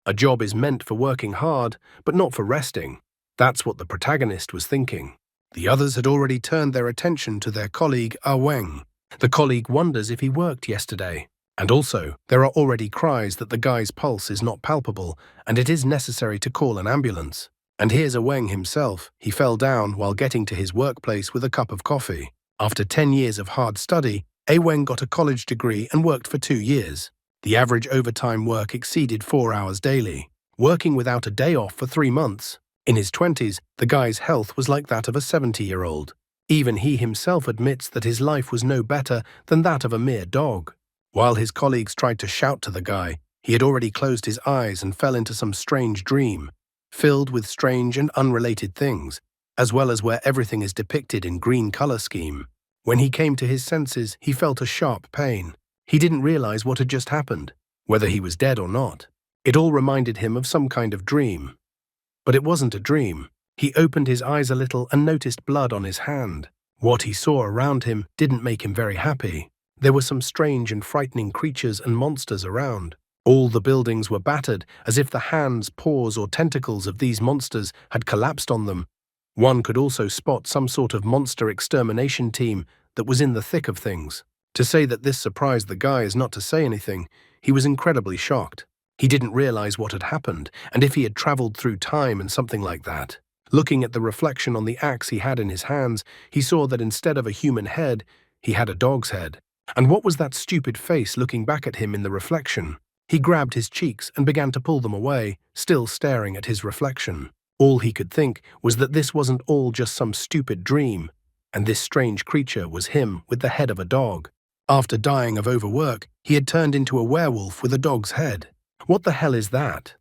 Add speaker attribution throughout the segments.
Speaker 1: A job is meant for working hard, but not for resting. That's what the protagonist was thinking. The others had already turned their attention to their colleague Weng. The colleague wonders if he worked yesterday. And also, there are already cries that the guy's pulse is not palpable and it is necessary to call an ambulance. And here's Weng himself. He fell down while getting to his workplace with a cup of coffee. After 10 years of hard study, Weng got a college degree and worked for 2 years. The average overtime work exceeded 4 hours daily, working without a day off for 3 months. In his 20s, the guy's health was like that of a 70-year-old. Even he himself admits that his life was no better than that of a mere dog. While his colleagues tried to shout to the guy, he had already closed his eyes and fell into some strange dream, filled with strange and unrelated things, as well as where everything is depicted in green color scheme. When he came to his senses, he felt a sharp pain. He didn't realize what had just happened, whether he was dead or not. It all reminded him of some kind of dream. But it wasn't a dream. He opened his eyes a little and noticed blood on his hand. What he saw around him didn't make him very happy. There were some strange and frightening creatures and monsters around. All the buildings were battered, as if the hands, paws, or tentacles of these monsters had collapsed on them. One could also spot some sort of monster extermination team that was in the thick of things. To say that this surprised the guy is not to say anything. He was incredibly shocked. He didn't realize what had happened, and if he had traveled through time and something like that. Looking at the reflection on the axe he had in his hands, he saw that instead of a human head, he had a dog's head. And what was that stupid face looking back at him in the reflection? He grabbed his cheeks and began to pull them away, still staring at his reflection. All he could think was that this wasn't all just some stupid dream, and this strange creature was him with the head of a dog. After dying of overwork, he had turned into a werewolf with a dog's head. What the hell is that?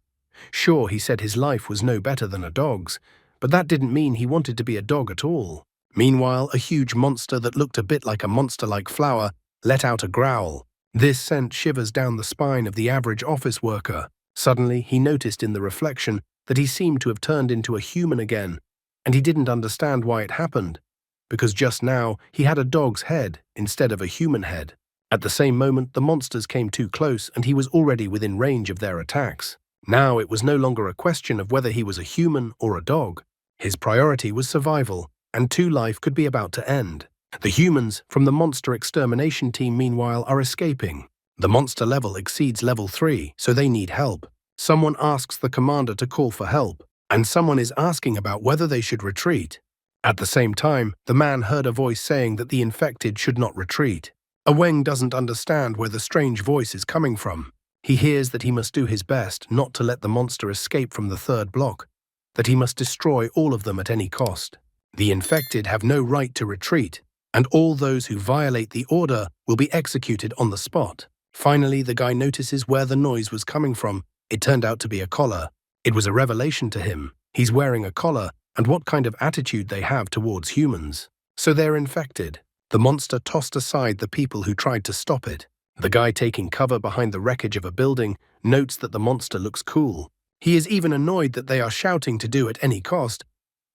Speaker 1: Sure, he said his life was no better than a dog's, but that didn't mean he wanted to be a dog at all. Meanwhile, a huge monster that looked a bit like a monster-like flower let out a growl. This sent shivers down the spine of the average office worker. Suddenly, he noticed in the reflection that he seemed to have turned into a human again, and he didn't understand why it happened, because just now he had a dog's head instead of a human head. At the same moment, the monsters came too close and he was already within range of their attacks. Now it was no longer a question of whether he was a human or a dog. His priority was survival, and life could be about to end. The humans from the monster extermination team, meanwhile, are escaping. The monster level exceeds level 3, so they need help. Someone asks the commander to call for help, and someone is asking about whether they should retreat. At the same time, the man heard a voice saying that the infected should not retreat. Weng doesn't understand where the strange voice is coming from. He hears that he must do his best not to let the monster escape from the third block, that he must destroy all of them at any cost. The infected have no right to retreat, and all those who violate the order will be executed on the spot. Finally, the guy notices where the noise was coming from. It turned out to be a collar. It was a revelation to him. He's wearing a collar, and what kind of attitude they have towards humans. So they're infected. The monster tossed aside the people who tried to stop it. The guy taking cover behind the wreckage of a building notes that the monster looks cool. He is even annoyed that they are shouting to do at any cost,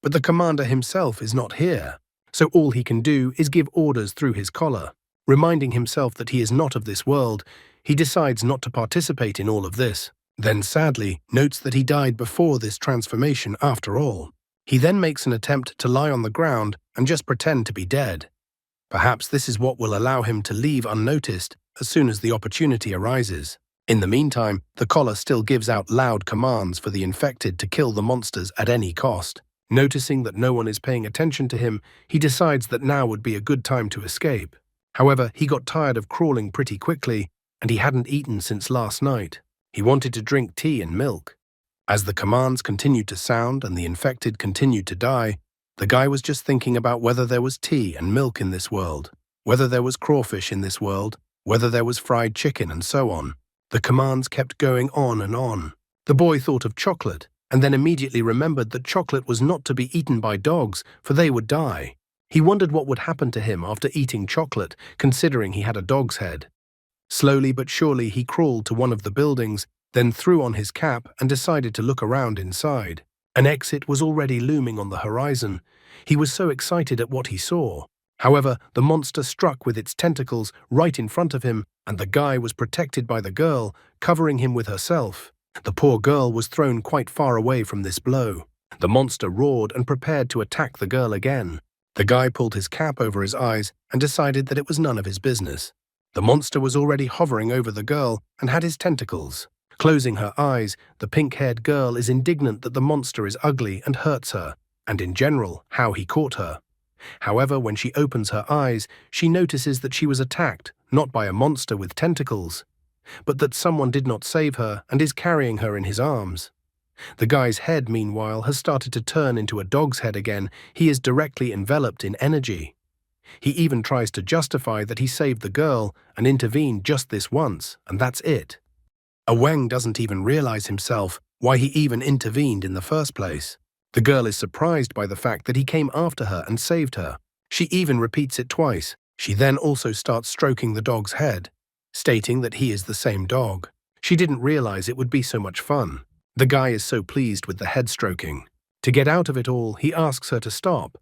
Speaker 1: but the commander himself is not here. So all he can do is give orders through his collar. Reminding himself that he is not of this world, he decides not to participate in all of this. Then sadly notes that he died before this transformation after all. He then makes an attempt to lie on the ground and just pretend to be dead. Perhaps this is what will allow him to leave unnoticed as soon as the opportunity arises. In the meantime, the collar still gives out loud commands for the infected to kill the monsters at any cost. Noticing that no one is paying attention to him, he decides that now would be a good time to escape. However, he got tired of crawling pretty quickly, and he hadn't eaten since last night. He wanted to drink tea and milk. As the commands continued to sound and the infected continued to die, the guy was just thinking about whether there was tea and milk in this world, whether there was crawfish in this world, whether there was fried chicken, and so on. The commands kept going on and on. The boy thought of chocolate, and then immediately remembered that chocolate was not to be eaten by dogs, for they would die. He wondered what would happen to him after eating chocolate, considering he had a dog's head. Slowly but surely he crawled to one of the buildings, then threw on his cap and decided to look around inside. An exit was already looming on the horizon. He was so excited at what he saw. However, the monster struck with its tentacles right in front of him, and the guy was protected by the girl, covering him with herself. The poor girl was thrown quite far away from this blow. The monster roared and prepared to attack the girl again. The guy pulled his cap over his eyes and decided that it was none of his business. The monster was already hovering over the girl and had his tentacles. Closing her eyes, the pink-haired girl is indignant that the monster is ugly and hurts her, and in general, how he caught her. However, when she opens her eyes, she notices that she was attacked, not by a monster with tentacles, but that someone did not save her and is carrying her in his arms. The guy's head, meanwhile, has started to turn into a dog's head again. He is directly enveloped in energy. He even tries to justify that he saved the girl and intervened just this once, and that's it. Wang doesn't even realize himself why he even intervened in the first place. The girl is surprised by the fact that he came after her and saved her. She even repeats it twice. She then also starts stroking the dog's head, stating that he is the same dog. She didn't realize it would be so much fun. The guy is so pleased with the head stroking. To get out of it all, he asks her to stop,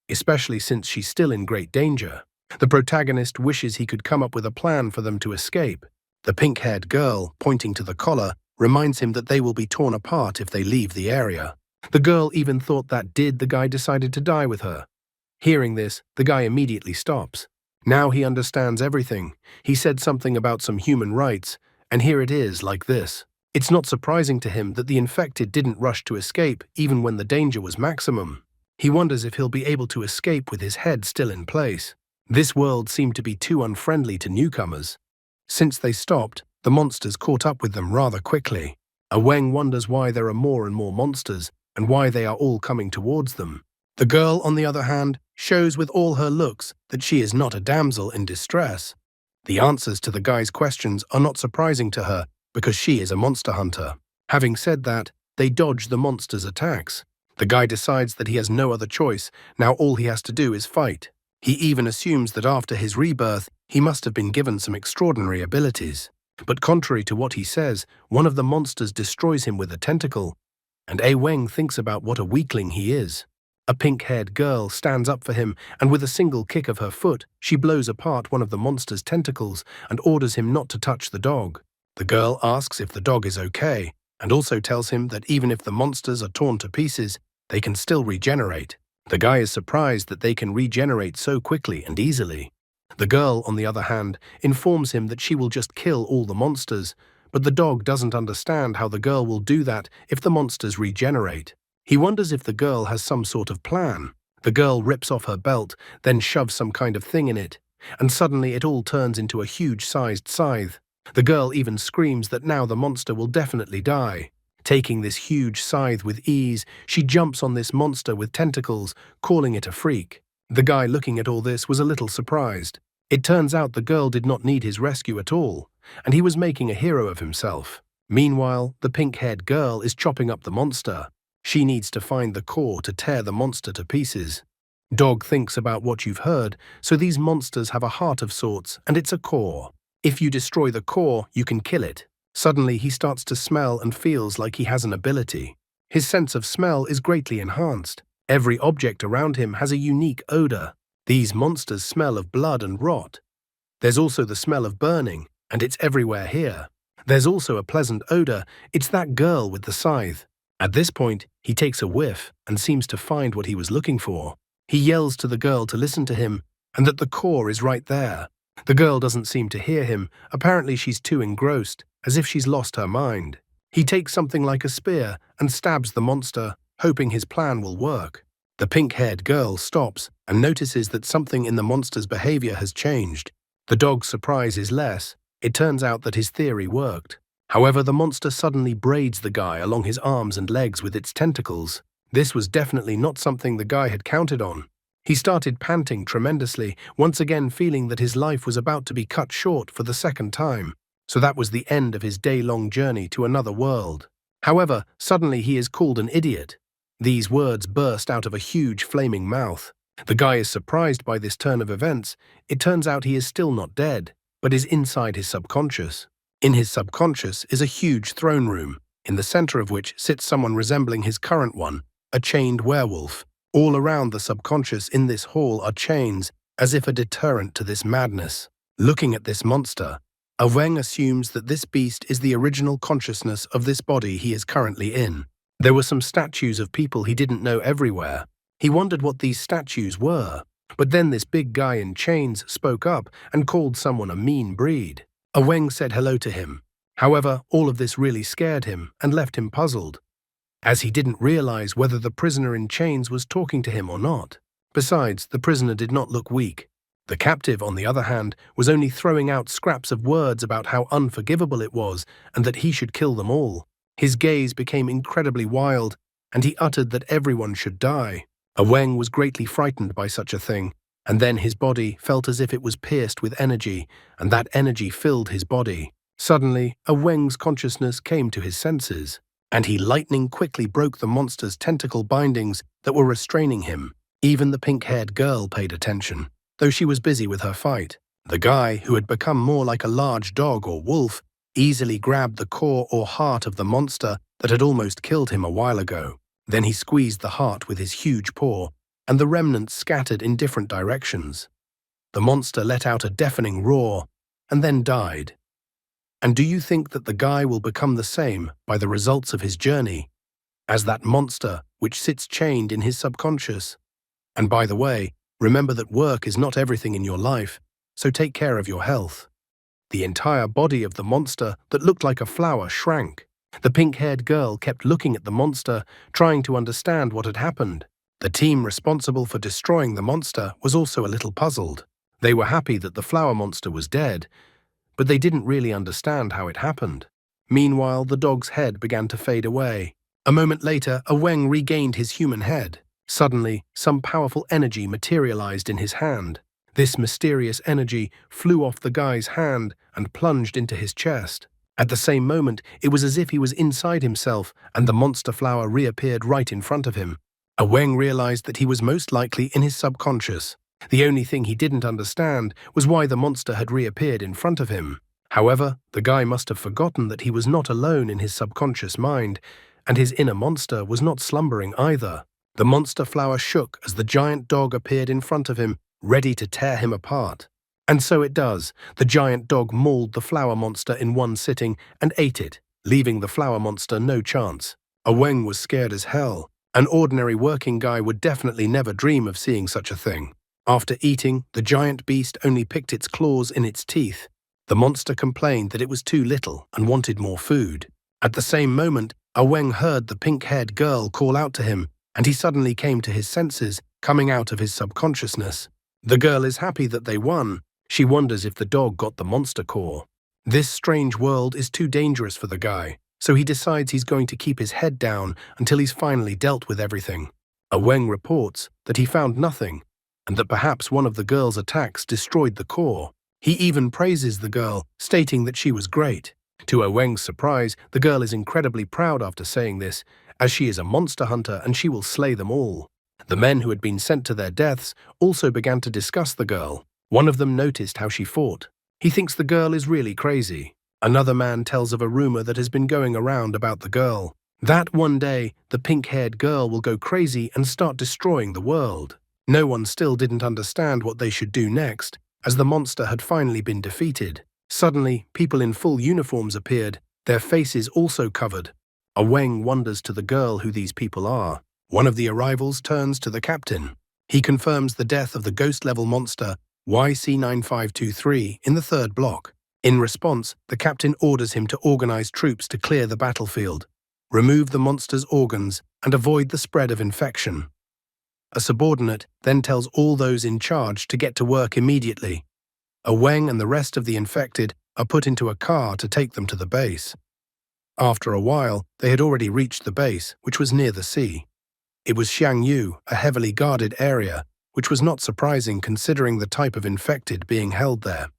Speaker 1: especially since she's still in great danger. The protagonist wishes he could come up with a plan for them to escape. The pink-haired girl, pointing to the collar, reminds him that they will be torn apart if they leave the area. The girl even thought that the guy decided to die with her. Hearing this, the guy immediately stops. Now he understands everything. He said something about some human rights, and here it is like this. It's not surprising to him that the infected didn't rush to escape even when the danger was maximum. He wonders if he'll be able to escape with his head still in place. This world seemed to be too unfriendly to newcomers. Since they stopped, the monsters caught up with them rather quickly. Wang wonders why there are more and more monsters and why they are all coming towards them. The girl, on the other hand, shows with all her looks that she is not a damsel in distress. The answers to the guy's questions are not surprising to her because she is a monster hunter. Having said that, they dodge the monster's attacks. The guy decides that he has no other choice. Now all he has to do is fight. He even assumes that after his rebirth, he must have been given some extraordinary abilities. But contrary to what he says, one of the monsters destroys him with a tentacle, and Wang thinks about what a weakling he is. A pink-haired girl stands up for him, and with a single kick of her foot, she blows apart one of the monster's tentacles and orders him not to touch the dog. The girl asks if the dog is okay, and also tells him that even if the monsters are torn to pieces, they can still regenerate. The guy is surprised that they can regenerate so quickly and easily. The girl, on the other hand, informs him that she will just kill all the monsters, but the dog doesn't understand how the girl will do that if the monsters regenerate. He wonders if the girl has some sort of plan. The girl rips off her belt, then shoves some kind of thing in it, and suddenly it all turns into a huge-sized scythe. The girl even screams that now the monster will definitely die. Taking this huge scythe with ease, she jumps on this monster with tentacles, calling it a freak. The guy looking at all this was a little surprised. It turns out the girl did not need his rescue at all, and he was making a hero of himself. Meanwhile, the pink-haired girl is chopping up the monster. She needs to find the core to tear the monster to pieces. Dog thinks about what you've heard, so these monsters have a heart of sorts, and it's a core. If you destroy the core, you can kill it. Suddenly, he starts to smell and feels like he has an ability. His sense of smell is greatly enhanced. Every object around him has a unique odor. These monsters smell of blood and rot. There's also the smell of burning, and it's everywhere here. There's also a pleasant odor. It's that girl with the scythe. At this point, he takes a whiff and seems to find what he was looking for. He yells to the girl to listen to him, and that the core is right there. The girl doesn't seem to hear him. Apparently she's too engrossed, as if she's lost her mind. He takes something like a spear and stabs the monster, hoping his plan will work. The pink-haired girl stops and notices that something in the monster's behavior has changed. The dog's surprise is less. It turns out that his theory worked. However, the monster suddenly braids the guy along his arms and legs with its tentacles. This was definitely not something the guy had counted on. He started panting tremendously, once again feeling that his life was about to be cut short for the second time. So that was the end of his day-long journey to another world. However, suddenly he is called an idiot. These words burst out of a huge flaming mouth. The guy is surprised by this turn of events. It turns out he is still not dead, but is inside his subconscious. In his subconscious is a huge throne room, in the center of which sits someone resembling his current one, a chained werewolf. All around the subconscious in this hall are chains, as if a deterrent to this madness. Looking at this monster, Wang assumes that this beast is the original consciousness of this body he is currently in. There were some statues of people he didn't know everywhere. He wondered what these statues were. But then this big guy in chains spoke up and called someone a mean breed. Wang said hello to him. However, all of this really scared him and left him puzzled, as he didn't realize whether the prisoner in chains was talking to him or not. Besides, the prisoner did not look weak. The captive, on the other hand, was only throwing out scraps of words about how unforgivable it was and that he should kill them all. His gaze became incredibly wild, and he uttered that everyone should die. Wang was greatly frightened by such a thing, and then his body felt as if it was pierced with energy, and that energy filled his body. Suddenly, Wang's consciousness came to his senses, and he lightning quickly broke the monster's tentacle bindings that were restraining him. Even the pink-haired girl paid attention, though she was busy with her fight. The guy, who had become more like a large dog or wolf, easily grabbed the core or heart of the monster that had almost killed him a while ago. Then he squeezed the heart with his huge paw, and the remnants scattered in different directions. The monster let out a deafening roar, and then died. And do you think that the guy will become the same by the results of his journey as that monster which sits chained in his subconscious? And by the way, remember that work is not everything in your life, so take care of your health. The entire body of the monster that looked like a flower shrank. The pink-haired girl kept looking at the monster, trying to understand what had happened. The team responsible for destroying the monster was also a little puzzled. They were happy that the flower monster was dead, but they didn't really understand how it happened. Meanwhile, the dog's head began to fade away. A moment later, Wang regained his human head. Suddenly, some powerful energy materialized in his hand. This mysterious energy flew off the guy's hand and plunged into his chest. At the same moment, it was as if he was inside himself, and the monster flower reappeared right in front of him. Wang realized that he was most likely in his subconscious. The only thing he didn't understand was why the monster had reappeared in front of him. However, the guy must have forgotten that he was not alone in his subconscious mind, and his inner monster was not slumbering either. The monster flower shook as the giant dog appeared in front of him, ready to tear him apart. And so it does. The giant dog mauled the flower monster in one sitting and ate it, leaving the flower monster no chance. Wang was scared as hell. An ordinary working guy would definitely never dream of seeing such a thing. After eating, the giant beast only picked its claws in its teeth. The monster complained that it was too little and wanted more food. At the same moment, Wang heard the pink-haired girl call out to him, and he suddenly came to his senses, coming out of his subconsciousness. The girl is happy that they won. She wonders if the dog got the monster core. This strange world is too dangerous for the guy, so he decides he's going to keep his head down until he's finally dealt with everything. Wang reports that he found nothing, and that perhaps one of the girl's attacks destroyed the core. He even praises the girl, stating that she was great. To Wang's surprise, the girl is incredibly proud after saying this, as she is a monster hunter and she will slay them all. The men who had been sent to their deaths also began to discuss the girl. One of them noticed how she fought. He thinks the girl is really crazy. Another man tells of a rumor that has been going around about the girl. That one day, the pink-haired girl will go crazy and start destroying the world. No one still didn't understand what they should do next, as the monster had finally been defeated. Suddenly, people in full uniforms appeared, their faces also covered. Wang wonders to the girl who these people are. One of the arrivals turns to the captain. He confirms the death of the ghost-level monster YC-9523 in the third block. In response, the captain orders him to organize troops to clear the battlefield, remove the monster's organs, and avoid the spread of infection. A subordinate then tells all those in charge to get to work immediately. Wang and the rest of the infected are put into a car to take them to the base. After a while, they had already reached the base, which was near the sea. It was Xiangyu, a heavily guarded area, which was not surprising considering the type of infected being held there.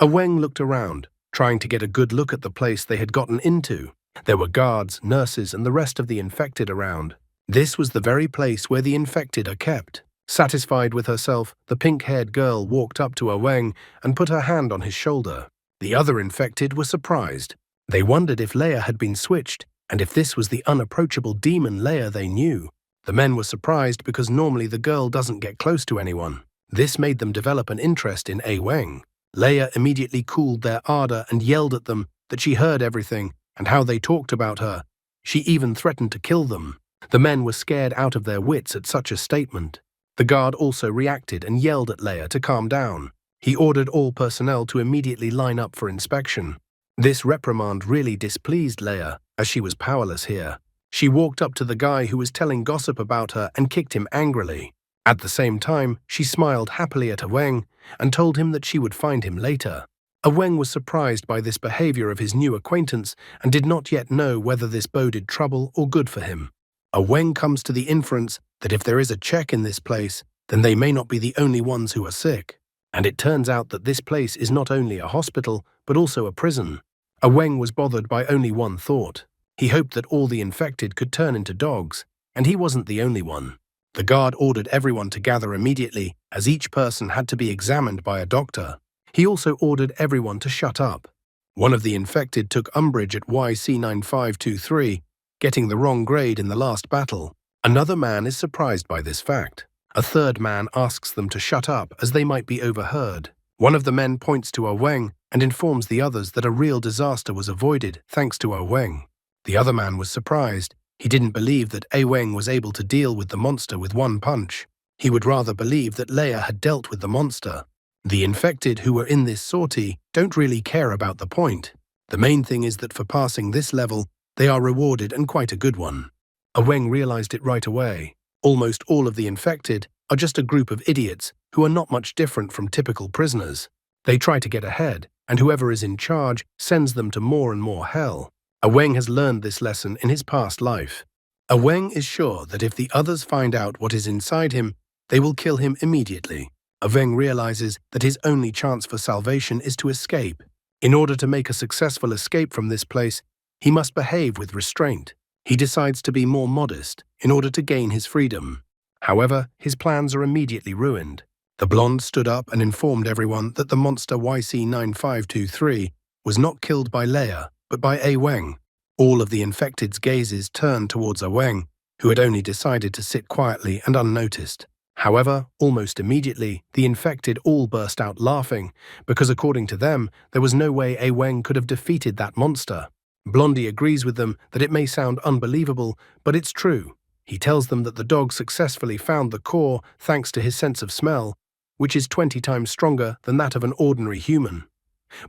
Speaker 1: Wang looked around, trying to get a good look at the place they had gotten into. There were guards, nurses, and the rest of the infected around. This was the very place where the infected are kept. Satisfied with herself, the pink-haired girl walked up to Wang and put her hand on his shoulder. The other infected were surprised. They wondered if Leia had been switched, and if this was the unapproachable demon Leia they knew. The men were surprised because normally the girl doesn't get close to anyone. This made them develop an interest in Wang. Leia immediately cooled their ardor and yelled at them that she heard everything and how they talked about her. She even threatened to kill them. The men were scared out of their wits at such a statement. The guard also reacted and yelled at Leia to calm down. He ordered all personnel to immediately line up for inspection. This reprimand really displeased Leia, as she was powerless here. She walked up to the guy who was telling gossip about her and kicked him angrily. At the same time, she smiled happily at Wang and told him that she would find him later. Wang was surprised by this behavior of his new acquaintance and did not yet know whether this boded trouble or good for him. Wang comes to the inference that if there is a check in this place, then they may not be the only ones who are sick. And it turns out that this place is not only a hospital, but also a prison. Wang was bothered by only one thought. He hoped that all the infected could turn into dogs, and he wasn't the only one. The guard ordered everyone to gather immediately, as each person had to be examined by a doctor. He also ordered everyone to shut up. One of the infected took umbrage at YC9523, getting the wrong grade in the last battle. Another man is surprised by this fact. A third man asks them to shut up as they might be overheard. One of the men points to Wang and informs the others that a real disaster was avoided thanks to Wang. The other man was surprised. He didn't believe that Wang was able to deal with the monster with one punch. He would rather believe that Leia had dealt with the monster. The infected who were in this sortie don't really care about the point. The main thing is that for passing this level, they are rewarded, and quite a good one. Wang realized it right away. Almost all of the infected are just a group of idiots who are not much different from typical prisoners. They try to get ahead, and whoever is in charge sends them to more and more hell. Wang has learned this lesson in his past life. Wang is sure that if the others find out what is inside him, they will kill him immediately. Wang realizes that his only chance for salvation is to escape. In order to make a successful escape from this place, he must behave with restraint. He decides to be more modest in order to gain his freedom. However, his plans are immediately ruined. The blonde stood up and informed everyone that the monster YC9523 was not killed by Leia, but by Wang. All of the infected's gazes turned towards Wang, who had only decided to sit quietly and unnoticed. However, almost immediately, the infected all burst out laughing, because according to them, there was no way Wang could have defeated that monster. Blondie agrees with them that it may sound unbelievable, but it's true. He tells them that the dog successfully found the core thanks to his sense of smell, which is 20 times stronger than that of an ordinary human.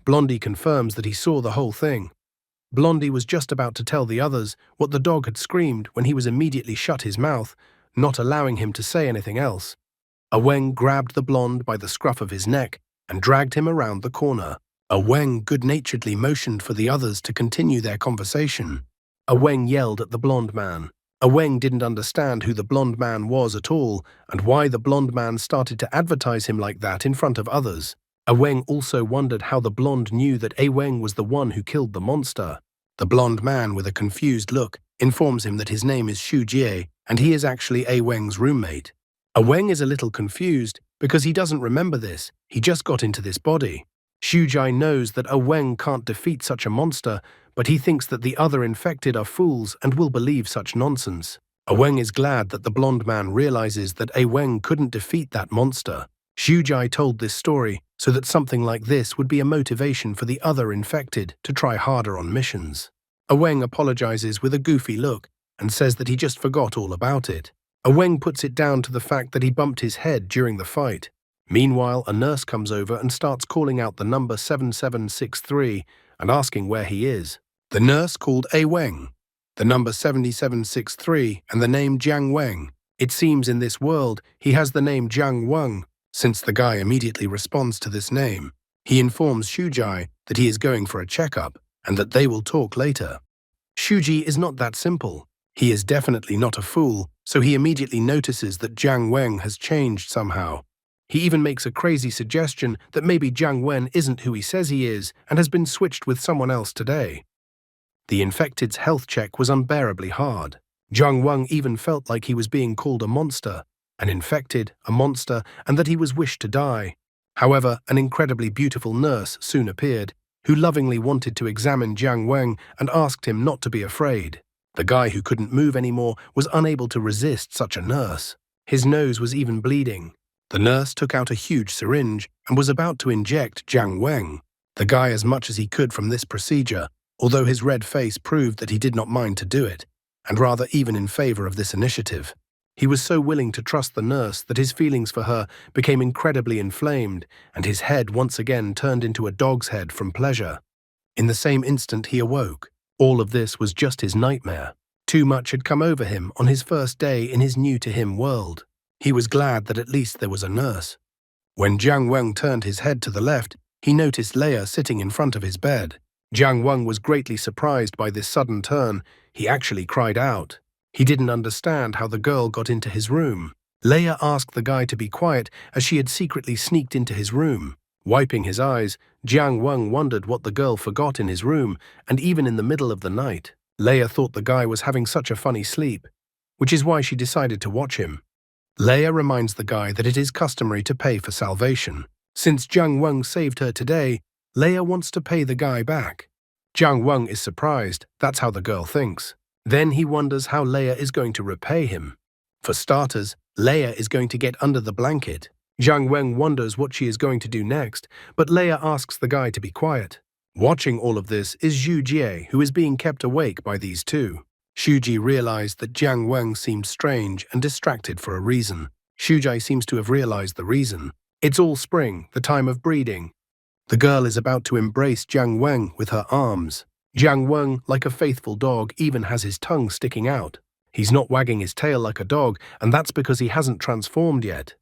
Speaker 1: Blondie confirms that he saw the whole thing. Blondie was just about to tell the others what the dog had screamed when he was immediately shut his mouth, not allowing him to say anything else. Wang grabbed the blonde by the scruff of his neck and dragged him around the corner. Wang good-naturedly motioned for the others to continue their conversation. Wang yelled at the blonde man. Wang didn't understand who the blonde man was at all and why the blonde man started to advertise him like that in front of others. Wang also wondered how the blonde knew that Wang was the one who killed the monster. The blonde man, with a confused look, informs him that his name is Xu Jie and he is actually Wang's roommate. Wang is a little confused because he doesn't remember this. He just got into this body. Xu Jie knows that Wang can't defeat such a monster, but he thinks that the other infected are fools and will believe such nonsense. Wang is glad that the blonde man realizes that Wang couldn't defeat that monster. Xu Jie told this story so that something like this would be a motivation for the other infected to try harder on missions. Wang apologizes with a goofy look and says that he just forgot all about it. Wang puts it down to the fact that he bumped his head during the fight. Meanwhile, a nurse comes over and starts calling out the number 7763 and asking where he is. The nurse called Wang, the number 7763, and the name Jiang Wang. It seems in this world he has the name Jiang Wang, since the guy immediately responds to this name. He informs Xu Jie that he is going for a checkup and that they will talk later. Xu Jie is not that simple. He is definitely not a fool, so he immediately notices that Jiang Wang has changed somehow. He even makes a crazy suggestion that maybe Jiang Wen isn't who he says he is and has been switched with someone else today. The infected's health check was unbearably hard. Jiang Wang even felt like he was being called a monster, an infected, a monster, and that he was wished to die. However, an incredibly beautiful nurse soon appeared, who lovingly wanted to examine Jiang Wang and asked him not to be afraid. The guy who couldn't move anymore was unable to resist such a nurse. His nose was even bleeding. The nurse took out a huge syringe and was about to inject Jiang Weng, the guy, as much as he could from this procedure, although his red face proved that he did not mind to do it, and rather even in favor of this initiative. He was so willing to trust the nurse that his feelings for her became incredibly inflamed, and his head once again turned into a dog's head from pleasure. In the same instant he awoke. All of this was just his nightmare. Too much had come over him on his first day in his new-to-him world. He was glad that at least there was a nurse. When Jiang Weng turned his head to the left, he noticed Leia sitting in front of his bed. Jiang Weng was greatly surprised by this sudden turn. He actually cried out. He didn't understand how the girl got into his room. Leia asked the guy to be quiet as she had secretly sneaked into his room. Wiping his eyes, Jiang Weng wondered what the girl forgot in his room, and even in the middle of the night, Leia thought the guy was having such a funny sleep, which is why she decided to watch him. Leia reminds the guy that it is customary to pay for salvation. Since Jiang Weng saved her today, Leia wants to pay the guy back. Jiang Weng is surprised. That's how the girl thinks. Then he wonders how Leia is going to repay him. For starters, Leia is going to get under the blanket. Jiang Weng wonders what she is going to do next, but Leia asks the guy to be quiet. Watching all of this is Zhu Jie, who is being kept awake by these two. Shuji realized that Jiang Weng seemed strange and distracted for a reason. Shujai seems to have realized the reason. It's all spring, the time of breeding. The girl is about to embrace Jiang Weng with her arms. Jiang Weng, like a faithful dog, even has his tongue sticking out. He's not wagging his tail like a dog, and that's because he hasn't transformed yet.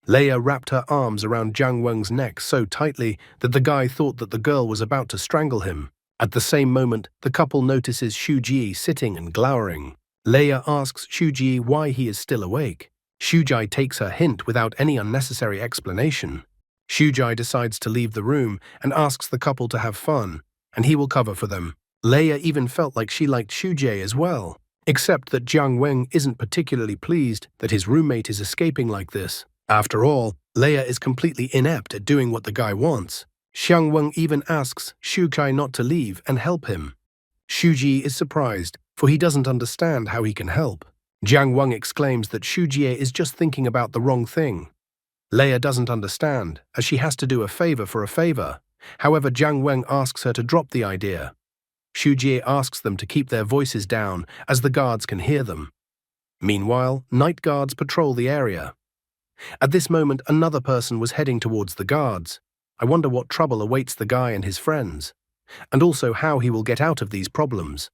Speaker 1: Leia wrapped her arms around Jiang Weng's neck so tightly that the guy thought that the girl was about to strangle him. At the same moment, the couple notices Shuji sitting and glowering. Leia asks Shuji why he is still awake. Shujai takes her hint without any unnecessary explanation. Shujai decides to leave the room and asks the couple to have fun, and he will cover for them. Leia even felt like she liked Shujai as well, except that Jiang Weng isn't particularly pleased that his roommate is escaping like this. After all, Leia is completely inept at doing what the guy wants. Jiang Weng even asks Shukai not to leave and help him. Shuji is surprised, for he doesn't understand how he can help. Jiang Weng exclaims that Shujie is just thinking about the wrong thing. Leia doesn't understand, as she has to do a favor for a favor. However, Jiang Weng asks her to drop the idea. Shujie asks them to keep their voices down, as the guards can hear them. Meanwhile, night guards patrol the area. At this moment, another person was heading towards the guards. I wonder what trouble awaits the guy and his friends, and also how he will get out of these problems.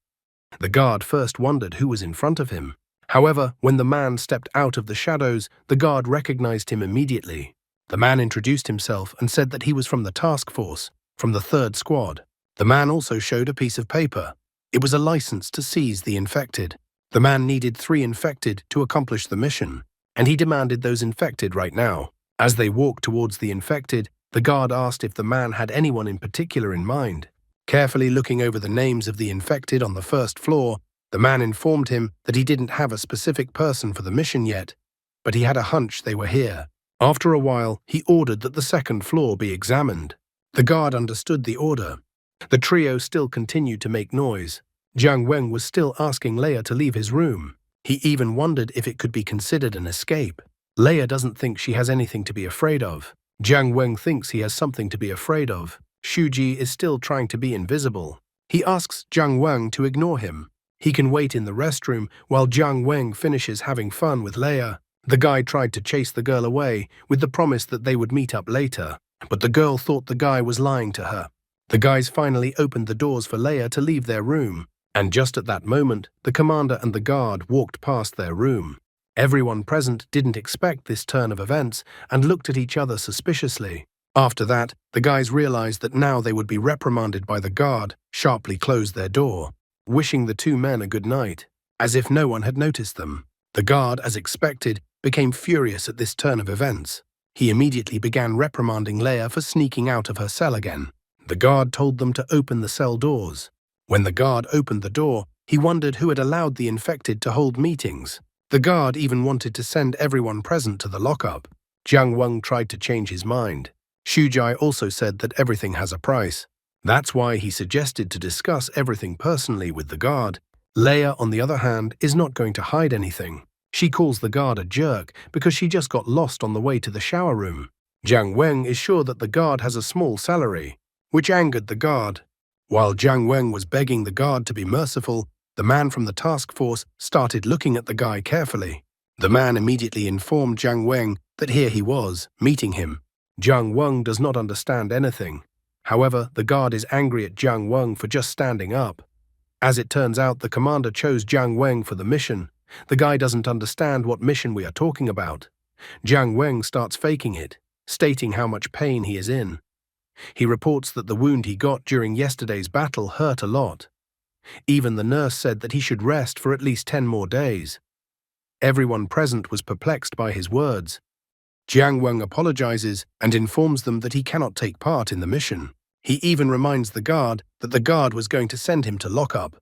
Speaker 1: The guard first wondered who was in front of him. However, when the man stepped out of the shadows, the guard recognized him immediately. The man introduced himself and said that he was from the task force, from the 3rd squad. The man also showed a piece of paper. It was a license to seize the infected. The man needed 3 infected to accomplish the mission, and he demanded those infected right now. As they walked towards the infected, the guard asked if the man had anyone in particular in mind. Carefully looking over the names of the infected on the 1st floor, the man informed him that he didn't have a specific person for the mission yet, but he had a hunch they were here. After a while, he ordered that the 2nd floor be examined. The guard understood the order. The trio still continued to make noise. Jiang Weng was still asking Leia to leave his room. He even wondered if it could be considered an escape. Leia doesn't think she has anything to be afraid of. Jiang Weng thinks he has something to be afraid of. Shuji is still trying to be invisible. He asks Jiang Weng to ignore him. He can wait in the restroom while Jiang Weng finishes having fun with Leia. The guy tried to chase the girl away with the promise that they would meet up later, but the girl thought the guy was lying to her. The guys finally opened the doors for Leia to leave their room, and just at that moment, the commander and the guard walked past their room. Everyone present didn't expect this turn of events and looked at each other suspiciously. After that, the guys realized that now they would be reprimanded by the guard, sharply closed their door, wishing the 2 men a good night, as if no one had noticed them. The guard, as expected, became furious at this turn of events. He immediately began reprimanding Leia for sneaking out of her cell again. The guard told them to open the cell doors. When the guard opened the door, he wondered who had allowed the infected to hold meetings. The guard even wanted to send everyone present to the lockup. Jiang Weng tried to change his mind. Shujai also said that everything has a price. That's why he suggested to discuss everything personally with the guard. Leia, on the other hand, is not going to hide anything. She calls the guard a jerk because she just got lost on the way to the shower room. Jiang Weng is sure that the guard has a small salary, which angered the guard. While Jiang Weng was begging the guard to be merciful, the man from the task force started looking at the guy carefully. The man immediately informed Jiang Weng that here he was, meeting him. Jiang Weng does not understand anything. However, the guard is angry at Jiang Weng for just standing up. As it turns out, the commander chose Jiang Weng for the mission. The guy doesn't understand what mission we are talking about. Jiang Weng starts faking it, stating how much pain he is in. He reports that the wound he got during yesterday's battle hurt a lot. Even the nurse said that he should rest for at least 10 more days. Everyone present was perplexed by his words. Jiang Weng apologizes and informs them that he cannot take part in the mission. He even reminds the guard that the guard was going to send him to lockup.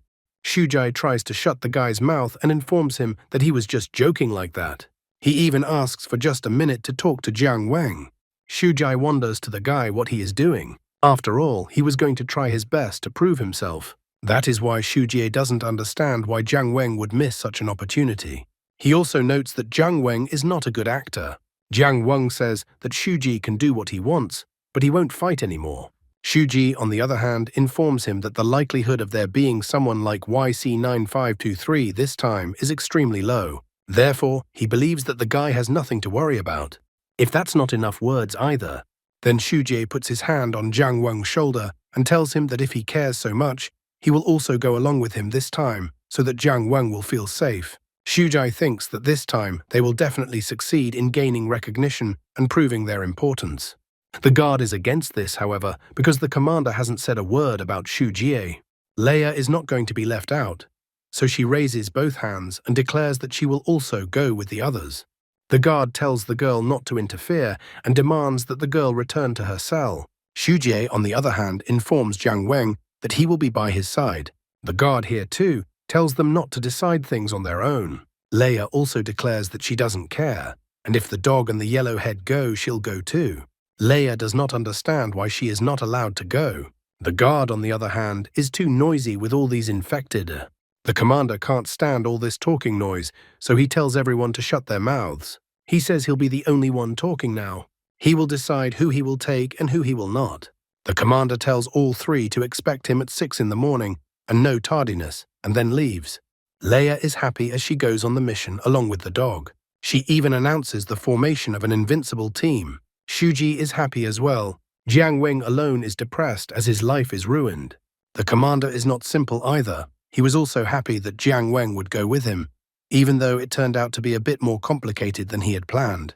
Speaker 1: Shujai tries to shut the guy's mouth and informs him that he was just joking like that. He even asks for just a minute to talk to Jiang Weng. Shujai wonders to the guy what he is doing. After all, he was going to try his best to prove himself. That is why Shujie doesn't understand why Jiang Weng would miss such an opportunity. He also notes that Jiang Weng is not a good actor. Jiang Weng says that Shujie can do what he wants, but he won't fight anymore. Shujie, on the other hand, informs him that the likelihood of there being someone like YC9523 this time is extremely low. Therefore, he believes that the guy has nothing to worry about. If that's not enough words either, then Shujie puts his hand on Jiang Weng's shoulder and tells him that if he cares so much, he will also go along with him this time so that Jiang Weng will feel safe. Shujai thinks that this time they will definitely succeed in gaining recognition and proving their importance. The guard is against this, however, because the commander hasn't said a word about Shujie. Leia is not going to be left out, so she raises both hands and declares that she will also go with the others. The guard tells the girl not to interfere and demands that the girl return to her cell. Shujie, on the other hand, informs Jiang Weng that he will be by his side. The guard here, too, tells them not to decide things on their own. Leia also declares that she doesn't care, and if the dog and the yellow head go, she'll go too. Leia does not understand why she is not allowed to go. The guard, on the other hand, is too noisy with all these infected. The commander can't stand all this talking noise, so he tells everyone to shut their mouths. He says he'll be the only one talking now. He will decide who he will take and who he will not. The commander tells all three to expect him at 6 in the morning and no tardiness, and then leaves. Leia is happy as she goes on the mission along with the dog. She even announces the formation of an invincible team. Shuji is happy as well. Jiang Weng alone is depressed as his life is ruined. The commander is not simple either. He was also happy that Jiang Weng would go with him, even though it turned out to be a bit more complicated than he had planned.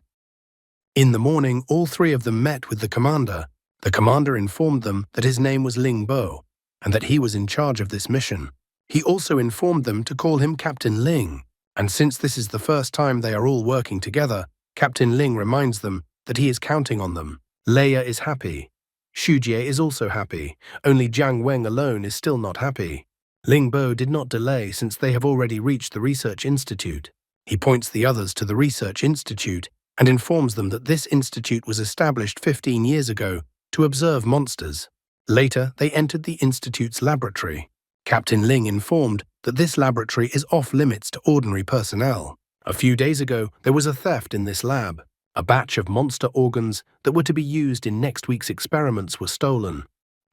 Speaker 1: In the morning, all three of them met with the commander. The commander informed them that his name was Ling Bo, and that he was in charge of this mission. He also informed them to call him Captain Ling, and since this is the first time they are all working together, Captain Ling reminds them that he is counting on them. Leia is happy. Shujie is also happy, only Jiang Weng alone is still not happy. Ling Bo did not delay since they have already reached the research institute. He points the others to the research institute and informs them that this institute was established 15 years ago to observe monsters. Later, they entered the institute's laboratory. Captain Ling informed that this laboratory is off-limits to ordinary personnel. A few days ago, there was a theft in this lab. A batch of monster organs that were to be used in next week's experiments were stolen.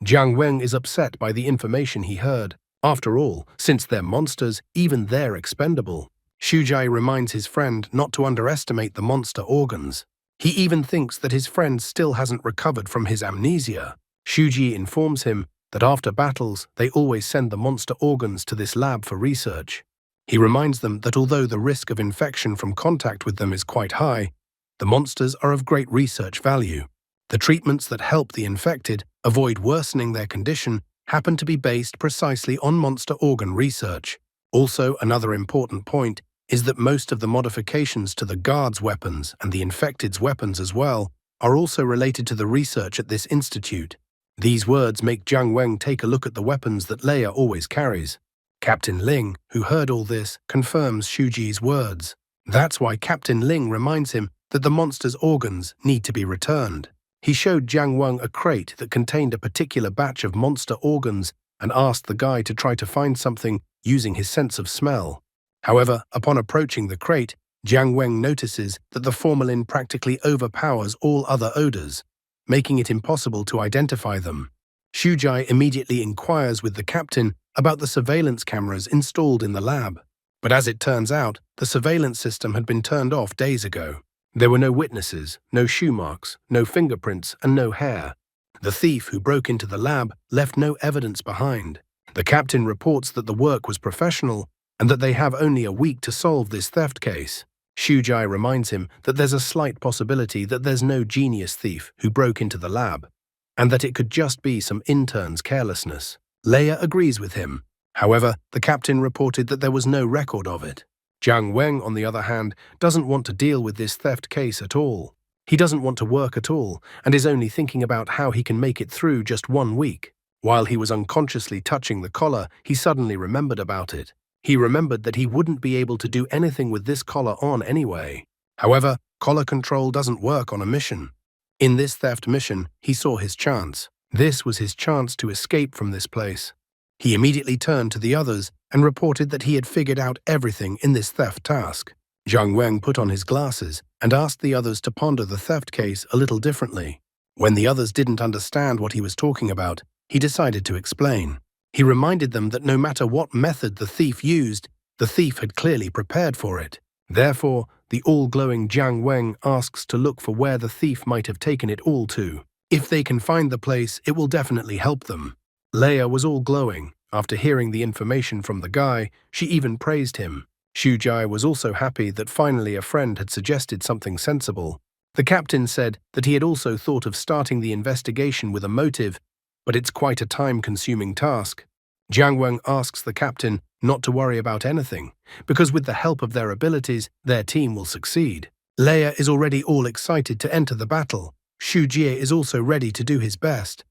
Speaker 1: Jiang Weng is upset by the information he heard. After all, since they're monsters, even they're expendable. Shujai reminds his friend not to underestimate the monster organs. He even thinks that his friend still hasn't recovered from his amnesia. Shuji informs him that after battles, they always send the monster organs to this lab for research. He reminds them that although the risk of infection from contact with them is quite high, the monsters are of great research value. The treatments that help the infected avoid worsening their condition happen to be based precisely on monster organ research. Also, another important point is that most of the modifications to the guards' weapons and the infected's weapons as well are also related to the research at this institute. These words make Jiang Weng take a look at the weapons that Leia always carries. Captain Ling, who heard all this, confirms Shuji's words. That's why Captain Ling reminds him that the monster's organs need to be returned. He showed Jiang Weng a crate that contained a particular batch of monster organs and asked the guy to try to find something using his sense of smell. However, upon approaching the crate, Jiang Weng notices that the formalin practically overpowers all other odors, making it impossible to identify them. Xu Jai immediately inquires with the captain about the surveillance cameras installed in the lab. But as it turns out, the surveillance system had been turned off days ago. There were no witnesses, no shoe marks, no fingerprints, and no hair. The thief who broke into the lab left no evidence behind. The captain reports that the work was professional and that they have only a week to solve this theft case. Xu Jai reminds him that there's a slight possibility that there's no genius thief who broke into the lab, and that it could just be some intern's carelessness. Leia agrees with him. However, the captain reported that there was no record of it. Jiang Weng, on the other hand, doesn't want to deal with this theft case at all. He doesn't want to work at all, and is only thinking about how he can make it through just 1 week. While he was unconsciously touching the collar, he suddenly remembered about it. He remembered that he wouldn't be able to do anything with this collar on anyway. However, collar control doesn't work on a mission. In this theft mission, he saw his chance. This was his chance to escape from this place. He immediately turned to the others and reported that he had figured out everything in this theft task. Jiang Weng put on his glasses and asked the others to ponder the theft case a little differently. When the others didn't understand what he was talking about, he decided to explain. He reminded them that no matter what method the thief used, the thief had clearly prepared for it. Therefore, the all-glowing Jiang Weng asks to look for where the thief might have taken it all to. If they can find the place, it will definitely help them. Leia was all glowing. After hearing the information from the guy, she even praised him. Xu Jai was also happy that finally a friend had suggested something sensible. The captain said that he had also thought of starting the investigation with a motive, but it's quite a time-consuming task. Jiang Weng asks the captain not to worry about anything, because with the help of their abilities, their team will succeed. Leia is already all excited to enter the battle. Xu Jie is also ready to do his best.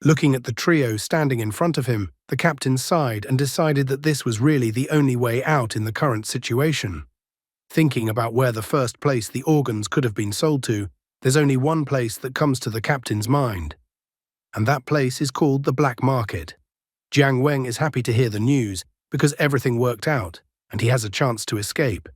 Speaker 1: Looking at the trio standing in front of him, the captain sighed and decided that this was really the only way out in the current situation. Thinking about where the first place the organs could have been sold to, there's only one place that comes to the captain's mind. And that place is called the black market. Jiang Weng is happy to hear the news because everything worked out and he has a chance to escape.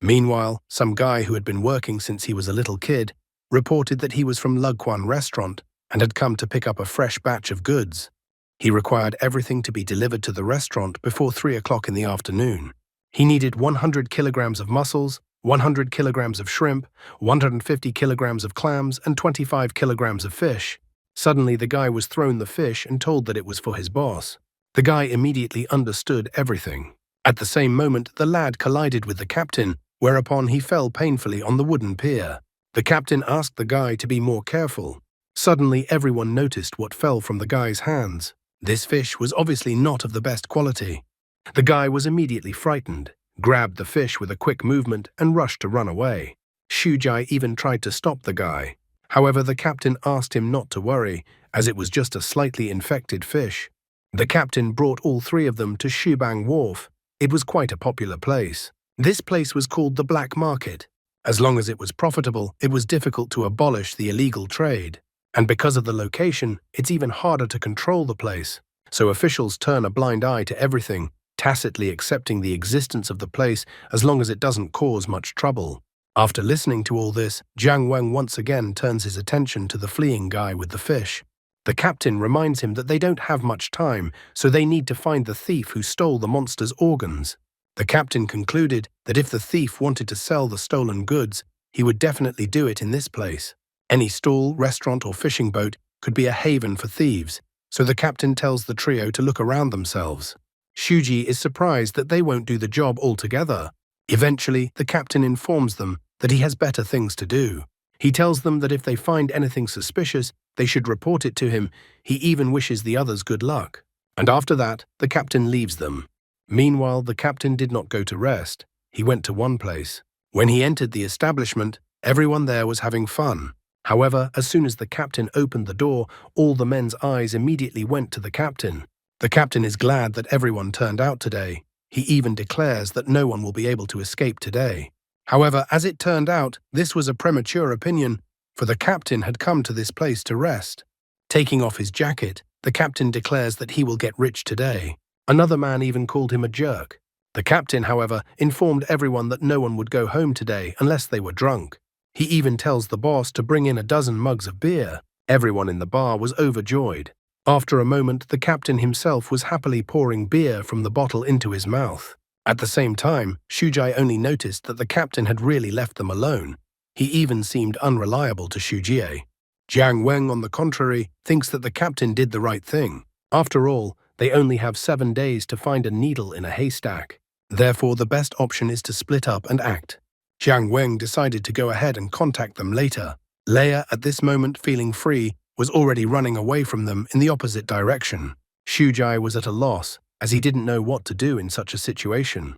Speaker 1: Meanwhile, some guy who had been working since he was a little kid reported that he was from Luguan restaurant and had come to pick up a fresh batch of goods. He required everything to be delivered to the restaurant before 3 o'clock in the afternoon. He needed 100 kilograms of mussels, 100 kilograms of shrimp, 150 kilograms of clams, and 25 kilograms of fish. Suddenly, the guy was thrown the fish and told that it was for his boss. The guy immediately understood everything. At the same moment, the lad collided with the captain, whereupon he fell painfully on the wooden pier. The captain asked the guy to be more careful. Suddenly, everyone noticed what fell from the guy's hands. This fish was obviously not of the best quality. The guy was immediately frightened, grabbed the fish with a quick movement, and rushed to run away. Xu Jai even tried to stop the guy. However, the captain asked him not to worry, as it was just a slightly infected fish. The captain brought all 3 of them to Shubang Wharf. It was quite a popular place. This place was called the Black Market. As long as it was profitable, it was difficult to abolish the illegal trade. And because of the location, it's even harder to control the place. So officials turn a blind eye to everything, tacitly accepting the existence of the place as long as it doesn't cause much trouble. After listening to all this, Jiang Weng once again turns his attention to the fleeing guy with the fish. The captain reminds him that they don't have much time, so they need to find the thief who stole the monster's organs. The captain concluded that if the thief wanted to sell the stolen goods, he would definitely do it in this place. Any stall, restaurant, or fishing boat could be a haven for thieves, so the captain tells the trio to look around themselves. Shuji is surprised that they won't do the job altogether. Eventually, the captain informs them that he has better things to do. He tells them that if they find anything suspicious, they should report it to him. He even wishes the others good luck. And after that, the captain leaves them. Meanwhile, the captain did not go to rest. He went to one place. When he entered the establishment, everyone there was having fun. However, as soon as the captain opened the door, all the men's eyes immediately went to the captain. The captain is glad that everyone turned out today. He even declares that no one will be able to escape today. However, as it turned out, this was a premature opinion, for the captain had come to this place to rest. Taking off his jacket, the captain declares that he will get rich today. Another man even called him a jerk. The captain, however, informed everyone that no one would go home today unless they were drunk. He even tells the boss to bring in a dozen mugs of beer. Everyone in the bar was overjoyed. After a moment, the captain himself was happily pouring beer from the bottle into his mouth. At the same time, Shujai only noticed that the captain had really left them alone. He even seemed unreliable to Shujie. Jiang Weng, on the contrary, thinks that the captain did the right thing. After all, they only have 7 days to find a needle in a haystack. Therefore, the best option is to split up and act. Jiang Weng decided to go ahead and contact them later. Leia, at this moment feeling free, was already running away from them in the opposite direction. Shujai was at a loss, as he didn't know what to do in such a situation.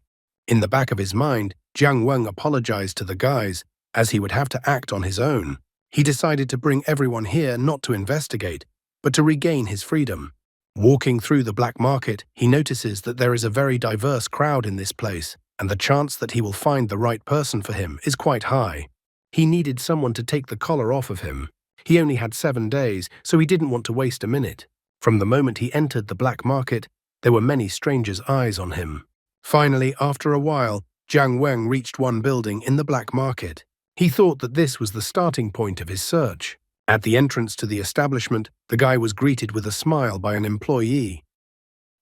Speaker 1: In the back of his mind, Jiang Weng apologized to the guys, as he would have to act on his own. He decided to bring everyone here not to investigate, but to regain his freedom. Walking through the black market, he notices that there is a very diverse crowd in this place, and the chance that he will find the right person for him is quite high. He needed someone to take the collar off of him. He only had 7 days, so he didn't want to waste a minute. From the moment he entered the black market, there were many strangers' eyes on him. Finally, after a while, Jiang Weng reached one building in the black market. He thought that this was the starting point of his search. At the entrance to the establishment, the guy was greeted with a smile by an employee.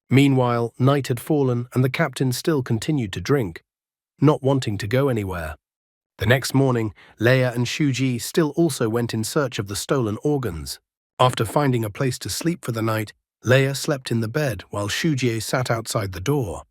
Speaker 1: Meanwhile, night had fallen and the captain still continued to drink, not wanting to go anywhere. The next morning, Leia and Shuji still also went in search of the stolen organs. After finding a place to sleep for the night, Leia slept in the bed while Shuji sat outside the door.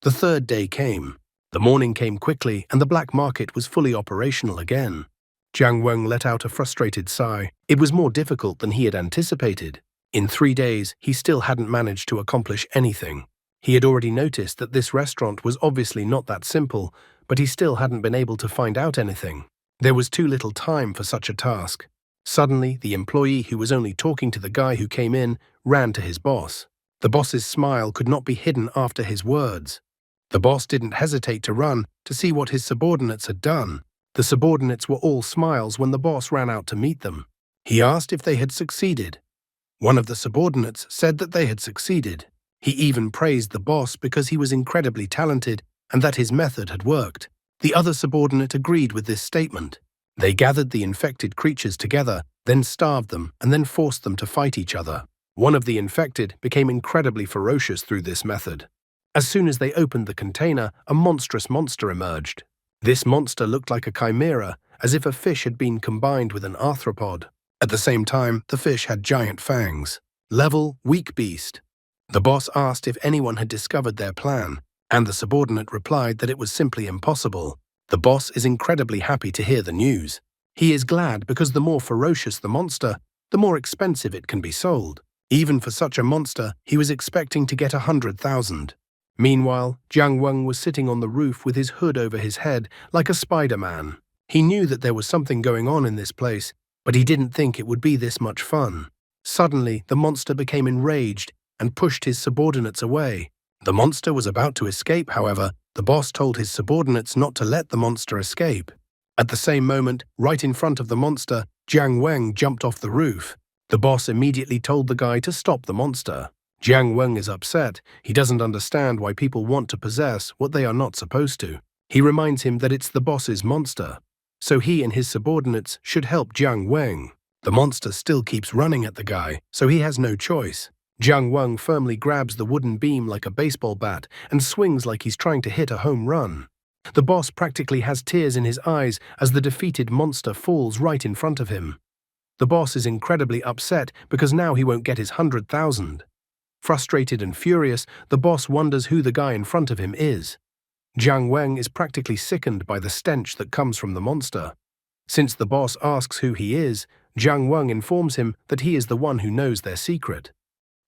Speaker 1: The third day came. The morning came quickly and the black market was fully operational again. Jiang Weng let out a frustrated sigh. It was more difficult than he had anticipated. In 3 days, he still hadn't managed to accomplish anything. He had already noticed that this restaurant was obviously not that simple, but he still hadn't been able to find out anything. There was too little time for such a task. Suddenly, the employee who was only talking to the guy who came in ran to his boss. The boss's smile could not be hidden after his words. The boss didn't hesitate to run to see what his subordinates had done. The subordinates were all smiles when the boss ran out to meet them. He asked if they had succeeded. One of the subordinates said that they had succeeded. He even praised the boss because he was incredibly talented and that his method had worked. The other subordinate agreed with this statement. They gathered the infected creatures together, then starved them, and then forced them to fight each other. One of the infected became incredibly ferocious through this method. As soon as they opened the container, a monstrous monster emerged. This monster looked like a chimera, as if a fish had been combined with an arthropod. At the same time, the fish had giant fangs. Level, weak beast. The boss asked if anyone had discovered their plan, and the subordinate replied that it was simply impossible. The boss is incredibly happy to hear the news. He is glad because the more ferocious the monster, the more expensive it can be sold. Even for such a monster, he was expecting to get 100,000. Meanwhile, Jiang Weng was sitting on the roof with his hood over his head like a Spider-Man. He knew that there was something going on in this place, but he didn't think it would be this much fun. Suddenly, the monster became enraged and pushed his subordinates away. The monster was about to escape, however. The boss told his subordinates not to let the monster escape. At the same moment, right in front of the monster, Jiang Weng jumped off the roof. The boss immediately told the guy to stop the monster. Jiang Weng is upset. He doesn't understand why people want to possess what they are not supposed to. He reminds him that it's the boss's monster, so he and his subordinates should help Jiang Weng. The monster still keeps running at the guy, so he has no choice. Jiang Weng firmly grabs the wooden beam like a baseball bat and swings like he's trying to hit a home run. The boss practically has tears in his eyes as the defeated monster falls right in front of him. The boss is incredibly upset because now he won't get his 100,000. Frustrated and furious, the boss wonders who the guy in front of him is. Jiang Weng is practically sickened by the stench that comes from the monster. Since the boss asks who he is, Jiang Weng informs him that he is the one who knows their secret.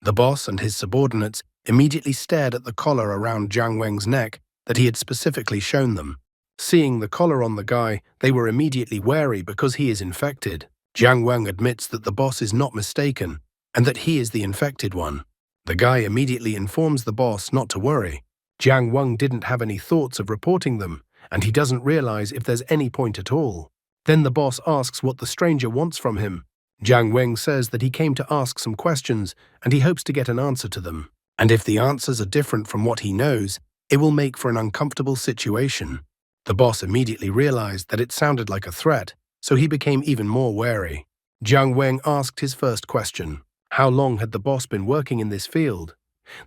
Speaker 1: The boss and his subordinates immediately stared at the collar around Jiang Weng's neck that he had specifically shown them. Seeing the collar on the guy, they were immediately wary because he is infected. Jiang Weng admits that the boss is not mistaken and that he is the infected one. The guy immediately informs the boss not to worry. Jiang Weng didn't have any thoughts of reporting them, and he doesn't realize if there's any point at all. Then the boss asks what the stranger wants from him. Jiang Weng says that he came to ask some questions, and he hopes to get an answer to them. And if the answers are different from what he knows, It will make for an uncomfortable situation. The boss immediately realized that it sounded like a threat, so he became even more wary. Jiang Weng asked his first question. How long had the boss been working in this field?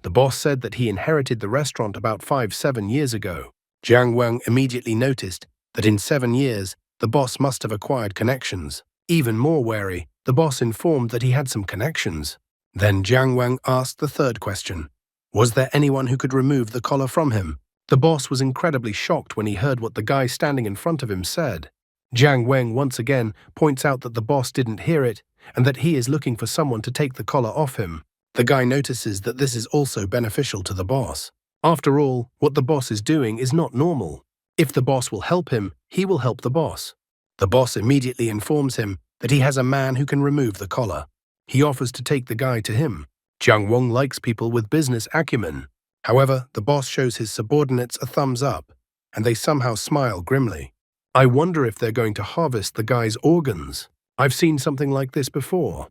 Speaker 1: The boss said that he inherited the restaurant about 7 years ago. Jiang Weng immediately noticed that in 7 years, the boss must have acquired connections. Even more wary, the boss informed that he had some connections. Then Jiang Weng asked the third question. Was there anyone who could remove the collar from him? The boss was incredibly shocked when he heard what the guy standing in front of him said. Jiang Weng once again points out that the boss didn't hear it and that he is looking for someone to take the collar off him. The guy notices that this is also beneficial to the boss. After all, what the boss is doing is not normal. If the boss will help him, he will help the boss. The boss immediately informs him that he has a man who can remove the collar. He offers to take the guy to him. Jiang Weng likes people with business acumen. However, the boss shows his subordinates a thumbs up, and they somehow smile grimly. I wonder if they're going to harvest the guy's organs. I've seen something like this before.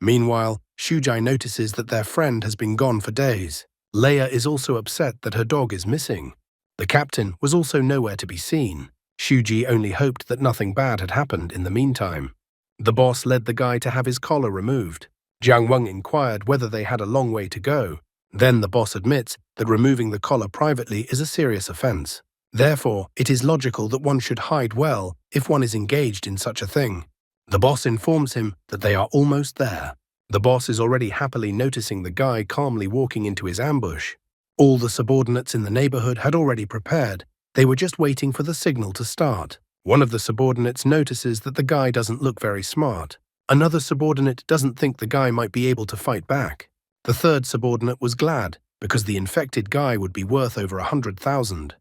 Speaker 1: Meanwhile, Shujai notices that their friend has been gone for days. Leia is also upset that her dog is missing. The captain was also nowhere to be seen. Shuji only hoped that nothing bad had happened in the meantime. The boss led the guy to have his collar removed. Jiang Weng inquired whether they had a long way to go. Then the boss admits that removing the collar privately is a serious offense. Therefore, it is logical that one should hide well if one is engaged in such a thing. The boss informs him that they are almost there. The boss is already happily noticing the guy calmly walking into his ambush. All the subordinates in the neighborhood had already prepared. They were just waiting for the signal to start. One of the subordinates notices that the guy doesn't look very smart. Another subordinate doesn't think the guy might be able to fight back. The third subordinate was glad because the infected guy would be worth over 100,000.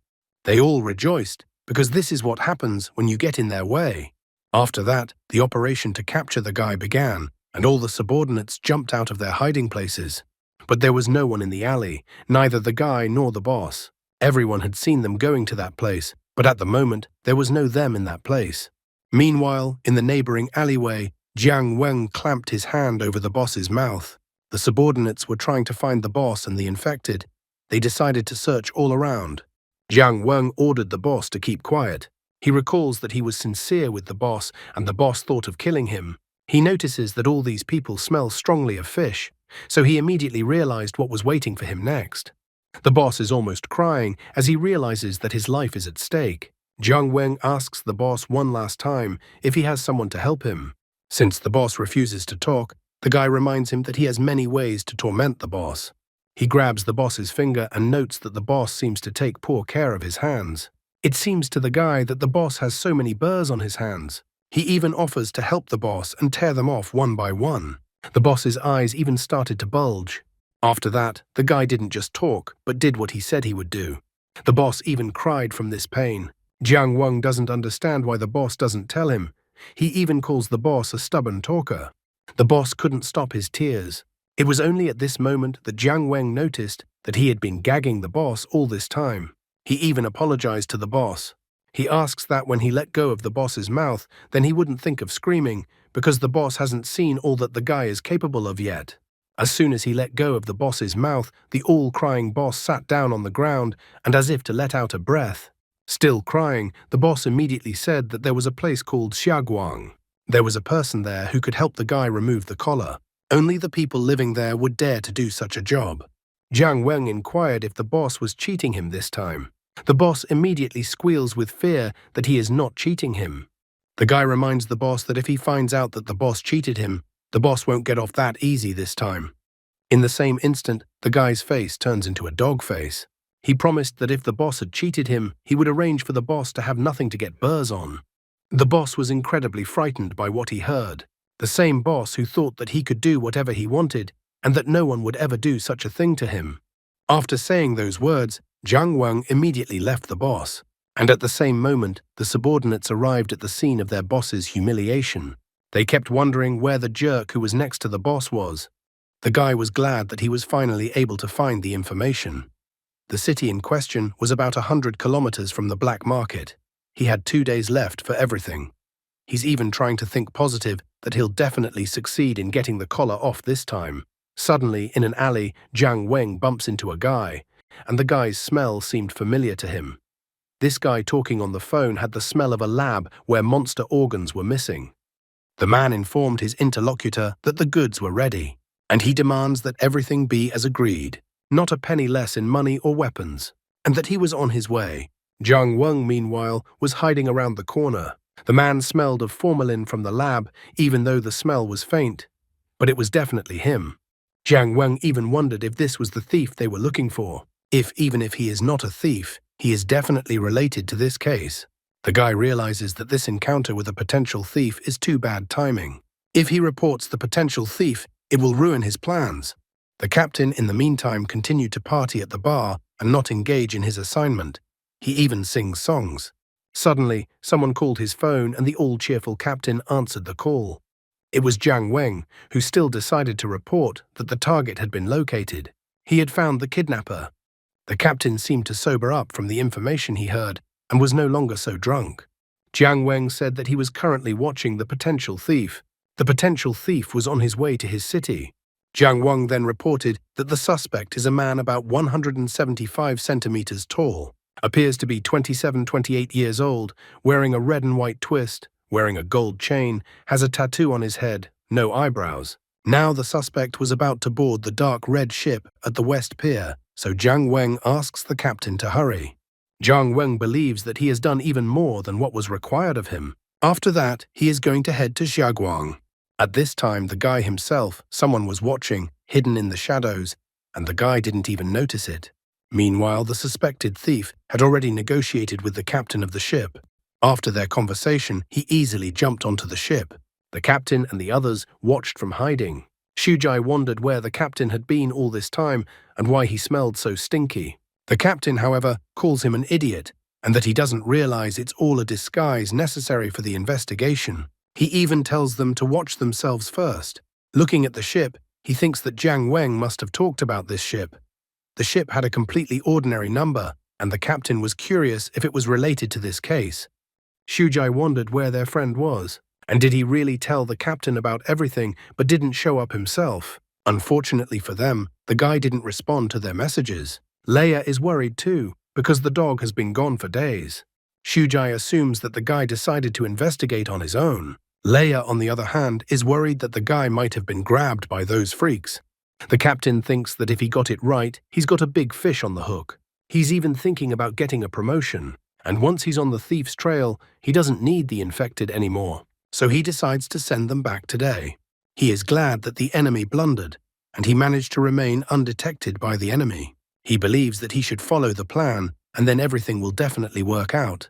Speaker 1: They all rejoiced because this is what happens when you get in their way. After that, the operation to capture the guy began, and all the subordinates jumped out of their hiding places. But there was no one in the alley, neither the guy nor the boss. Everyone had seen them going to that place, but at the moment, there was no them in that place. Meanwhile, in the neighboring alleyway, Jiang Weng clamped his hand over the boss's mouth. The subordinates were trying to find the boss and the infected. They decided to search all around. Jiang Weng ordered the boss to keep quiet. He recalls that he was sincere with the boss and the boss thought of killing him. He notices that all these people smell strongly of fish, so he immediately realized what was waiting for him next. The boss is almost crying as he realizes that his life is at stake. Jiang Weng asks the boss one last time if he has someone to help him. Since the boss refuses to talk, the guy reminds him that he has many ways to torment the boss. He grabs the boss's finger and notes that the boss seems to take poor care of his hands. It seems to the guy that the boss has so many burrs on his hands. He even offers to help the boss and tear them off one by one. The boss's eyes even started to bulge. After that, the guy didn't just talk, but did what he said he would do. The boss even cried from this pain. Jiang Weng doesn't understand why the boss doesn't tell him. He even calls the boss a stubborn talker. The boss couldn't stop his tears. It was only at this moment that Jiang Weng noticed that he had been gagging the boss all this time. He even apologized to the boss. He asks that when he let go of the boss's mouth, then he wouldn't think of screaming, because the boss hasn't seen all that the guy is capable of yet. As soon as he let go of the boss's mouth, the all-crying boss sat down on the ground and as if to let out a breath. Still crying, the boss immediately said that there was a place called Xiaguang. There was a person there who could help the guy remove the collar. Only the people living there would dare to do such a job. Jiang Weng inquired if the boss was cheating him this time. The boss immediately squeals with fear that he is not cheating him. The guy reminds the boss that if he finds out that the boss cheated him, the boss won't get off that easy this time. In the same instant, the guy's face turns into a dog face. He promised that if the boss had cheated him, he would arrange for the boss to have nothing to get burrs on. The boss was incredibly frightened by what he heard. The same boss who thought that he could do whatever he wanted and that no one would ever do such a thing to him. After saying those words, Jiang Weng immediately left the boss. And at the same moment, the subordinates arrived at the scene of their boss's humiliation. They kept wondering where the jerk who was next to the boss was. The guy was glad that he was finally able to find the information. The city in question was about 100 kilometers from the black market. He had 2 days left for everything. He's even trying to think positive that he'll definitely succeed in getting the collar off this time. Suddenly, in an alley, Jiang Weng bumps into a guy. and the guy's smell seemed familiar to him. This guy talking on the phone had the smell of a lab where monster organs were missing. The man informed his interlocutor that the goods were ready, and he demands that everything be as agreed, not a penny less in money or weapons, and that he was on his way. Jiang Weng, meanwhile, was hiding around the corner. The man smelled of formalin from the lab, even though the smell was faint, but it was definitely him. Jiang Weng even wondered if this was the thief they were looking for. Even if he is not a thief, he is definitely related to this case. The guy realizes that this encounter with a potential thief is too bad timing. If he reports the potential thief, it will ruin his plans. The captain, in the meantime, continued to party at the bar and not engage in his assignment. He even sings songs. Suddenly, someone called his phone and the all-cheerful captain answered the call. It was Jiang Weng, who still decided to report that the target had been located. He had found the kidnapper. The captain seemed to sober up from the information he heard and was no longer so drunk. Jiang Weng said that he was currently watching the potential thief. The potential thief was on his way to his city. Jiang Weng then reported that the suspect is a man about 175 centimeters tall, appears to be 27-28 years old, wearing a red and white twist, wearing a gold chain, has a tattoo on his head, no eyebrows. Now the suspect was about to board the dark red ship at the West Pier, so Jiang Weng asks the captain to hurry. Jiang Weng believes that he has done even more than what was required of him. After that, he is going to head to Xiaguang. At this time, the guy himself, someone was watching, hidden in the shadows, and the guy didn't even notice it. Meanwhile, the suspected thief had already negotiated with the captain of the ship. After their conversation, he easily jumped onto the ship. The captain and the others watched from hiding. Shujai wondered where the captain had been all this time and why he smelled so stinky. The captain, however, calls him an idiot and that he doesn't realize it's all a disguise necessary for the investigation. He even tells them to watch themselves first. Looking at the ship, he thinks that Jiang Weng must have talked about this ship. The ship had a completely ordinary number, and the captain was curious if it was related to this case. Shujai wondered where their friend was, and did he really tell the captain about everything but didn't show up himself? Unfortunately for them, the guy didn't respond to their messages. Leia is worried too, because the dog has been gone for days. Shujai assumes that the guy decided to investigate on his own. Leia, on the other hand, is worried that the guy might have been grabbed by those freaks. The captain thinks that if he got it right, he's got a big fish on the hook. He's even thinking about getting a promotion, and once he's on the thief's trail, he doesn't need the infected anymore. So he decides to send them back today. He is glad that the enemy blundered, and he managed to remain undetected by the enemy. He believes that he should follow the plan, and then everything will definitely work out.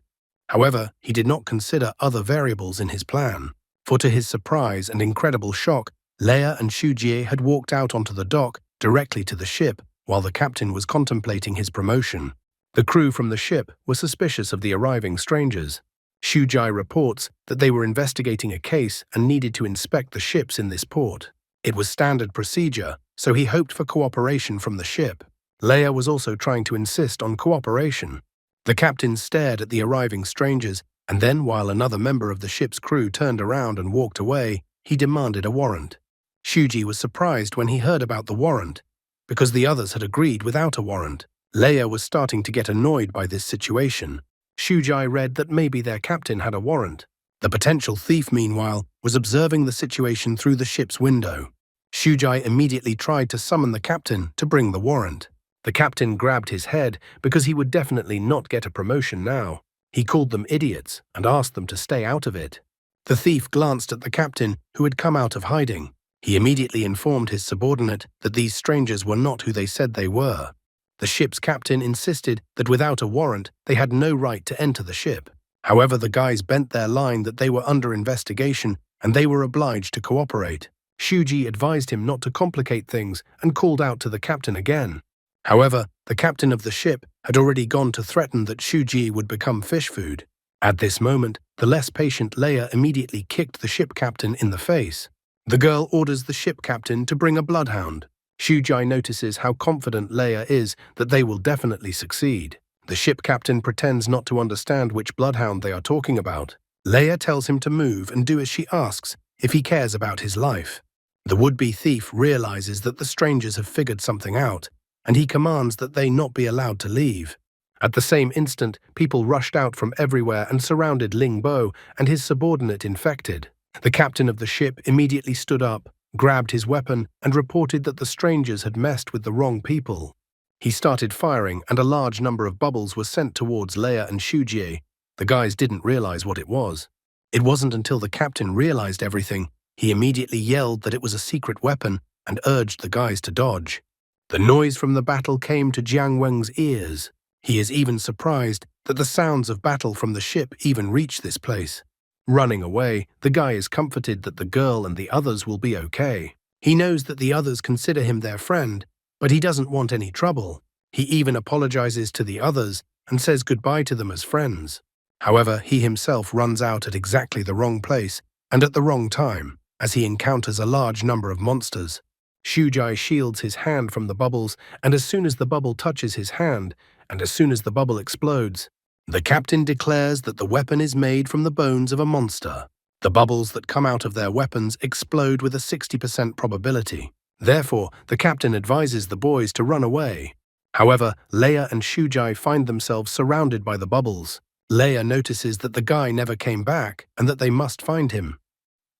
Speaker 1: However, he did not consider other variables in his plan, for to his surprise and incredible shock, Leia and Shujie had walked out onto the dock directly to the ship while the captain was contemplating his promotion. The crew from the ship were suspicious of the arriving strangers. Shujai reports that they were investigating a case and needed to inspect the ships in this port. It was standard procedure, so he hoped for cooperation from the ship. Leia was also trying to insist on cooperation. The captain stared at the arriving strangers, and then, while another member of the ship's crew turned around and walked away, he demanded a warrant. Shuji was surprised when he heard about the warrant, because the others had agreed without a warrant. Leia was starting to get annoyed by this situation. Shujai read that maybe their captain had a warrant. The potential thief, meanwhile, was observing the situation through the ship's window. Shujai immediately tried to summon the captain to bring the warrant. The captain grabbed his head because he would definitely not get a promotion now. He called them idiots and asked them to stay out of it. The thief glanced at the captain, who had come out of hiding. He immediately informed his subordinate that these strangers were not who they said they were. The ship's captain insisted that without a warrant, they had no right to enter the ship. However, the guys bent their line that they were under investigation and they were obliged to cooperate. Shuji advised him not to complicate things and called out to the captain again. However, the captain of the ship had already gone to threaten that Shuji would become fish food. At this moment, the less patient Leia immediately kicked the ship captain in the face. The girl orders the ship captain to bring a bloodhound. Shujai notices how confident Leia is that they will definitely succeed. The ship captain pretends not to understand which bloodhound they are talking about. Leia tells him to move and do as she asks if he cares about his life. The would-be thief realizes that the strangers have figured something out, and he commands that they not be allowed to leave. At the same instant, people rushed out from everywhere and surrounded Ling Bo and his subordinate infected. The captain of the ship immediately stood up, grabbed his weapon, and reported that the strangers had messed with the wrong people. He started firing, and a large number of bubbles were sent towards Leia and Shujie. The guys didn't realize what it was. It wasn't until the captain realized everything, he immediately yelled that it was a secret weapon and urged the guys to dodge. The noise from the battle came to Jiang Wen's ears. He is even surprised that the sounds of battle from the ship even reach this place. Running away, the guy is comforted that the girl and the others will be okay. He knows that the others consider him their friend, but he doesn't want any trouble. He even apologizes to the others and says goodbye to them as friends. However, he himself runs out at exactly the wrong place and at the wrong time, as he encounters a large number of monsters. Shujie shields his hand from the bubbles, and as soon as the bubble touches his hand, and as soon as the bubble explodes, the captain declares that the weapon is made from the bones of a monster. The bubbles that come out of their weapons explode with a 60% probability. Therefore, the captain advises the boys to run away. However, Leia and Shujie find themselves surrounded by the bubbles. Leia notices that the guy never came back and that they must find him.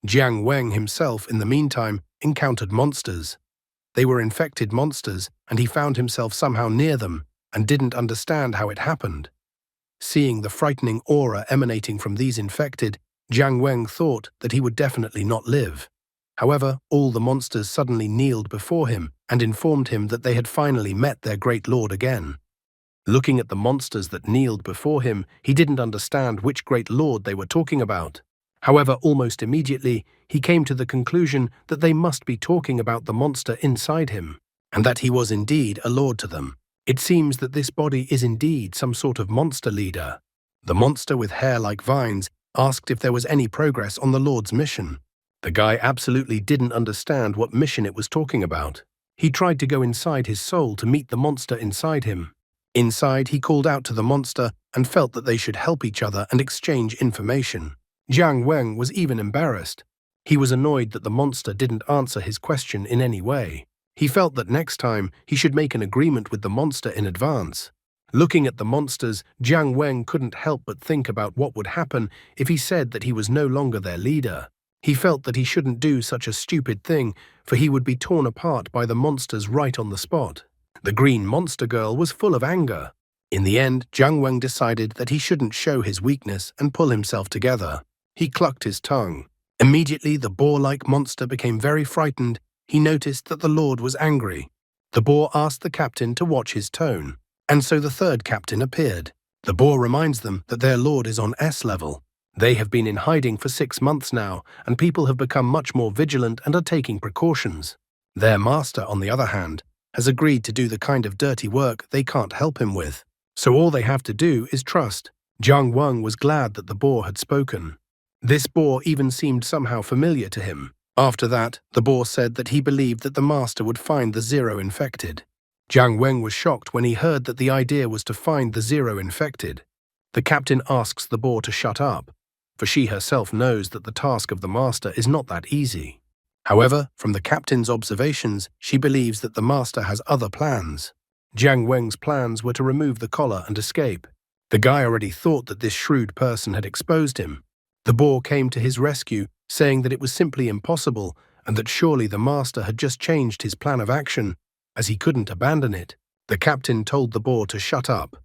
Speaker 1: Jiang Wen himself, in the meantime, encountered monsters. They were infected monsters, and he found himself somehow near them and didn't understand how it happened. Seeing the frightening aura emanating from these infected, Jiang Wen thought that he would definitely not live. However, all the monsters suddenly kneeled before him and informed him that they had finally met their great lord again. Looking at the monsters that kneeled before him, he didn't understand which great lord they were talking about. However, almost immediately, he came to the conclusion that they must be talking about the monster inside him, and that he was indeed a lord to them. It seems that this body is indeed some sort of monster leader. The monster with hair like vines asked if there was any progress on the Lord's mission. The guy absolutely didn't understand what mission it was talking about. He tried to go inside his soul to meet the monster inside him. Inside, he called out to the monster and felt that they should help each other and exchange information. Jiang Wen was even embarrassed. He was annoyed that the monster didn't answer his question in any way. He felt that next time he should make an agreement with the monster in advance. Looking at the monsters, Jiang Wen couldn't help but think about what would happen if he said that he was no longer their leader. He felt that he shouldn't do such a stupid thing, for he would be torn apart by the monsters right on the spot. The green monster girl was full of anger. In the end, Jiang Wen decided that he shouldn't show his weakness and pull himself together. He clucked his tongue. Immediately, the boar-like monster became very frightened. He noticed that the Lord was angry. The boar asked the captain to watch his tone, and so the third captain appeared. The boar reminds them that their Lord is on S level. They have been in hiding for 6 months now, and people have become much more vigilant and are taking precautions. Their master, on the other hand, has agreed to do the kind of dirty work they can't help him with. So all they have to do is trust. Jiang Wen was glad that the boar had spoken. This boar even seemed somehow familiar to him. After that, the boar said that he believed that the master would find the 0 infected. Jiang Wen was shocked when he heard that the idea was to find the 0 infected. The captain asks the boar to shut up, for she herself knows that the task of the master is not that easy. However, from the captain's observations, she believes that the master has other plans. Jiang Wen's plans were to remove the collar and escape. The guy already thought that this shrewd person had exposed him. The boar came to his rescue, saying that it was simply impossible and that surely the master had just changed his plan of action, as he couldn't abandon it. The captain told the boar to shut up.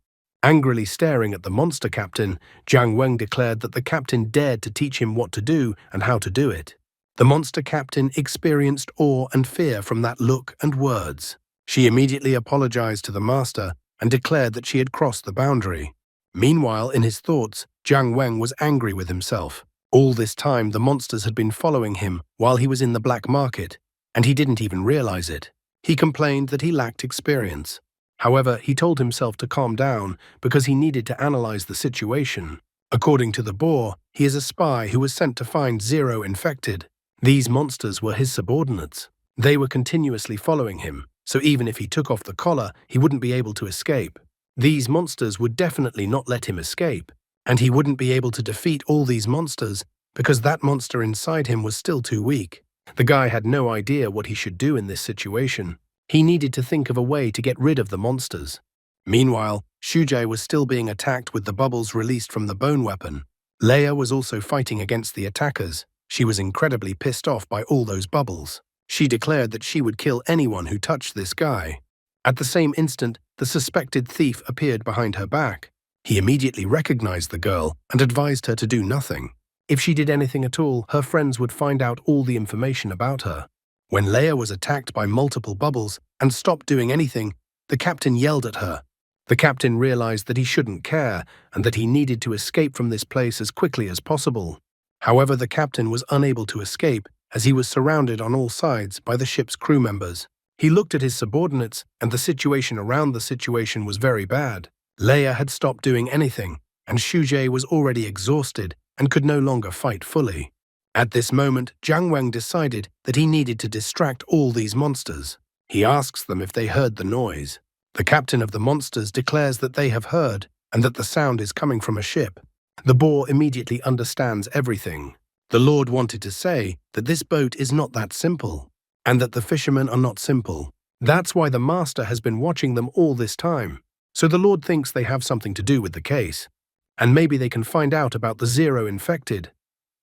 Speaker 1: Angrily staring at the monster captain, Jiang Wen declared that the captain dared to teach him what to do and how to do it. The monster captain experienced awe and fear from that look and words. She immediately apologized to the master and declared that she had crossed the boundary. Meanwhile, in his thoughts, Jiang Wen was angry with himself. All this time, the monsters had been following him while he was in the black market, and he didn't even realize it. He complained that he lacked experience. However, he told himself to calm down because he needed to analyze the situation. According to the boar, he is a spy who was sent to find 0 infected. These monsters were his subordinates. They were continuously following him, so even if he took off the collar, he wouldn't be able to escape. These monsters would definitely not let him escape, and he wouldn't be able to defeat all these monsters because that monster inside him was still too weak. The guy had no idea what he should do in this situation. He needed to think of a way to get rid of the monsters. Meanwhile, Shujai was still being attacked with the bubbles released from the bone weapon. Leia was also fighting against the attackers. She was incredibly pissed off by all those bubbles. She declared that she would kill anyone who touched this guy. At the same instant, the suspected thief appeared behind her back. He immediately recognized the girl and advised her to do nothing. If she did anything at all, her friends would find out all the information about her. When Leia was attacked by multiple bubbles and stopped doing anything, the captain yelled at her. The captain realized that he shouldn't care and that he needed to escape from this place as quickly as possible. However, the captain was unable to escape as he was surrounded on all sides by the ship's crew members. He looked at his subordinates, and the situation around the situation was very bad. Leia had stopped doing anything, and Shujai was already exhausted and could no longer fight fully. At this moment, Jiang Wang decided that he needed to distract all these monsters. He asks them if they heard the noise. The captain of the monsters declares that they have heard and that the sound is coming from a ship. The boar immediately understands everything. The Lord wanted to say that this boat is not that simple, and that the fishermen are not simple. That's why the master has been watching them all this time. So the Lord thinks they have something to do with the case. And maybe they can find out about the 0 infected.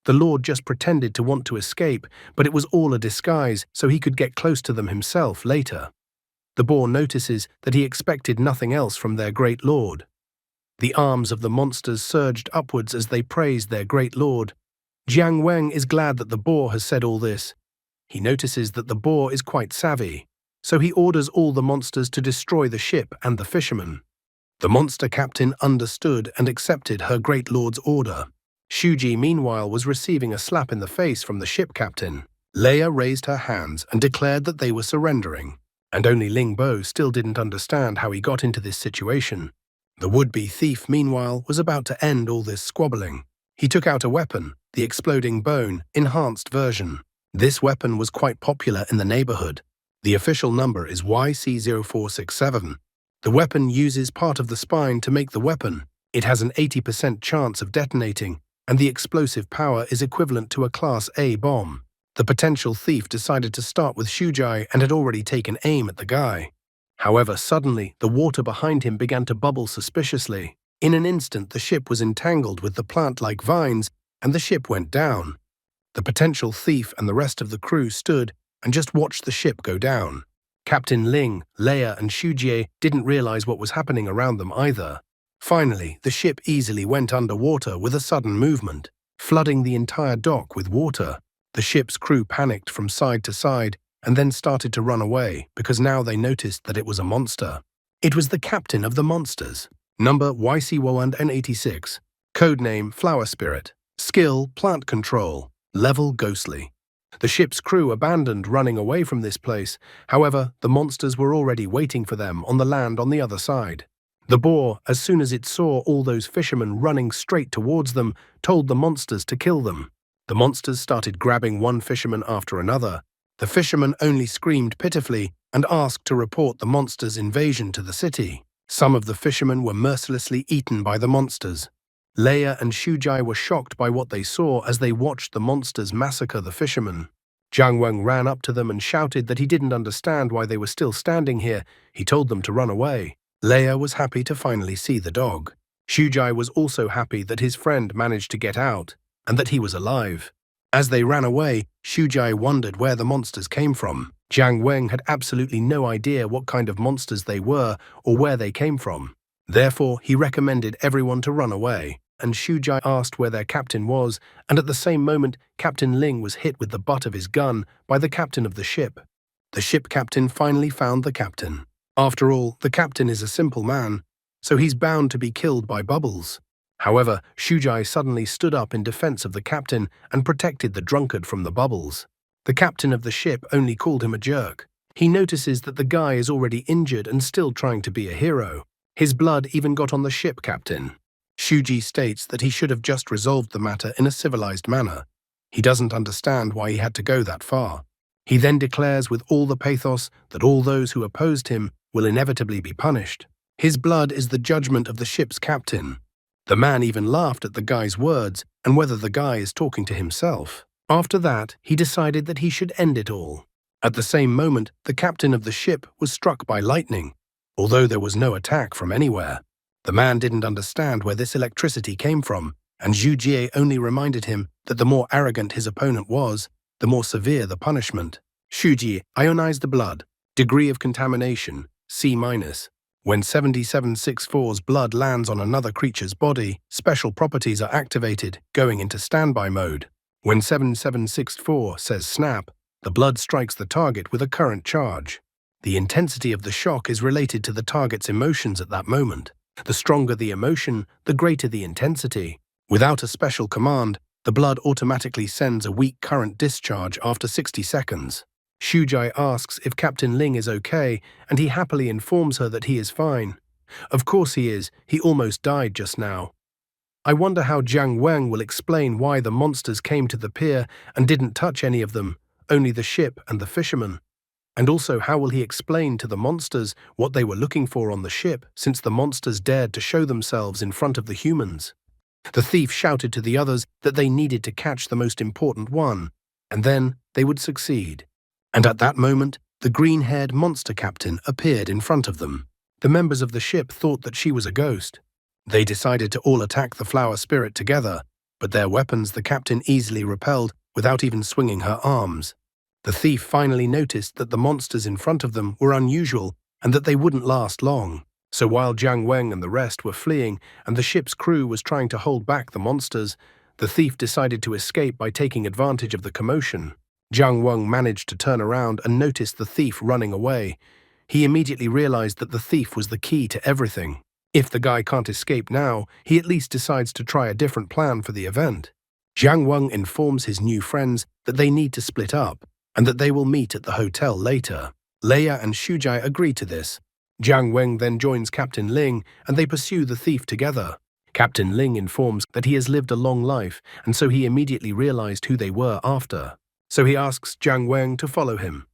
Speaker 1: The Lord just pretended to want to escape, but it was all a disguise so he could get close to them himself later. The boar notices that he expected nothing else from their great Lord. The arms of the monsters surged upwards as they praised their great Lord. Jiang Wang is glad that the boar has said all this. He notices that the boar is quite savvy, so he orders all the monsters to destroy the ship and the fishermen. The monster captain understood and accepted her great lord's order. Shuji, meanwhile, was receiving a slap in the face from the ship captain. Leia raised her hands and declared that they were surrendering, and only Ling Bo still didn't understand how he got into this situation. The would-be thief, meanwhile, was about to end all this squabbling. He took out a weapon, the exploding bone, enhanced version. This weapon was quite popular in the neighborhood. The official number is YC0467. The weapon uses part of the spine to make the weapon. It has an 80% chance of detonating, and the explosive power is equivalent to a Class A bomb. The potential thief decided to start with Shujai and had already taken aim at the guy. However, suddenly, the water behind him began to bubble suspiciously. In an instant, the ship was entangled with the plant-like vines, and the ship went down. The potential thief and the rest of the crew stood and just watched the ship go down. Captain Ling, Leia, and Shujie didn't realize what was happening around them either. Finally, the ship easily went underwater with a sudden movement, flooding the entire dock with water. The ship's crew panicked from side to side and then started to run away because now they noticed that it was a monster. It was the captain of the monsters. Number YC186. Codename Flower Spirit. Skill Plant Control. Level Ghostly. The ship's crew abandoned running away from this place. However, the monsters were already waiting for them on the land on the other side. The boar, as soon as it saw all those fishermen running straight towards them, told the monsters to kill them. The monsters started grabbing one fisherman after another. The fisherman only screamed pitifully and asked to report the monsters' invasion to the city. Some of the fishermen were mercilessly eaten by the monsters. Leia and Shujai were shocked by what they saw as they watched the monsters massacre the fishermen. Jiang Wang ran up to them and shouted that he didn't understand why they were still standing here. He told them to run away. Leia was happy to finally see the dog. Shujai was also happy that his friend managed to get out and that he was alive. As they ran away, Shujai wondered where the monsters came from. Jiang Wang had absolutely no idea what kind of monsters they were or where they came from. Therefore, he recommended everyone to run away, and Shujai asked where their captain was, and at the same moment, Captain Ling was hit with the butt of his gun by the captain of the ship. The ship captain finally found the captain. After all, the captain is a simple man, so he's bound to be killed by bubbles. However, Shujai suddenly stood up in defense of the captain and protected the drunkard from the bubbles. The captain of the ship only called him a jerk. He notices that the guy is already injured and still trying to be a hero. His blood even got on the ship captain. Shuji states that he should have just resolved the matter in a civilized manner. He doesn't understand why he had to go that far. He then declares with all the pathos that all those who opposed him will inevitably be punished. His blood is the judgment of the ship's captain. The man even laughed at the guy's words and whether the guy is talking to himself. After that, he decided that he should end it all. At the same moment, the captain of the ship was struck by lightning, although there was no attack from anywhere. The man didn't understand where this electricity came from, and Zhu Jie only reminded him that the more arrogant his opponent was, the more severe the punishment. Shuji ionized the blood. Degree of contamination, C-. When 7764's blood lands on another creature's body, special properties are activated, going into standby mode. When 7764 says snap, the blood strikes the target with a current charge. The intensity of the shock is related to the target's emotions at that moment. The stronger the emotion, the greater the intensity. Without a special command, the blood automatically sends a weak current discharge after 60 seconds. Shujai asks if Captain Ling is okay, and he happily informs her that he is fine. Of course he is, he almost died just now. I wonder how Jiang Weng will explain why the monsters came to the pier and didn't touch any of them, only the ship and the fishermen. And also how will he explain to the monsters what they were looking for on the ship, since the monsters dared to show themselves in front of the humans. The thief shouted to the others that they needed to catch the most important one, and then they would succeed. And at that moment, the green-haired monster captain appeared in front of them. The members of the ship thought that she was a ghost. They decided to all attack the flower spirit together, but their weapons the captain easily repelled without even swinging her arms. The thief finally noticed that the monsters in front of them were unusual and that they wouldn't last long. So while Jiang Weng and the rest were fleeing and the ship's crew was trying to hold back the monsters, the thief decided to escape by taking advantage of the commotion. Jiang Weng managed to turn around and noticed the thief running away. He immediately realized that the thief was the key to everything. If the guy can't escape now, he at least decides to try a different plan for the event. Jiang Weng informs his new friends that they need to split up and that they will meet at the hotel later. Leia and Shujai agree to this. Jiang Weng then joins Captain Ling and they pursue the thief together. Captain Ling informs that he has lived a long life, and so he immediately realized who they were after. So he asks Jiang Weng to follow him.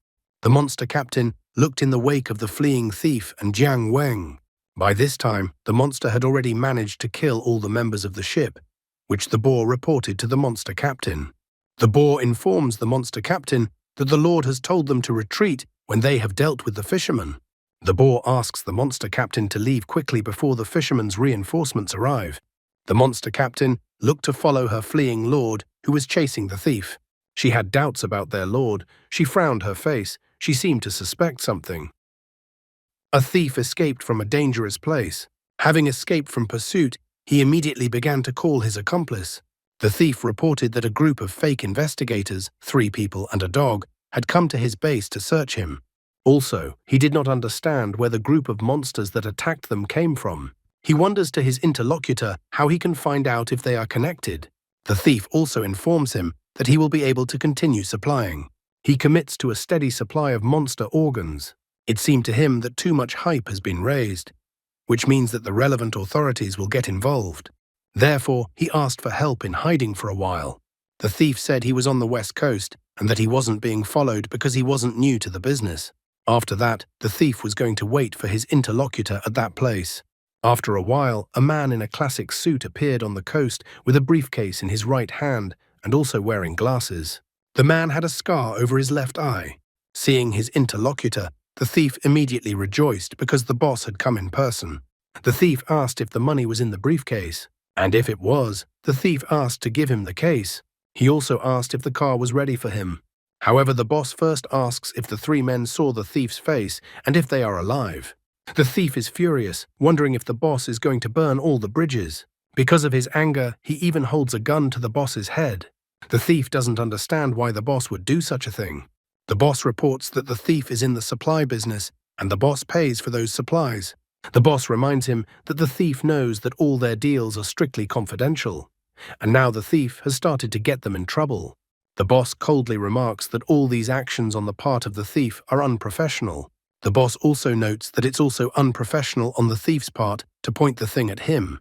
Speaker 1: The monster captain looked in the wake of the fleeing thief and Jiang Weng. By this time, the monster had already managed to kill all the members of the ship, which the boar reported to the monster captain. The boar informs the monster captain that the Lord has told them to retreat when they have dealt with the fishermen. The boar asks the monster captain to leave quickly before the fishermen's reinforcements arrive. The monster captain looked to follow her fleeing lord, who was chasing the thief. She had doubts about their lord. She frowned her face. She seemed to suspect something. A thief escaped from a dangerous place. Having escaped from pursuit, he immediately began to call his accomplice. The thief reported that a group of fake investigators, 3 people and a dog, had come to his base to search him. Also, he did not understand where the group of monsters that attacked them came from. He wonders to his interlocutor how he can find out if they are connected. The thief also informs him that he will be able to continue supplying. He commits to a steady supply of monster organs. It seemed to him that too much hype has been raised, which means that the relevant authorities will get involved. Therefore, he asked for help in hiding for a while. The thief said he was on the west coast and that he wasn't being followed because he wasn't new to the business. After that, the thief was going to wait for his interlocutor at that place. After a while, a man in a classic suit appeared on the coast with a briefcase in his right hand and also wearing glasses. The man had a scar over his left eye. Seeing his interlocutor, the thief immediately rejoiced because the boss had come in person. The thief asked if the money was in the briefcase, and if it was, the thief asked to give him the case. He also asked if the car was ready for him. However, the boss first asks if the 3 men saw the thief's face and if they are alive. The thief is furious, wondering if the boss is going to burn all the bridges. Because of his anger, he even holds a gun to the boss's head. The thief doesn't understand why the boss would do such a thing. The boss reports that the thief is in the supply business, and the boss pays for those supplies. The boss reminds him that the thief knows that all their deals are strictly confidential, and now the thief has started to get them in trouble. The boss coldly remarks that all these actions on the part of the thief are unprofessional. The boss also notes that it's also unprofessional on the thief's part to point the thing at him,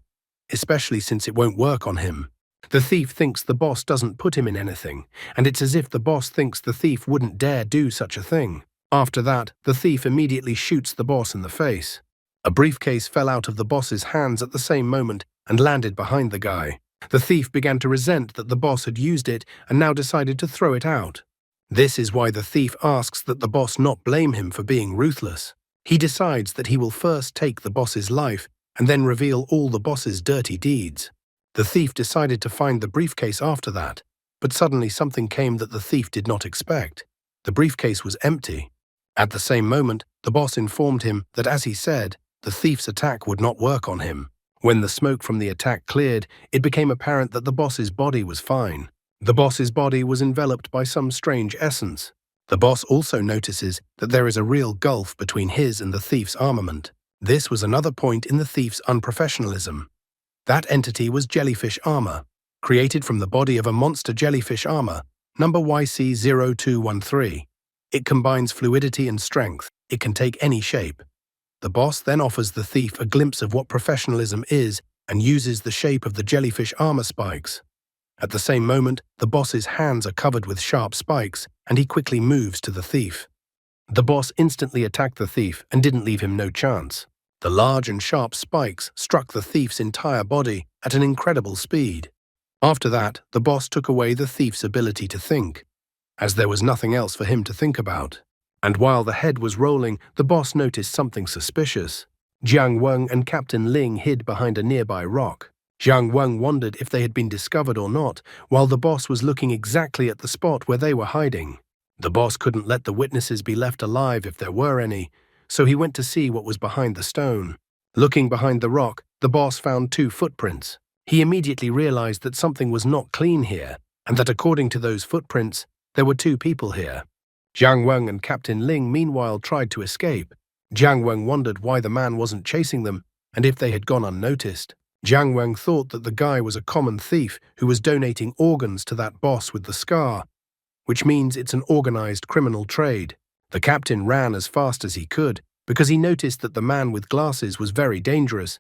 Speaker 1: especially since it won't work on him. The thief thinks the boss doesn't put him in anything, and it's as if the boss thinks the thief wouldn't dare do such a thing. After that, the thief immediately shoots the boss in the face. A briefcase fell out of the boss's hands at the same moment and landed behind the guy. The thief began to resent that the boss had used it and now decided to throw it out. This is why the thief asks that the boss not blame him for being ruthless. He decides that he will first take the boss's life and then reveal all the boss's dirty deeds. The thief decided to find the briefcase after that, but suddenly something came that the thief did not expect. The briefcase was empty. At the same moment, the boss informed him that, as he said, the thief's attack would not work on him. When the smoke from the attack cleared, it became apparent that the boss's body was fine. The boss's body was enveloped by some strange essence. The boss also notices that there is a real gulf between his and the thief's armament. This was another point in the thief's unprofessionalism. That entity was jellyfish armor, created from the body of a monster jellyfish armor, number YC0213. It combines fluidity and strength. It can take any shape. The boss then offers the thief a glimpse of what professionalism is and uses the shape of the jellyfish armor spikes. At the same moment, the boss's hands are covered with sharp spikes, and he quickly moves to the thief. The boss instantly attacked the thief and didn't leave him no chance. The large and sharp spikes struck the thief's entire body at an incredible speed. After that, the boss took away the thief's ability to think, as there was nothing else for him to think about. And while the head was rolling, the boss noticed something suspicious. Jiang Weng and Captain Ling hid behind a nearby rock. Jiang Weng wondered if they had been discovered or not, while the boss was looking exactly at the spot where they were hiding. The boss couldn't let the witnesses be left alive if there were any, so he went to see what was behind the stone. Looking behind the rock, the boss found 2 footprints. He immediately realized that something was not clean here, and that according to those footprints, there were 2 people here. Jiang Weng and Captain Ling meanwhile tried to escape. Jiang Weng wondered why the man wasn't chasing them, and if they had gone unnoticed. Jiang Weng thought that the guy was a common thief who was donating organs to that boss with the scar, which means it's an organized criminal trade. The captain ran as fast as he could because he noticed that the man with glasses was very dangerous,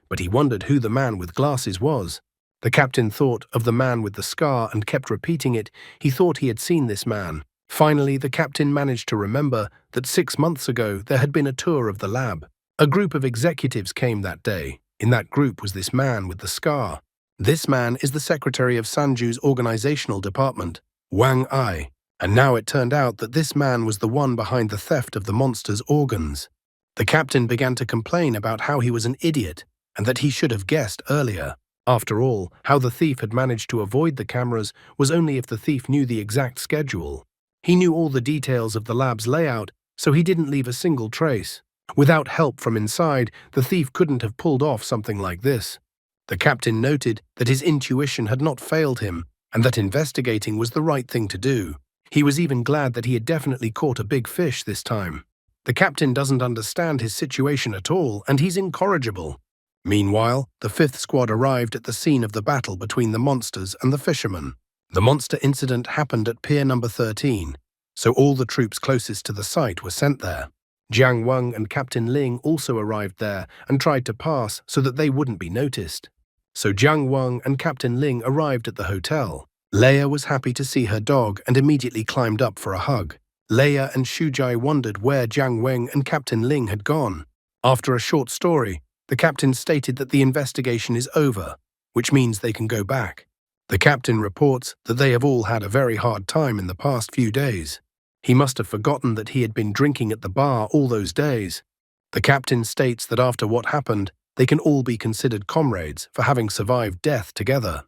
Speaker 1: but he wondered who the man with glasses was. The captain thought of the man with the scar and kept repeating it. He thought he had seen this man. Finally, the captain managed to remember that 6 months ago there had been a tour of the lab. A group of executives came that day. In that group was this man with the scar. This man is the secretary of Sanju's organizational department, Wang Ai, and now it turned out that this man was the one behind the theft of the monster's organs. The captain began to complain about how he was an idiot and that he should have guessed earlier. After all, how the thief had managed to avoid the cameras was only if the thief knew the exact schedule. He knew all the details of the lab's layout, so he didn't leave a single trace. Without help from inside, the thief couldn't have pulled off something like this. The captain noted that his intuition had not failed him and that investigating was the right thing to do. He was even glad that he had definitely caught a big fish this time. The captain doesn't understand his situation at all, and he's incorrigible. Meanwhile, the 5th squad arrived at the scene of the battle between the monsters and the fishermen. The monster incident happened at pier number 13, so all the troops closest to the site were sent there. Jiang Weng and Captain Ling also arrived there and tried to pass so that they wouldn't be noticed. So Jiang Weng and Captain Ling arrived at the hotel. Leia was happy to see her dog and immediately climbed up for a hug. Leia and Shujai wondered where Jiang Weng and Captain Ling had gone. After a short story, the captain stated that the investigation is over, which means they can go back. The captain reports that they have all had a very hard time in the past few days. He must have forgotten that he had been drinking at the bar all those days. The captain states that after what happened, they can all be considered comrades for having survived death together.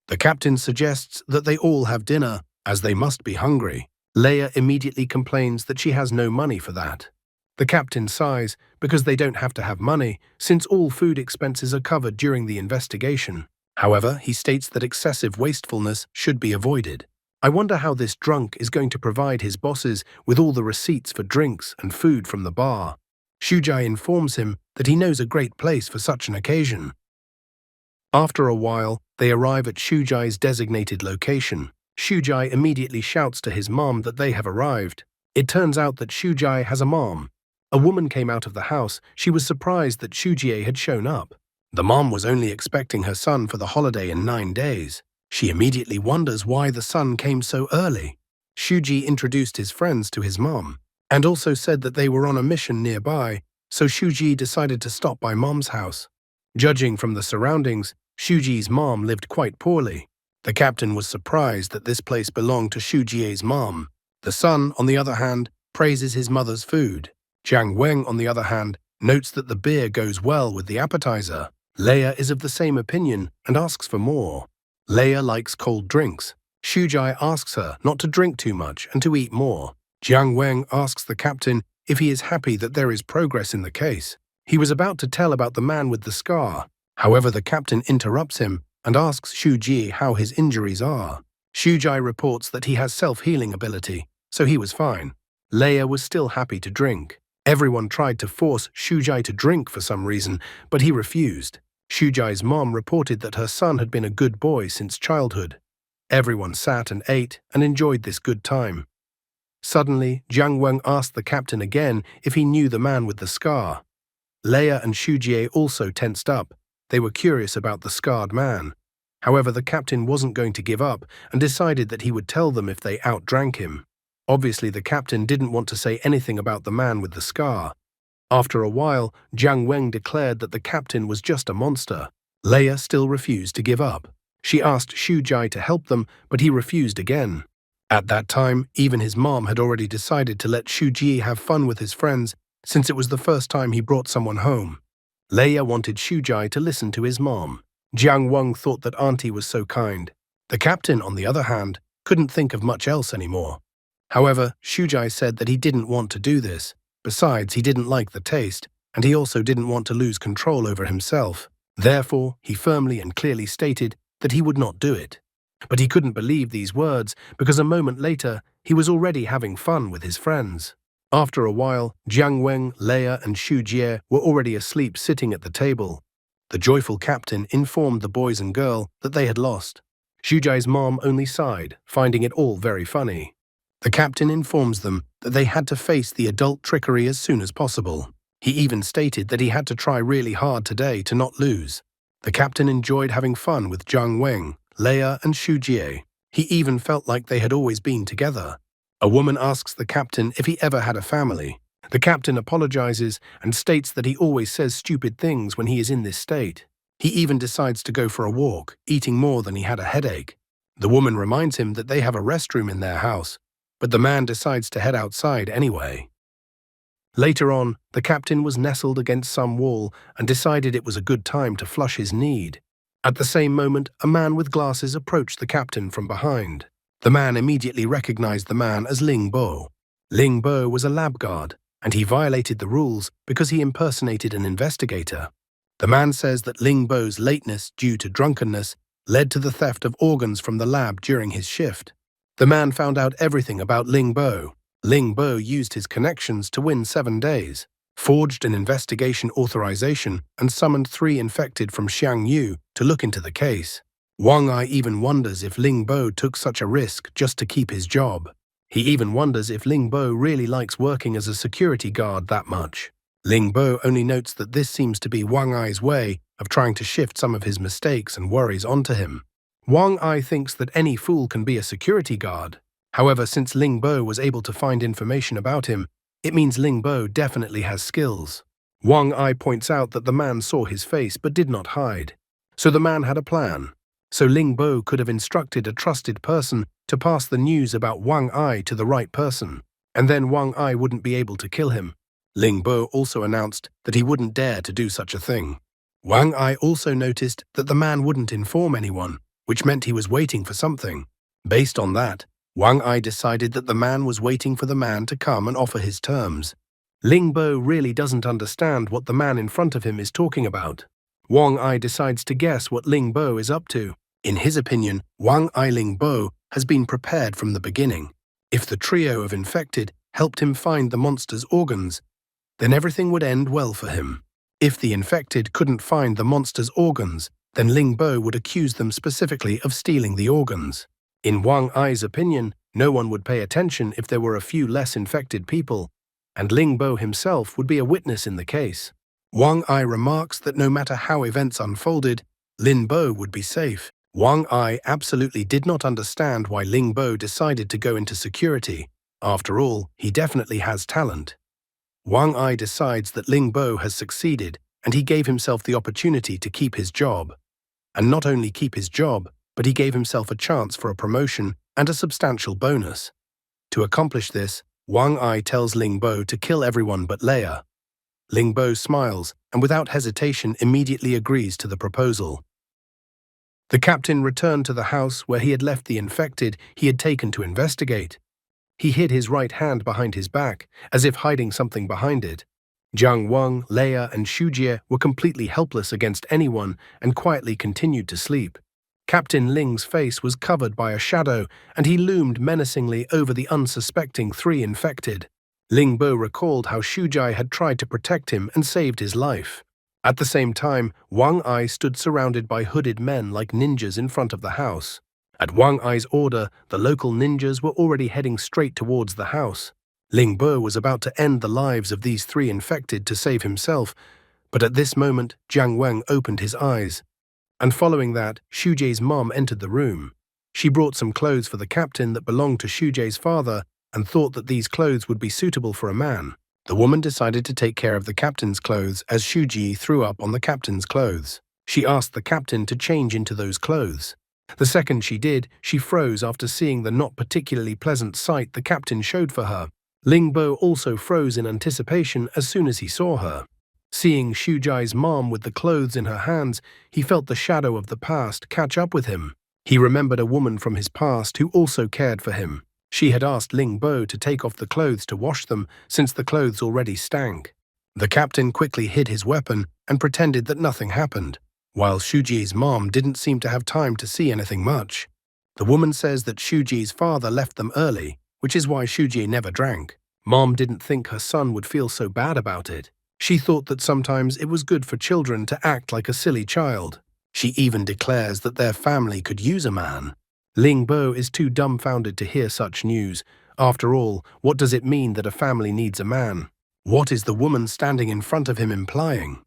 Speaker 1: The captain suggests that they all have dinner, as they must be hungry. Leia immediately complains that she has no money for that. The captain sighs because they don't have to have money, since all food expenses are covered during the investigation. However, he states that excessive wastefulness should be avoided. I wonder how this drunk is going to provide his bosses with all the receipts for drinks and food from the bar. Shujai informs him that he knows a great place for such an occasion. After a while, they arrive at Shujai's designated location. Shujai immediately shouts to his mom that they have arrived. It turns out that Shujai has a mom. A woman came out of the house. She was surprised that Shujie had shown up. The mom was only expecting her son for the holiday in 9 days. She immediately wonders why the son came so early. Shuji introduced his friends to his mom, and also said that they were on a mission nearby, so Shuji decided to stop by mom's house. Judging from the surroundings, Shuji's mom lived quite poorly. The captain was surprised that this place belonged to Shujie's mom. The son, on the other hand, praises his mother's food. Jiang Weng, on the other hand, notes that the beer goes well with the appetizer. Leia is of the same opinion and asks for more. Leia likes cold drinks. Shujai asks her not to drink too much and to eat more. Jiang Weng asks the captain if he is happy that there is progress in the case. He was about to tell about the man with the scar. However, the captain interrupts him and asks Shu Ji how his injuries are. Shujai reports that he has self-healing ability, so he was fine. Leia was still happy to drink. Everyone tried to force Shujai to drink for some reason, but he refused. Shujai's mom reported that her son had been a good boy since childhood. Everyone sat and ate and enjoyed this good time. Suddenly, Jiang Weng asked the captain again if he knew the man with the scar. Leia and Shujie also tensed up. They were curious about the scarred man. However, the captain wasn't going to give up and decided that he would tell them if they outdrank him. Obviously, the captain didn't want to say anything about the man with the scar. After a while, Jiang Weng declared that the captain was just a monster. Leia still refused to give up. She asked Shujai to help them, but he refused again. At that time, even his mom had already decided to let Shuji have fun with his friends since it was the first time he brought someone home. Leia wanted Shujai to listen to his mom. Jiang Weng thought that auntie was so kind. The captain, on the other hand, couldn't think of much else anymore. However, Shujai said that he didn't want to do this. Besides, he didn't like the taste, and he also didn't want to lose control over himself. Therefore, he firmly and clearly stated that he would not do it. But he couldn't believe these words because a moment later, he was already having fun with his friends. After a while, Jiang Weng, Leia, and Shu Jie were already asleep sitting at the table. The joyful captain informed the boys and girl that they had lost. Shujai's mom only sighed, finding it all very funny. The captain informs them that they had to face the adult trickery as soon as possible. He even stated that he had to try really hard today to not lose. The captain enjoyed having fun with Jiang Weng, Leia, and Shu Jie. He even felt like they had always been together. A woman asks the captain if he ever had a family. The captain apologizes and states that he always says stupid things when he is in this state. He even decides to go for a walk, eating more than he had a headache. The woman reminds him that they have a restroom in their house, but the man decides to head outside anyway. Later on, the captain was nestled against some wall and decided it was a good time to flush his need. At the same moment, a man with glasses approached the captain from behind. The man immediately recognized the man as Ling Bo. Ling Bo was a lab guard, and he violated the rules because he impersonated an investigator. The man says that Ling Bo's lateness due to drunkenness led to the theft of organs from the lab during his shift. The man found out everything about Ling Bo. Ling Bo used his connections to win 7 days, forged an investigation authorization, and summoned 3 infected from Xiang Yu to look into the case. Wang Ai even wonders if Ling Bo took such a risk just to keep his job. He even wonders if Ling Bo really likes working as a security guard that much. Ling Bo only notes that this seems to be Wang Ai's way of trying to shift some of his mistakes and worries onto him. Wang Ai thinks that any fool can be a security guard. However, since Ling Bo was able to find information about him, it means Ling Bo definitely has skills. Wang Ai points out that the man saw his face but did not hide. So the man had a plan. So Ling Bo could have instructed a trusted person to pass the news about Wang Ai to the right person, and then Wang Ai wouldn't be able to kill him. Ling Bo also announced that he wouldn't dare to do such a thing. Wang Ai also noticed that the man wouldn't inform anyone, which meant he was waiting for something. Based on that, Wang Ai decided that the man was waiting for the man to come and offer his terms. Ling Bo really doesn't understand what the man in front of him is talking about. Wang Ai decides to guess what Ling Bo is up to. In his opinion, Wang Ai Ling Bo has been prepared from the beginning. If the trio of infected helped him find the monster's organs, then everything would end well for him. If the infected couldn't find the monster's organs, then Ling Bo would accuse them specifically of stealing the organs. In Wang Ai's opinion, no one would pay attention if there were a few less infected people, and Ling Bo himself would be a witness in the case. Wang Ai remarks that no matter how events unfolded, Ling Bo would be safe. Wang Ai absolutely did not understand why Ling Bo decided to go into security. After all, he definitely has talent. Wang Ai decides that Ling Bo has succeeded, and he gave himself the opportunity to keep his job. And not only keep his job, but he gave himself a chance for a promotion and a substantial bonus. To accomplish this, Wang Ai tells Ling Bo to kill everyone but Leia. Ling Bo smiles and without hesitation immediately agrees to the proposal. The captain returned to the house where he had left the infected he had taken to investigate. He hid his right hand behind his back, as if hiding something behind it. Jiang Wang, Leia, and Shujie were completely helpless against anyone and quietly continued to sleep. Captain Ling's face was covered by a shadow, and he loomed menacingly over the unsuspecting three infected. Ling Bo recalled how Shujie had tried to protect him and saved his life. At the same time, Wang Ai stood surrounded by hooded men like ninjas in front of the house. At Wang Ai's order, the local ninjas were already heading straight towards the house. Ling Bo was about to end the lives of these three infected to save himself, but at this moment, Jiang Wang opened his eyes. And following that, Shujie's mom entered the room. She brought some clothes for the captain that belonged to Shujie's father and thought that these clothes would be suitable for a man. The woman decided to take care of the captain's clothes as Shujie threw up on the captain's clothes. She asked the captain to change into those clothes. The second she did, she froze after seeing the not particularly pleasant sight the captain showed for her. Ling Bo also froze in anticipation as soon as he saw her. Seeing Shujie's mom with the clothes in her hands, he felt the shadow of the past catch up with him. He remembered a woman from his past who also cared for him. She had asked Ling Bo to take off the clothes to wash them since the clothes already stank. The captain quickly hid his weapon and pretended that nothing happened, while Shujie's mom didn't seem to have time to see anything much. The woman says that Shujie's father left them early, which is why Shujie never drank. Mom didn't think her son would feel so bad about it. She thought that sometimes it was good for children to act like a silly child. She even declares that their family could use a man. Ling Bo is too dumbfounded to hear such news. After all, what does it mean that a family needs a man? What is the woman standing in front of him implying?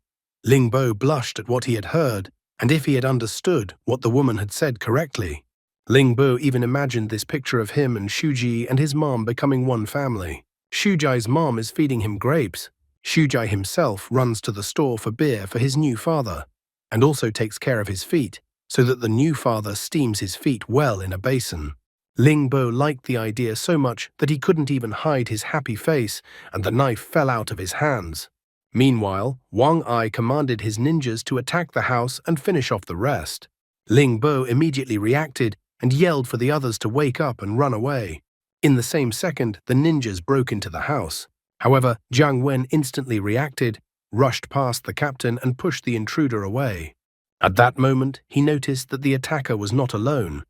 Speaker 1: Ling Bo blushed at what he had heard, and if he had understood what the woman had said correctly. Ling Bo even imagined this picture of him and Shujie and his mom becoming one family. Shujie's mom is feeding him grapes. Shujie himself runs to the store for beer for his new father, and also takes care of his feet, so that the new father steams his feet well in a basin. Ling Bo liked the idea so much that he couldn't even hide his happy face, and the knife fell out of his hands. Meanwhile, Wang Ai commanded his ninjas to attack the house and finish off the rest. Ling Bo immediately reacted and yelled for the others to wake up and run away. In the same second, the ninjas broke into the house. However, Jiang Wen instantly reacted, rushed past the captain and pushed the intruder away. At that moment, he noticed that the attacker was not alone,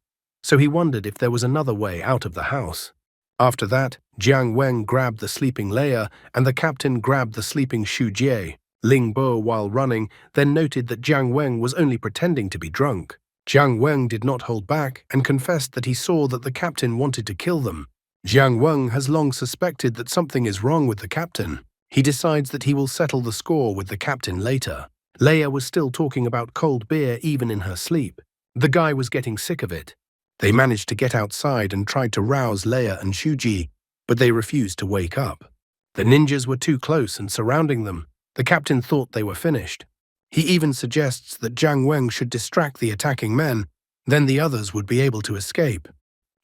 Speaker 1: so he wondered if there was another way out of the house. After that, Jiang Wen grabbed the sleeping Leia and the captain grabbed the sleeping Shujie. Ling Bo, while running, then noted that Jiang Wen was only pretending to be drunk. Jiang Wen did not hold back and confessed that he saw that the captain wanted to kill them. Jiang Wen has long suspected that something is wrong with the captain. He decides that he will settle the score with the captain later. Leia was still talking about cold beer even in her sleep. The guy was getting sick of it. They managed to get outside and tried to rouse Leia and Shujie, but they refused to wake up. The ninjas were too close and surrounding them. The captain thought they were finished. He even suggests that Jiang Wen should distract the attacking men, then the others would be able to escape.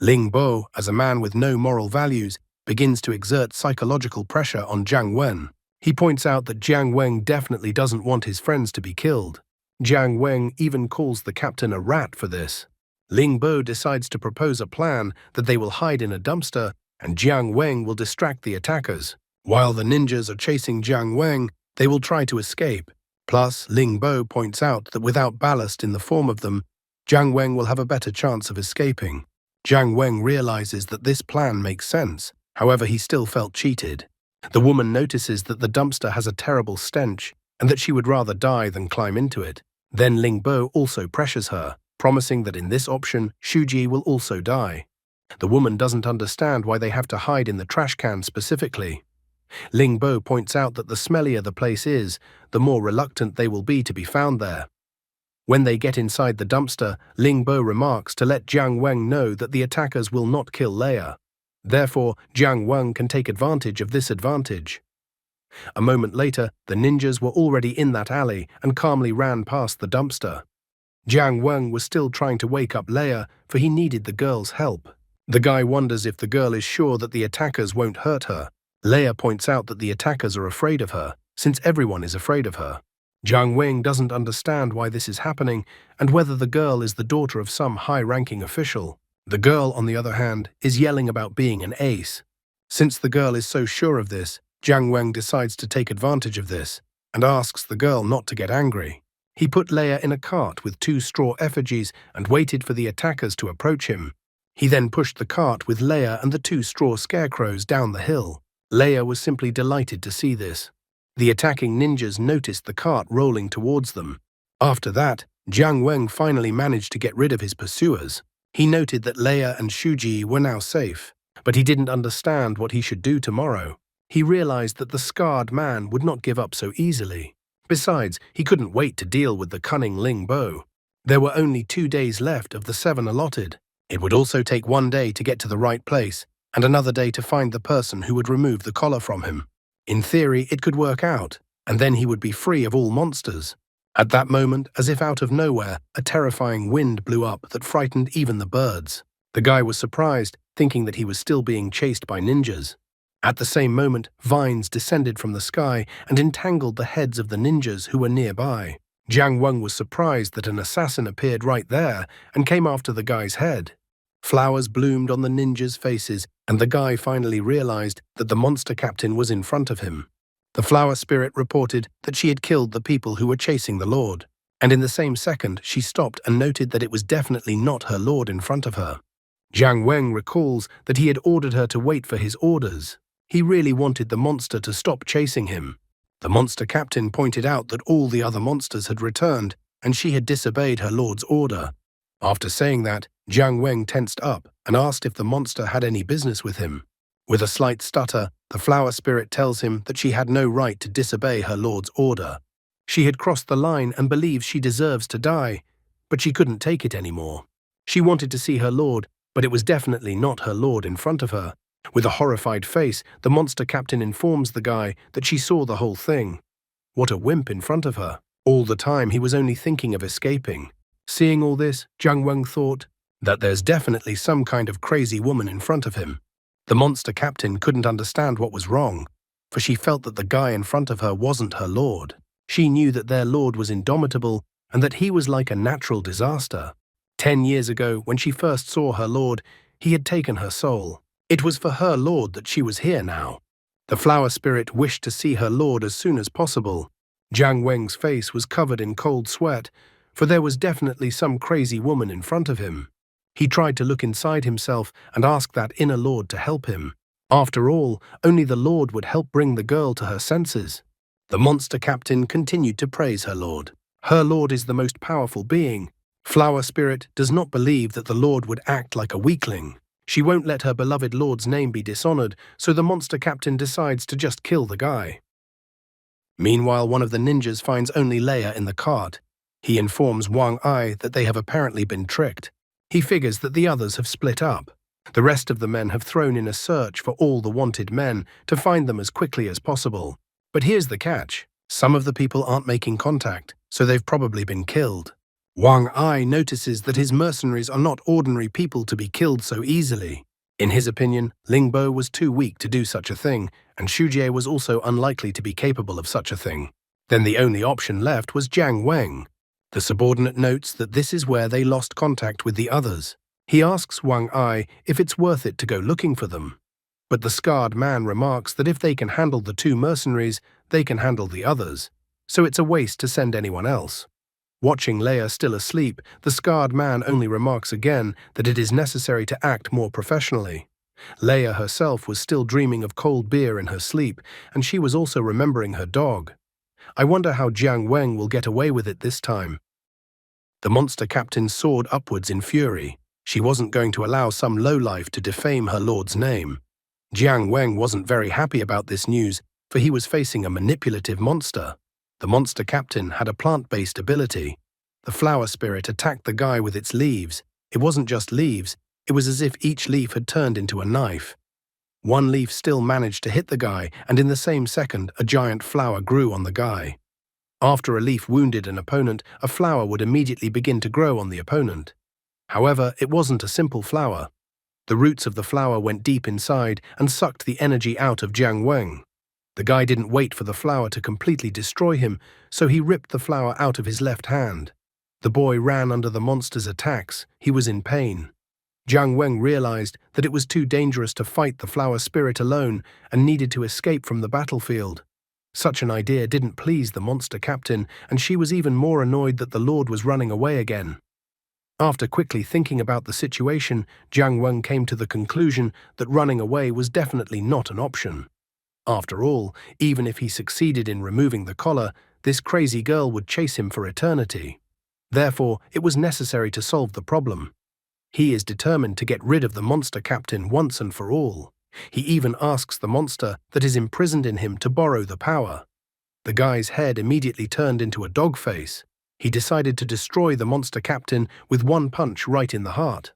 Speaker 1: Ling Bo, as a man with no moral values, begins to exert psychological pressure on Jiang Wen. He points out that Jiang Wen definitely doesn't want his friends to be killed. Jiang Wen even calls the captain a rat for this. Ling Bo decides to propose a plan that they will hide in a dumpster and Jiang Wen will distract the attackers. While the ninjas are chasing Jiang Wen, they will try to escape. Plus, Ling Bo points out that without ballast in the form of them, Jiang Wen will have a better chance of escaping. Jiang Wen realizes that this plan makes sense, however he still felt cheated. The woman notices that the dumpster has a terrible stench and that she would rather die than climb into it. Then Ling Bo also pressures her, promising that in this option, Shujie will also die. The woman doesn't understand why they have to hide in the trash can specifically. Ling Bo points out that the smellier the place is, the more reluctant they will be to be found there. When they get inside the dumpster, Ling Bo remarks to let Jiang Wen know that the attackers will not kill Leia. Therefore, Jiang Wen can take advantage of this advantage. A moment later, the ninjas were already in that alley and calmly ran past the dumpster. Jiang Wen was still trying to wake up Leia, for he needed the girl's help. The guy wonders if the girl is sure that the attackers won't hurt her. Leia points out that the attackers are afraid of her, since everyone is afraid of her. Jiang Weng doesn't understand why this is happening and whether the girl is the daughter of some high-ranking official. The girl, on the other hand, is yelling about being an ace. Since the girl is so sure of this, Jiang Weng decides to take advantage of this and asks the girl not to get angry. He put Leia in a cart with 2 straw effigies and waited for the attackers to approach him. He then pushed the cart with Leia and the 2 straw scarecrows down the hill. Leia was simply delighted to see this. The attacking ninjas noticed the cart rolling towards them. After that, Jiang Weng finally managed to get rid of his pursuers. He noted that Leia and Shuji were now safe, but he didn't understand what he should do tomorrow. He realized that the scarred man would not give up so easily. Besides, he couldn't wait to deal with the cunning Ling Bo. There were only 2 days left of the 7 allotted. It would also take 1 day to get to the right place, and another day to find the person who would remove the collar from him. In theory, it could work out, and then he would be free of all monsters. At that moment, as if out of nowhere, a terrifying wind blew up that frightened even the birds. The guy was surprised, thinking that he was still being chased by ninjas. At the same moment, vines descended from the sky and entangled the heads of the ninjas who were nearby. Jiang Weng was surprised that an assassin appeared right there and came after the guy's head. Flowers bloomed on the ninjas' faces, and the guy finally realized that the monster captain was in front of him. The flower spirit reported that she had killed the people who were chasing the lord, and in the same second she stopped and noted that it was definitely not her lord in front of her. Jiang Weng recalls that he had ordered her to wait for his orders. He really wanted the monster to stop chasing him. The monster captain pointed out that all the other monsters had returned, and she had disobeyed her lord's order. After saying that, Jiang Weng tensed up and asked if the monster had any business with him. With a slight stutter, the flower spirit tells him that she had no right to disobey her lord's order. She had crossed the line and believes she deserves to die, but she couldn't take it anymore. She wanted to see her lord, but it was definitely not her lord in front of her. With a horrified face, the monster captain informs the guy that she saw the whole thing. What a wimp in front of her. All the time he was only thinking of escaping. Seeing all this, Jiang Weng thought that there's definitely some kind of crazy woman in front of him. The monster captain couldn't understand what was wrong, for she felt that the guy in front of her wasn't her lord. She knew that their lord was indomitable and that he was like a natural disaster. 10 years ago, when she first saw her lord, he had taken her soul. It was for her lord that she was here now. The flower spirit wished to see her lord as soon as possible. Jiang Weng's face was covered in cold sweat, for there was definitely some crazy woman in front of him. He tried to look inside himself and ask that inner lord to help him. After all, only the lord would help bring the girl to her senses. The monster captain continued to praise her lord. Her lord is the most powerful being. Flower spirit does not believe that the lord would act like a weakling. She won't let her beloved lord's name be dishonored, so the monster captain decides to just kill the guy. Meanwhile, one of the ninjas finds only Leia in the cart. He informs Wang Ai that they have apparently been tricked. He figures that the others have split up. The rest of the men have thrown in a search for all the wanted men to find them as quickly as possible. But here's the catch. Some of the people aren't making contact, so they've probably been killed. Wang Ai notices that his mercenaries are not ordinary people to be killed so easily. In his opinion, Ling Bo was too weak to do such a thing, and Shujie was also unlikely to be capable of such a thing. Then the only option left was Jiang Weng. The subordinate notes that this is where they lost contact with the others. He asks Wang Ai if it's worth it to go looking for them. But the scarred man remarks that if they can handle the 2 mercenaries, they can handle the others, so it's a waste to send anyone else. Watching Leia still asleep, the scarred man only remarks again that it is necessary to act more professionally. Leia herself was still dreaming of cold beer in her sleep, and she was also remembering her dog. I wonder how Jiang Weng will get away with it this time. The monster captain soared upwards in fury. She wasn't going to allow some lowlife to defame her lord's name. Jiang Weng wasn't very happy about this news, for he was facing a manipulative monster. The monster captain had a plant-based ability. The flower spirit attacked the guy with its leaves. It wasn't just leaves, it was as if each leaf had turned into a knife. One leaf still managed to hit the guy, and in the same second, a giant flower grew on the guy. After a leaf wounded an opponent, a flower would immediately begin to grow on the opponent. However, it wasn't a simple flower. The roots of the flower went deep inside and sucked the energy out of Jiang Weng. The guy didn't wait for the flower to completely destroy him, so he ripped the flower out of his left hand. The boy ran under the monster's attacks. He was in pain. Jiang Weng realized that it was too dangerous to fight the flower spirit alone and needed to escape from the battlefield. Such an idea didn't please the monster captain, and she was even more annoyed that the Lord was running away again. After quickly thinking about the situation, Jiang Weng came to the conclusion that running away was definitely not an option. After all, even if he succeeded in removing the collar, this crazy girl would chase him for eternity. Therefore, it was necessary to solve the problem. He is determined to get rid of the monster captain once and for all. He even asks the monster that is imprisoned in him to borrow the power. The guy's head immediately turned into a dog face. He decided to destroy the monster captain with one punch right in the heart.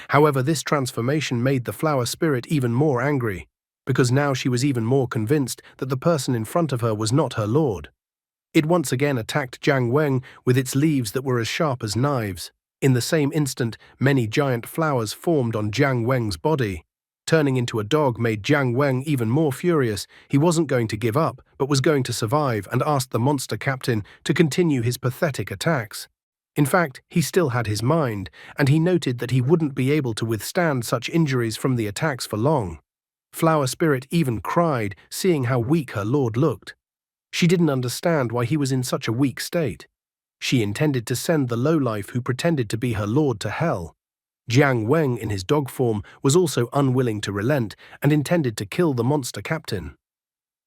Speaker 1: However, this transformation made the flower spirit even more angry, because now she was even more convinced that the person in front of her was not her lord. It once again attacked Jiang Weng with its leaves that were as sharp as knives. In the same instant, many giant flowers formed on Jiang Weng's body. Turning into a dog made Jiang Weng even more furious. He wasn't going to give up, but was going to survive, and asked the monster captain to continue his pathetic attacks. In fact, he still had his mind, and he noted that he wouldn't be able to withstand such injuries from the attacks for long. Flower Spirit even cried, seeing how weak her lord looked. She didn't understand why he was in such a weak state. She intended to send the lowlife who pretended to be her lord to hell. Jiang Weng in his dog form was also unwilling to relent and intended to kill the monster captain.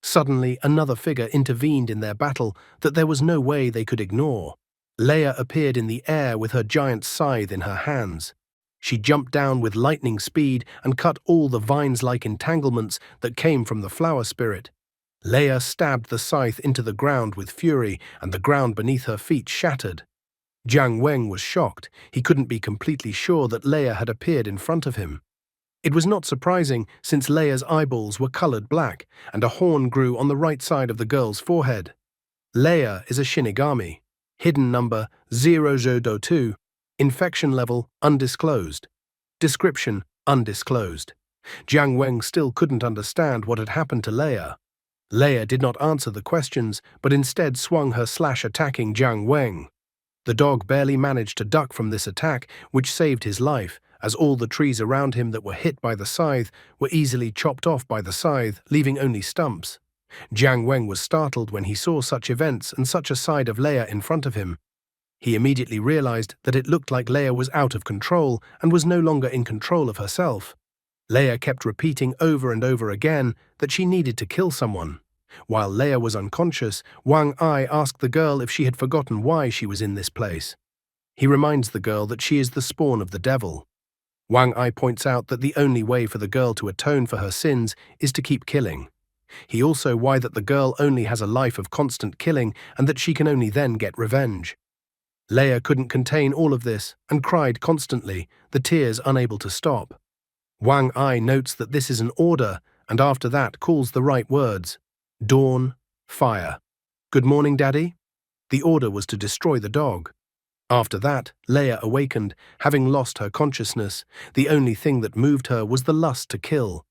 Speaker 1: Suddenly, another figure intervened in their battle that there was no way they could ignore. Leia appeared in the air with her giant scythe in her hands. She jumped down with lightning speed and cut all the vines-like entanglements that came from the flower spirit. Leia stabbed the scythe into the ground with fury, and the ground beneath her feet shattered. Jiang Weng was shocked. He couldn't be completely sure that Leia had appeared in front of him. It was not surprising, since Leia's eyeballs were colored black, and a horn grew on the right side of the girl's forehead. Leia is a Shinigami. Hidden number 0002. Infection level undisclosed. Description undisclosed. Jiang Weng still couldn't understand what had happened to Leia. Leia did not answer the questions, but instead swung her slash attacking Jiang Weng. The dog barely managed to duck from this attack, which saved his life, as all the trees around him that were hit by the scythe were easily chopped off by the scythe, leaving only stumps. Jiang Weng was startled when he saw such events and such a side of Leia in front of him. He immediately realized that it looked like Leia was out of control and was no longer in control of herself. Leia kept repeating over and over again that she needed to kill someone. While Leia was unconscious, Wang Ai asked the girl if she had forgotten why she was in this place. He reminds the girl that she is the spawn of the devil. Wang Ai points out that the only way for the girl to atone for her sins is to keep killing. He also why that the girl only has a life of constant killing and that she can only then get revenge. Leia couldn't contain all of this and cried constantly, the tears unable to stop. Wang Ai notes that this is an order, and after that calls the right words. Dawn, fire. Good morning, Daddy. The order was to destroy the dog. After that, Leia awakened, having lost her consciousness. The only thing that moved her was the lust to kill.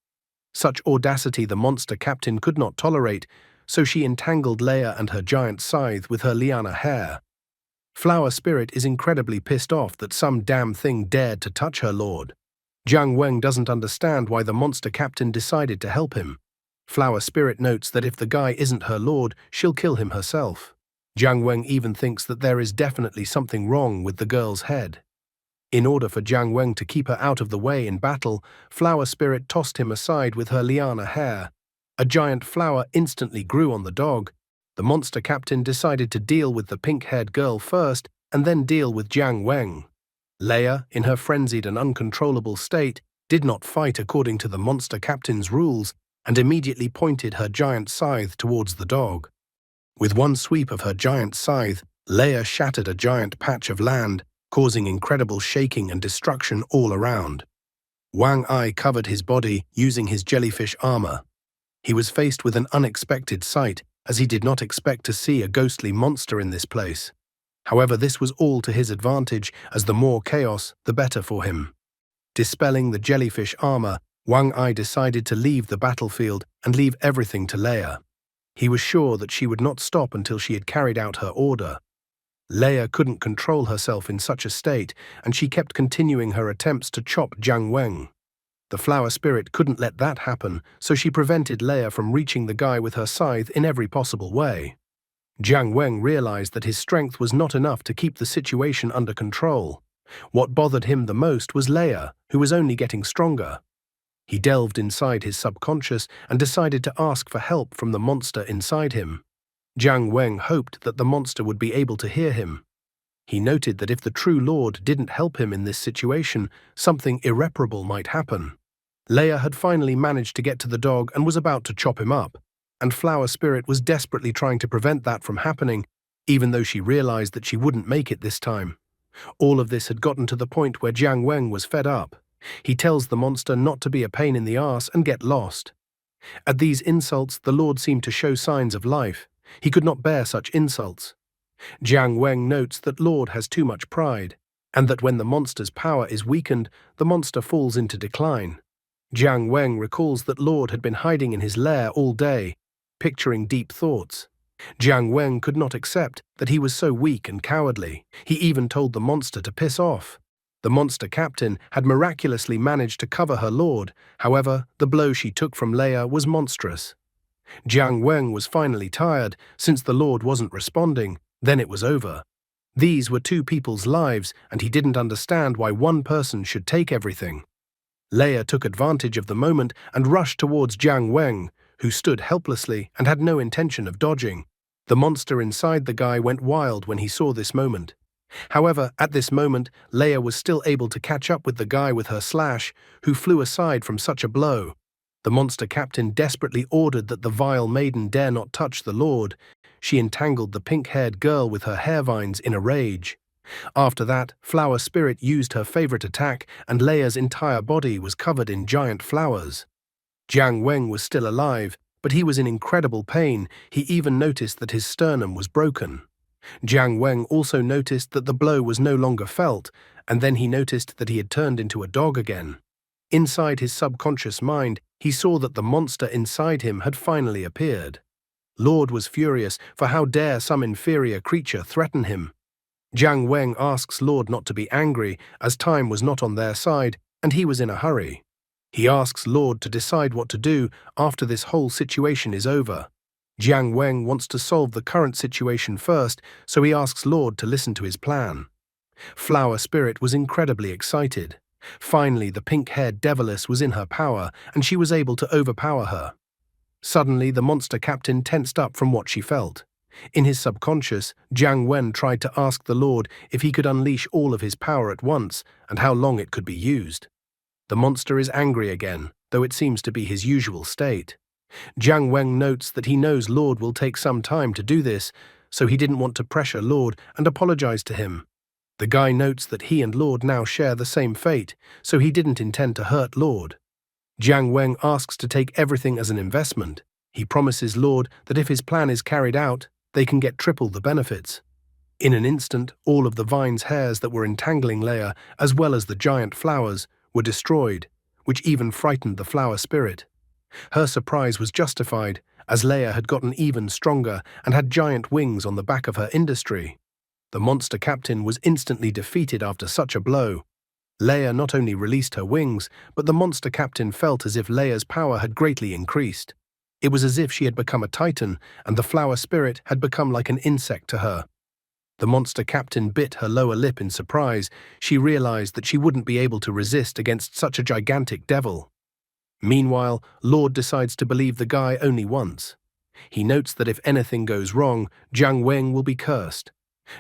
Speaker 1: Such audacity the monster captain could not tolerate, so she entangled Leia and her giant scythe with her liana hair. Flower Spirit is incredibly pissed off that some damn thing dared to touch her lord. Jiang Weng doesn't understand why the monster captain decided to help him. Flower Spirit notes that if the guy isn't her lord, she'll kill him herself. Jiang Weng even thinks that there is definitely something wrong with the girl's head. In order for Jiang Weng to keep her out of the way in battle, Flower Spirit tossed him aside with her liana hair. A giant flower instantly grew on the dog. The monster captain decided to deal with the pink-haired girl first and then deal with Jiang Weng. Leia, in her frenzied and uncontrollable state, did not fight according to the monster captain's rules and immediately pointed her giant scythe towards the dog. With one sweep of her giant scythe, Leia shattered a giant patch of land, causing incredible shaking and destruction all around. Wang Ai covered his body using his jellyfish armor. He was faced with an unexpected sight, as he did not expect to see a ghostly monster in this place. However, this was all to his advantage, as the more chaos, the better for him. Dispelling the jellyfish armor, Wang Ai decided to leave the battlefield and leave everything to Leia. He was sure that she would not stop until she had carried out her order. Leia couldn't control herself in such a state, and she kept continuing her attempts to chop Jiang Weng. The flower spirit couldn't let that happen, so she prevented Leia from reaching the guy with her scythe in every possible way. Jiang Weng realized that his strength was not enough to keep the situation under control. What bothered him the most was Leia, who was only getting stronger. He delved inside his subconscious and decided to ask for help from the monster inside him. Jiang Weng hoped that the monster would be able to hear him. He noted that if the true Lord didn't help him in this situation, something irreparable might happen. Leia had finally managed to get to the dog and was about to chop him up, and Flower Spirit was desperately trying to prevent that from happening, even though she realized that she wouldn't make it this time. All of this had gotten to the point where Jiang Weng was fed up. He tells the monster not to be a pain in the ass and get lost. At these insults, the Lord seemed to show signs of life. He could not bear such insults. Jiang Weng notes that Lord has too much pride, and that when the monster's power is weakened, the monster falls into decline. Jiang Weng recalls that Lord had been hiding in his lair all day, picturing deep thoughts. Jiang Weng could not accept that he was so weak and cowardly. He even told the monster to piss off. The monster captain had miraculously managed to cover her Lord. However, the blow she took from Leia was monstrous. Jiang Weng was finally tired. Since the Lord wasn't responding, then it was over. These were two people's lives, and he didn't understand why one person should take everything. Leia took advantage of the moment and rushed towards Jiang Weng, who stood helplessly and had no intention of dodging. The monster inside the guy went wild when he saw this moment. However, at this moment, Leia was still able to catch up with the guy with her slash, who flew aside from such a blow. The monster captain desperately ordered that the vile maiden dare not touch the Lord. She entangled the pink-haired girl with her hair vines in a rage. After that, Flower Spirit used her favorite attack, and Leia's entire body was covered in giant flowers. Jiang Weng was still alive, but he was in incredible pain. He even noticed that his sternum was broken. Jiang Weng also noticed that the blow was no longer felt, and then he noticed that he had turned into a dog again. Inside his subconscious mind, he saw that the monster inside him had finally appeared. Lord was furious, for how dare some inferior creature threaten him? Jiang Weng asks Lord not to be angry, as time was not on their side, and he was in a hurry. He asks Lord to decide what to do after this whole situation is over. Jiang Weng wants to solve the current situation first, so he asks Lord to listen to his plan. Flower Spirit was incredibly excited. Finally, the pink-haired deviless was in her power, and she was able to overpower her. Suddenly, the monster captain tensed up from what she felt. In his subconscious, Jiang Weng tried to ask the Lord if he could unleash all of his power at once and how long it could be used. The monster is angry again, though it seems to be his usual state. Jiang Weng notes that he knows Lord will take some time to do this, so he didn't want to pressure Lord and apologized to him. The guy notes that he and Lord now share the same fate, so he didn't intend to hurt Lord. Jiang Weng asks to take everything as an investment. He promises Lord that if his plan is carried out, they can get triple the benefits. In an instant, all of the vine's hairs that were entangling Leia, as well as the giant flowers, were destroyed, which even frightened the Flower Spirit. Her surprise was justified, as Leia had gotten even stronger and had giant wings on the back of her industry. The monster captain was instantly defeated after such a blow. Leia not only released her wings, but the monster captain felt as if Leia's power had greatly increased. It was as if she had become a titan, and the Flower Spirit had become like an insect to her. The monster captain bit her lower lip in surprise. She realized that she wouldn't be able to resist against such a gigantic devil. Meanwhile, Lord decides to believe the guy only once. He notes that if anything goes wrong, Jiang Weng will be cursed.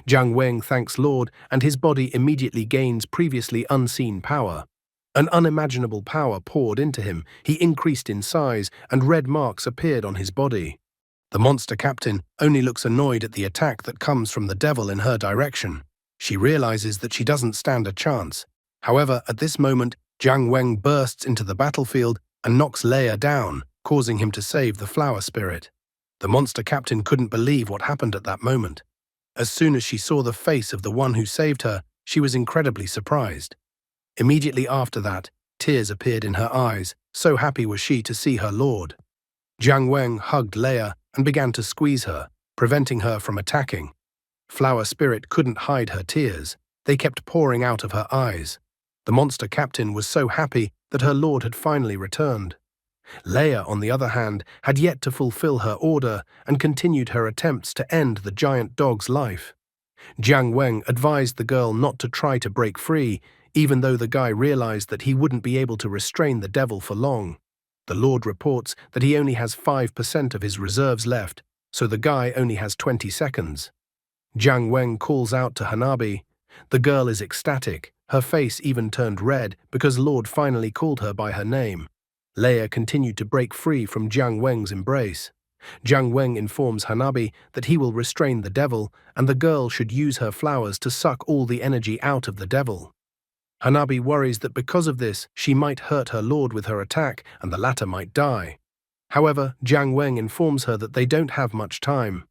Speaker 1: Jiang Weng thanks Lord, and his body immediately gains previously unseen power. An unimaginable power poured into him. He increased in size, and red marks appeared on his body. The monster captain only looks annoyed at the attack that comes from the devil in her direction. She realizes that she doesn't stand a chance. However, at this moment, Jiang Weng bursts into the battlefield and knocks Leia down, causing him to save the Flower Spirit. The monster captain couldn't believe what happened at that moment. As soon as she saw the face of the one who saved her, she was incredibly surprised. Immediately after that, tears appeared in her eyes, so happy was she to see her lord. Jiang Weng hugged Leia and began to squeeze her, preventing her from attacking. Flower Spirit couldn't hide her tears. They kept pouring out of her eyes. The monster captain was so happy that her lord had finally returned. Leia, on the other hand, had yet to fulfill her order and continued her attempts to end the giant dog's life. Jiang Weng advised the girl not to try to break free, even though the guy realized that he wouldn't be able to restrain the devil for long. The Lord reports that he only has 5% of his reserves left, so the guy only has 20 seconds. Jiang Weng calls out to Hanabi. The girl is ecstatic. Her face even turned red because Lord finally called her by her name. Leia continued to break free from Jiang Weng's embrace. Jiang Weng informs Hanabi that he will restrain the devil and the girl should use her flowers to suck all the energy out of the devil. Hanabi worries that because of this, she might hurt her lord with her attack and the latter might die. However, Jiang Weng informs her that they don't have much time.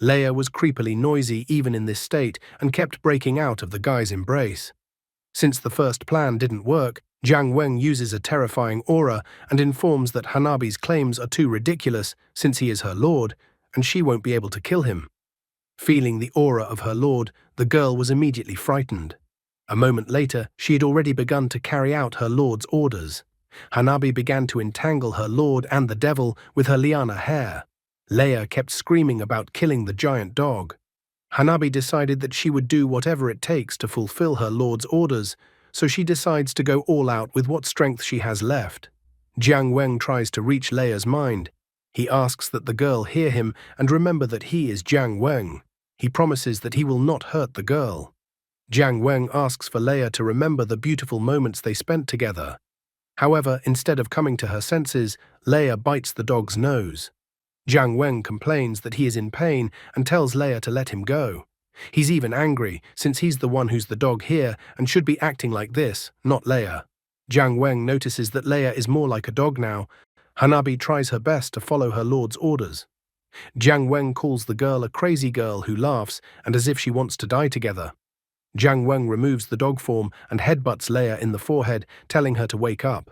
Speaker 1: Leia was creepily noisy even in this state and kept breaking out of the guy's embrace. Since the first plan didn't work, Jiang Weng uses a terrifying aura and informs that Hanabi's claims are too ridiculous since he is her lord, and she won't be able to kill him. Feeling the aura of her lord, the girl was immediately frightened. A moment later, she had already begun to carry out her lord's orders. Hanabi began to entangle her lord and the devil with her liana hair. Leia kept screaming about killing the giant dog. Hanabi decided that she would do whatever it takes to fulfill her lord's orders, so she decides to go all out with what strength she has left. Jiang Weng tries to reach Leia's mind. He asks that the girl hear him and remember that he is Jiang Weng. He promises that he will not hurt the girl. Jiang Weng asks for Leia to remember the beautiful moments they spent together. However, instead of coming to her senses, Leia bites the dog's nose. Jiang Weng complains that he is in pain and tells Leia to let him go. He's even angry, since he's the one who's the dog here and should be acting like this, not Leia. Jiang Weng notices that Leia is more like a dog now. Hanabi tries her best to follow her lord's orders. Jiang Weng calls the girl a crazy girl who laughs and as if she wants to die together. Jiang Weng removes the dog form and headbutts Leia in the forehead, telling her to wake up.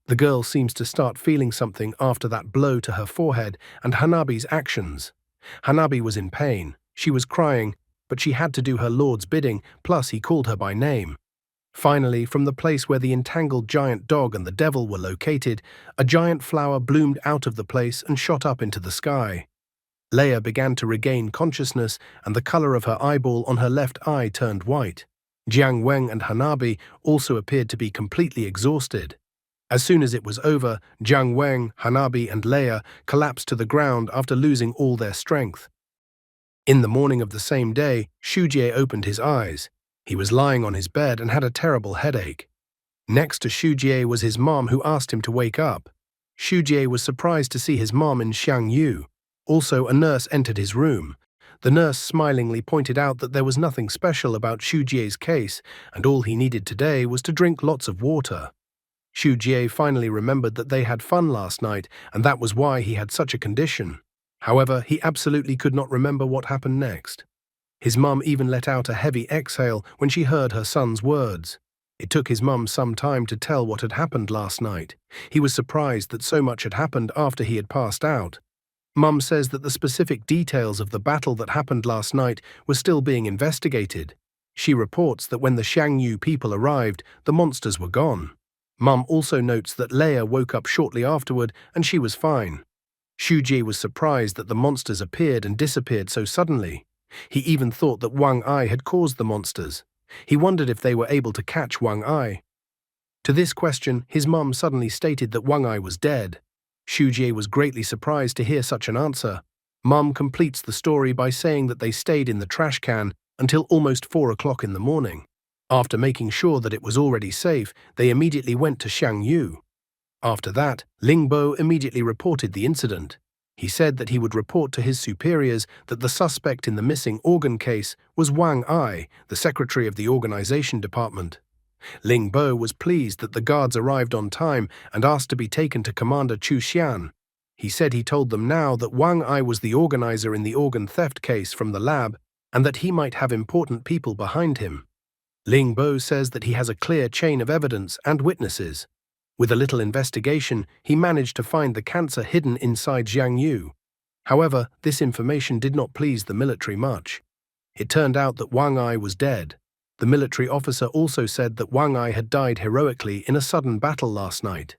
Speaker 1: The girl seems to start feeling something after that blow to her forehead and Hanabi's actions. Hanabi was in pain. She was crying, but she had to do her lord's bidding, plus he called her by name. Finally, from the place where the entangled giant dog and the devil were located, a giant flower bloomed out of the place and shot up into the sky. Leia began to regain consciousness and the color of her eyeball on her left eye turned white. Jiang Weng and Hanabi also appeared to be completely exhausted. As soon as it was over, Jiang Weng, Hanabi, and Leia collapsed to the ground after losing all their strength. In the morning of the same day, Shujie opened his eyes. He was lying on his bed and had a terrible headache. Next to Shujie was his mom, who asked him to wake up. Shujie was surprised to see his mom in Xiangyu. Also, a nurse entered his room. The nurse smilingly pointed out that there was nothing special about Shujie's case, and all he needed today was to drink lots of water. Shujie finally remembered that they had fun last night, and that was why he had such a condition. However, he absolutely could not remember what happened next. His mum even let out a heavy exhale when she heard her son's words. It took his mum some time to tell what had happened last night. He was surprised that so much had happened after he had passed out. Mum says that the specific details of the battle that happened last night were still being investigated. She reports that when the Xiangyu people arrived, the monsters were gone. Mum also notes that Leia woke up shortly afterward and she was fine. Shujie was surprised that the monsters appeared and disappeared so suddenly. He even thought that Wang Ai had caused the monsters. He wondered if they were able to catch Wang Ai. To this question, his mum suddenly stated that Wang Ai was dead. Shujie was greatly surprised to hear such an answer. Mum completes the story by saying that they stayed in the trash can until almost 4 o'clock in the morning. After making sure that it was already safe, they immediately went to Xiangyu. After that, Ling Bo immediately reported the incident. He said that he would report to his superiors that the suspect in the missing organ case was Wang Ai, the secretary of the organization department. Ling Bo was pleased that the guards arrived on time and asked to be taken to Commander Chu Xian. He said he told them now that Wang Ai was the organizer in the organ theft case from the lab and that he might have important people behind him. Ling Bo says that he has a clear chain of evidence and witnesses. With a little investigation, he managed to find the cancer hidden inside Jiang Yu. However, this information did not please the military much. It turned out that Wang Ai was dead. The military officer also said that Wang Ai had died heroically in a sudden battle last night.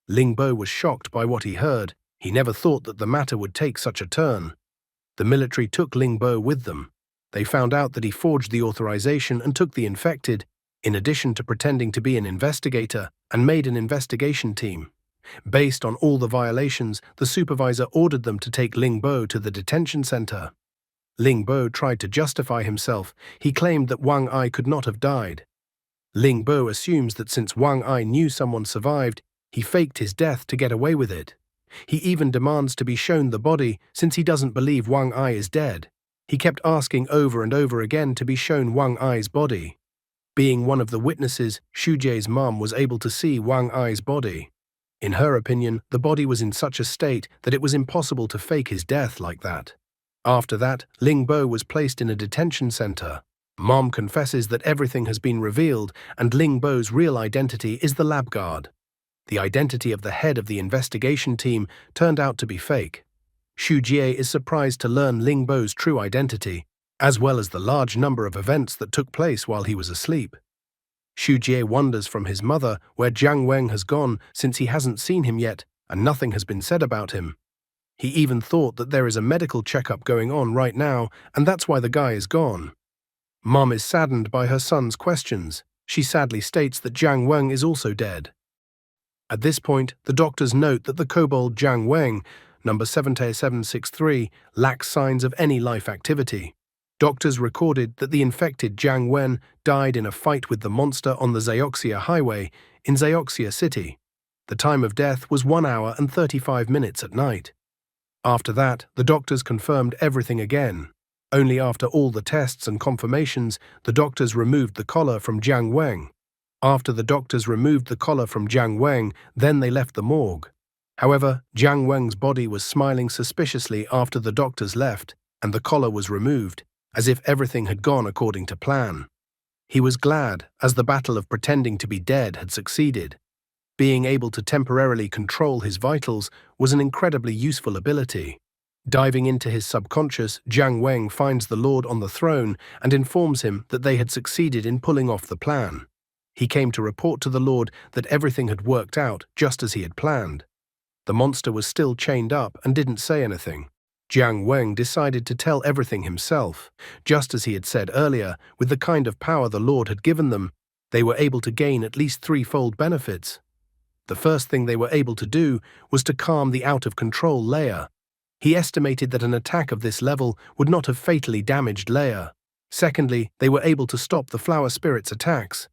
Speaker 1: Ling Bo was shocked by what he heard. He never thought that the matter would take such a turn. The military took Ling Bo with them. They found out that he forged the authorization and took the infected, in addition to pretending to be an investigator, and made an investigation team. Based on all the violations, the supervisor ordered them to take Ling Bo to the detention center. Ling Bo tried to justify himself. He claimed that Wang Ai could not have died. Ling Bo assumes that since Wang Ai knew someone survived, he faked his death to get away with it. He even demands to be shown the body since he doesn't believe Wang Ai is dead. He kept asking over and over again to be shown Wang Ai's body. Being one of the witnesses, Xu Jie's mom was able to see Wang Ai's body. In her opinion, the body was in such a state that it was impossible to fake his death like that. After that, Ling Bo was placed in a detention center. Mom confesses that everything has been revealed and Ling Bo's real identity is the lab guard. The identity of the head of the investigation team turned out to be fake. Xu Jie is surprised to learn Ling Bo's true identity, as well as the large number of events that took place while he was asleep. Xu Jie wonders from his mother where Jiang Weng has gone since he hasn't seen him yet and nothing has been said about him. He even thought that there is a medical checkup going on right now and that's why the guy is gone. Mom is saddened by her son's questions. She sadly states that Jiang Weng is also dead. At this point, the doctors note that the kobold Jiang Weng, number 77763, lacks signs of any life activity. Doctors recorded that the infected Jiang Wen died in a fight with the monster on the Zioxia Highway in Zioxia City. The time of death was 1 hour and 35 minutes at night. After that, the doctors confirmed everything again. Only after all the tests and confirmations, the doctors removed the collar from Jiang Weng. After the doctors removed the collar from Jiang Weng, then they left the morgue. However, Jiang Weng's body was smiling suspiciously after the doctors left, and the collar was removed, as if everything had gone according to plan. He was glad, as the battle of pretending to be dead had succeeded. Being able to temporarily control his vitals was an incredibly useful ability. Diving into his subconscious, Jiang Weng finds the Lord on the throne and informs him that they had succeeded in pulling off the plan. He came to report to the Lord that everything had worked out just as he had planned. The monster was still chained up and didn't say anything. Jiang Weng decided to tell everything himself. Just as he had said earlier, with the kind of power the Lord had given them, they were able to gain at least threefold benefits. The first thing they were able to do was to calm the out-of-control Leia. He estimated that an attack of this level would not have fatally damaged Leia. Secondly, they were able to stop the flower spirit's attacks.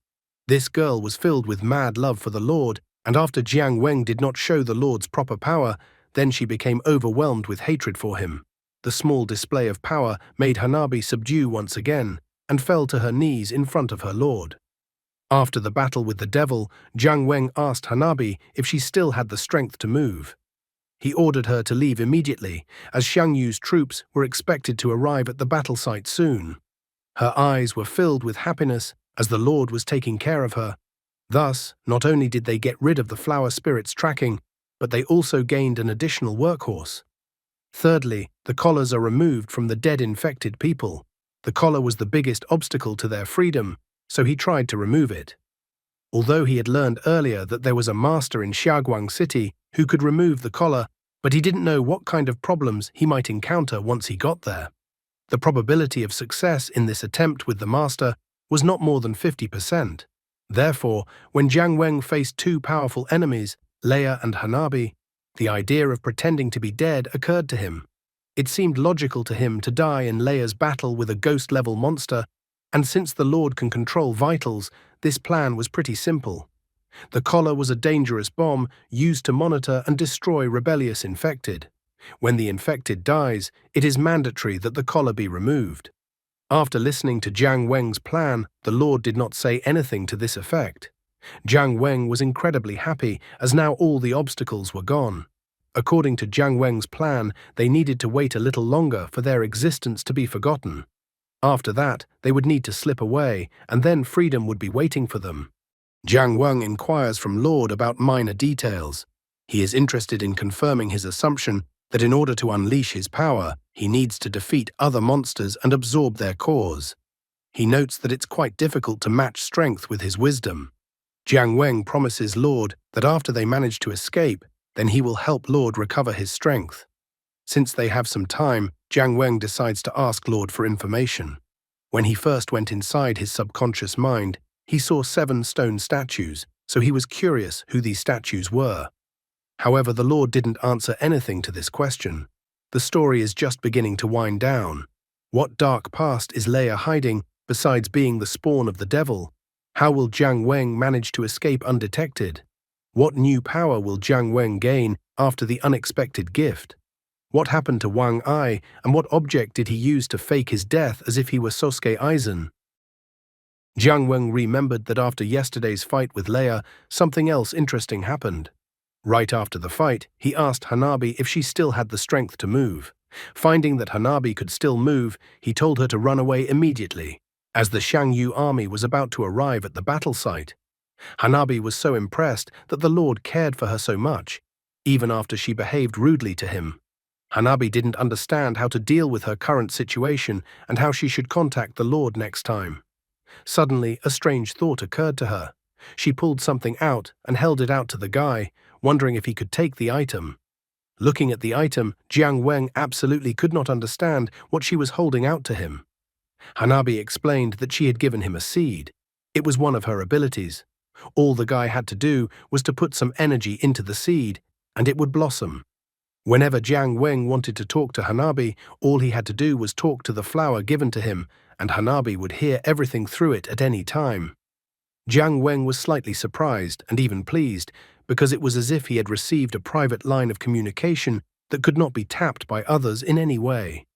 Speaker 1: This girl was filled with mad love for the Lord, and after Jiang Weng did not show the Lord's proper power, then she became overwhelmed with hatred for him. The small display of power made Hanabi subdue once again, and fell to her knees in front of her Lord. After the battle with the devil, Jiang Weng asked Hanabi if she still had the strength to move. He ordered her to leave immediately, as Xiang Yu's troops were expected to arrive at the battle site soon. Her eyes were filled with happiness, as the Lord was taking care of her. Thus, not only did they get rid of the flower spirit's tracking, but they also gained an additional workhorse. Thirdly, the collars are removed from the dead infected people. The collar was the biggest obstacle to their freedom, so he tried to remove it. Although he had learned earlier that there was a master in Xiaoguang City who could remove the collar, but he didn't know what kind of problems he might encounter once he got there. The probability of success in this attempt with the master was not more than 50%. Therefore, when Jiang Weng faced two powerful enemies, Leia and Hanabi, the idea of pretending to be dead occurred to him. It seemed logical to him to die in Leia's battle with a ghost-level monster, and since the Lord can control vitals, this plan was pretty simple. The collar was a dangerous bomb used to monitor and destroy rebellious infected. When the infected dies, it is mandatory that the collar be removed. After listening to Jiang Weng's plan, the Lord did not say anything to this effect. Jiang Weng was incredibly happy, as now all the obstacles were gone. According to Jiang Weng's plan, they needed to wait a little longer for their existence to be forgotten. After that, they would need to slip away, and then freedom would be waiting for them. Jiang Weng inquires from Lord about minor details. He is interested in confirming his assumption that in order to unleash his power, he needs to defeat other monsters and absorb their cores. He notes that it's quite difficult to match strength with his wisdom. Jiang Weng promises Lord that after they manage to escape, then he will help Lord recover his strength. Since they have some time, Jiang Weng decides to ask Lord for information. When he first went inside his subconscious mind, he saw 7 stone statues, so he was curious who these statues were. However, the Lord didn't answer anything to this question. The story is just beginning to wind down. What dark past is Leia hiding besides being the spawn of the devil? How will Jiang Weng manage to escape undetected? What new power will Jiang Weng gain after the unexpected gift? What happened to Wang Ai, and what object did he use to fake his death as if he were Sosuke Aizen? Jiang Weng remembered that after yesterday's fight with Leia, something else interesting happened. Right after the fight, he asked Hanabi if she still had the strength to move. Finding that Hanabi could still move, he told her to run away immediately. As the Shangyu army was about to arrive at the battle site, Hanabi was so impressed that the Lord cared for her so much, even after she behaved rudely to him. Hanabi didn't understand how to deal with her current situation and how she should contact the Lord next time. Suddenly, a strange thought occurred to her. She pulled something out and held it out to the guy, wondering if he could take the item. Looking at the item, Jiang Weng absolutely could not understand what she was holding out to him. Hanabi explained that she had given him a seed. It was one of her abilities. All the guy had to do was to put some energy into the seed, and it would blossom. Whenever Jiang Weng wanted to talk to Hanabi, all he had to do was talk to the flower given to him, and Hanabi would hear everything through it at any time. Jiang Weng was slightly surprised and even pleased, because it was as if he had received a private line of communication that could not be tapped by others in any way.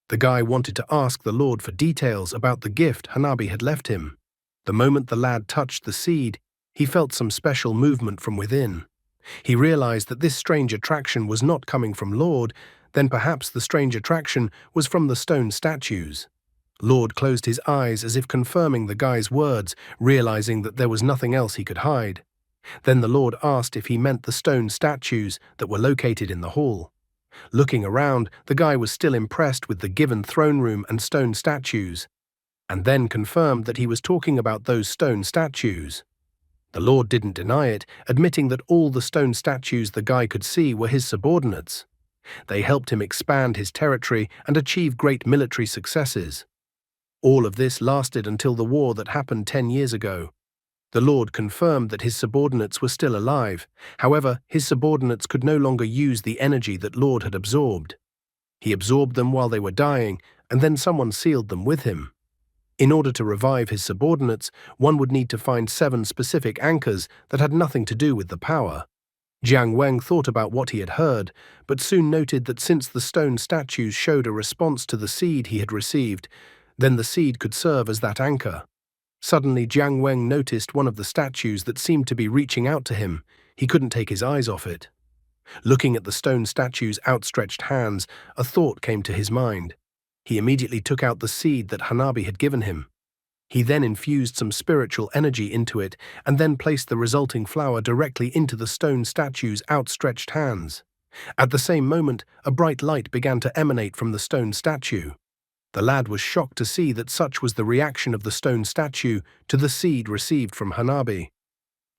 Speaker 1: The guy wanted to ask the Lord for details about the gift Hanabi had left him. The moment the lad touched the seed, he felt some special movement from within. He realized that this strange attraction was not coming from Lord, then perhaps the strange attraction was from the stone statues. Lord closed his eyes as if confirming the guy's words, realizing that there was nothing else he could hide. Then the Lord asked if he meant the stone statues that were located in the hall. Looking around, the guy was still impressed with the given throne room and stone statues, and then confirmed that he was talking about those stone statues. The Lord didn't deny it, admitting that all the stone statues the guy could see were his subordinates. They helped him expand his territory and achieve great military successes. All of this lasted until the war that happened 10 years ago. The Lord confirmed that his subordinates were still alive. However, his subordinates could no longer use the energy that Lord had absorbed. He absorbed them while they were dying, and then someone sealed them with him. In order to revive his subordinates, one would need to find 7 specific anchors that had nothing to do with the power. Jiang Weng thought about what he had heard, but soon noted that since the stone statues showed a response to the seed he had received, then the seed could serve as that anchor. Suddenly, Jiang Weng noticed one of the statues that seemed to be reaching out to him. He couldn't take his eyes off it. Looking at the stone statue's outstretched hands, a thought came to his mind. He immediately took out the seed that Hanabi had given him. He then infused some spiritual energy into it and then placed the resulting flower directly into the stone statue's outstretched hands. At the same moment, a bright light began to emanate from the stone statue. The lad was shocked to see that such was the reaction of the stone statue to the seed received from Hanabi.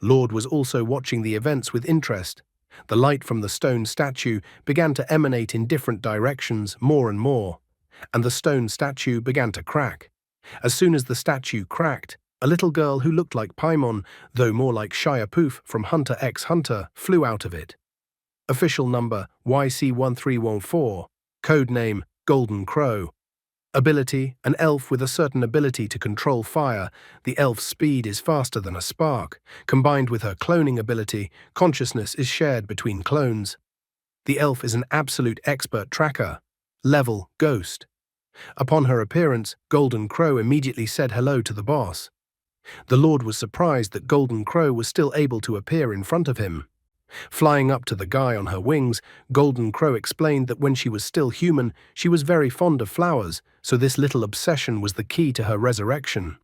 Speaker 1: Lord was also watching the events with interest. The light from the stone statue began to emanate in different directions more and more, and the stone statue began to crack. As soon as the statue cracked, a little girl who looked like Paimon, though more like Shia Poof from Hunter x Hunter, flew out of it. Official number YC1314, code name Golden Crow. Ability, an elf with a certain ability to control fire. The elf's speed is faster than a spark. Combined with her cloning ability, consciousness is shared between clones. The elf is an absolute expert tracker. Level, Ghost. Upon her appearance, Golden Crow immediately said hello to the boss. The Lord was surprised that Golden Crow was still able to appear in front of him. Flying up to the guy on her wings, Golden Crow explained that when she was still human, she was very fond of flowers, so this little obsession was the key to her resurrection.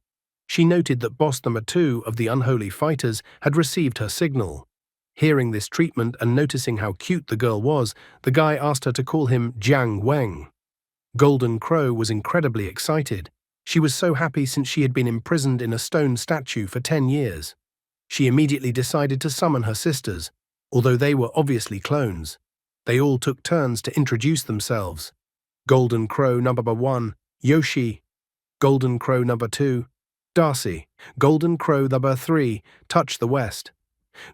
Speaker 1: She noted that boss number 2 of the unholy fighters had received her signal. Hearing this treatment and noticing how cute the girl was, the guy asked her to call him Jiang Weng. Golden Crow was incredibly excited. She was so happy since she had been imprisoned in a stone statue for 10 years. She immediately decided to summon her sisters, although they were obviously clones. They all took turns to introduce themselves. Golden Crow number 1, Yoshi. Golden Crow number 2, Darcy. Golden Crow number 3, Touch the West.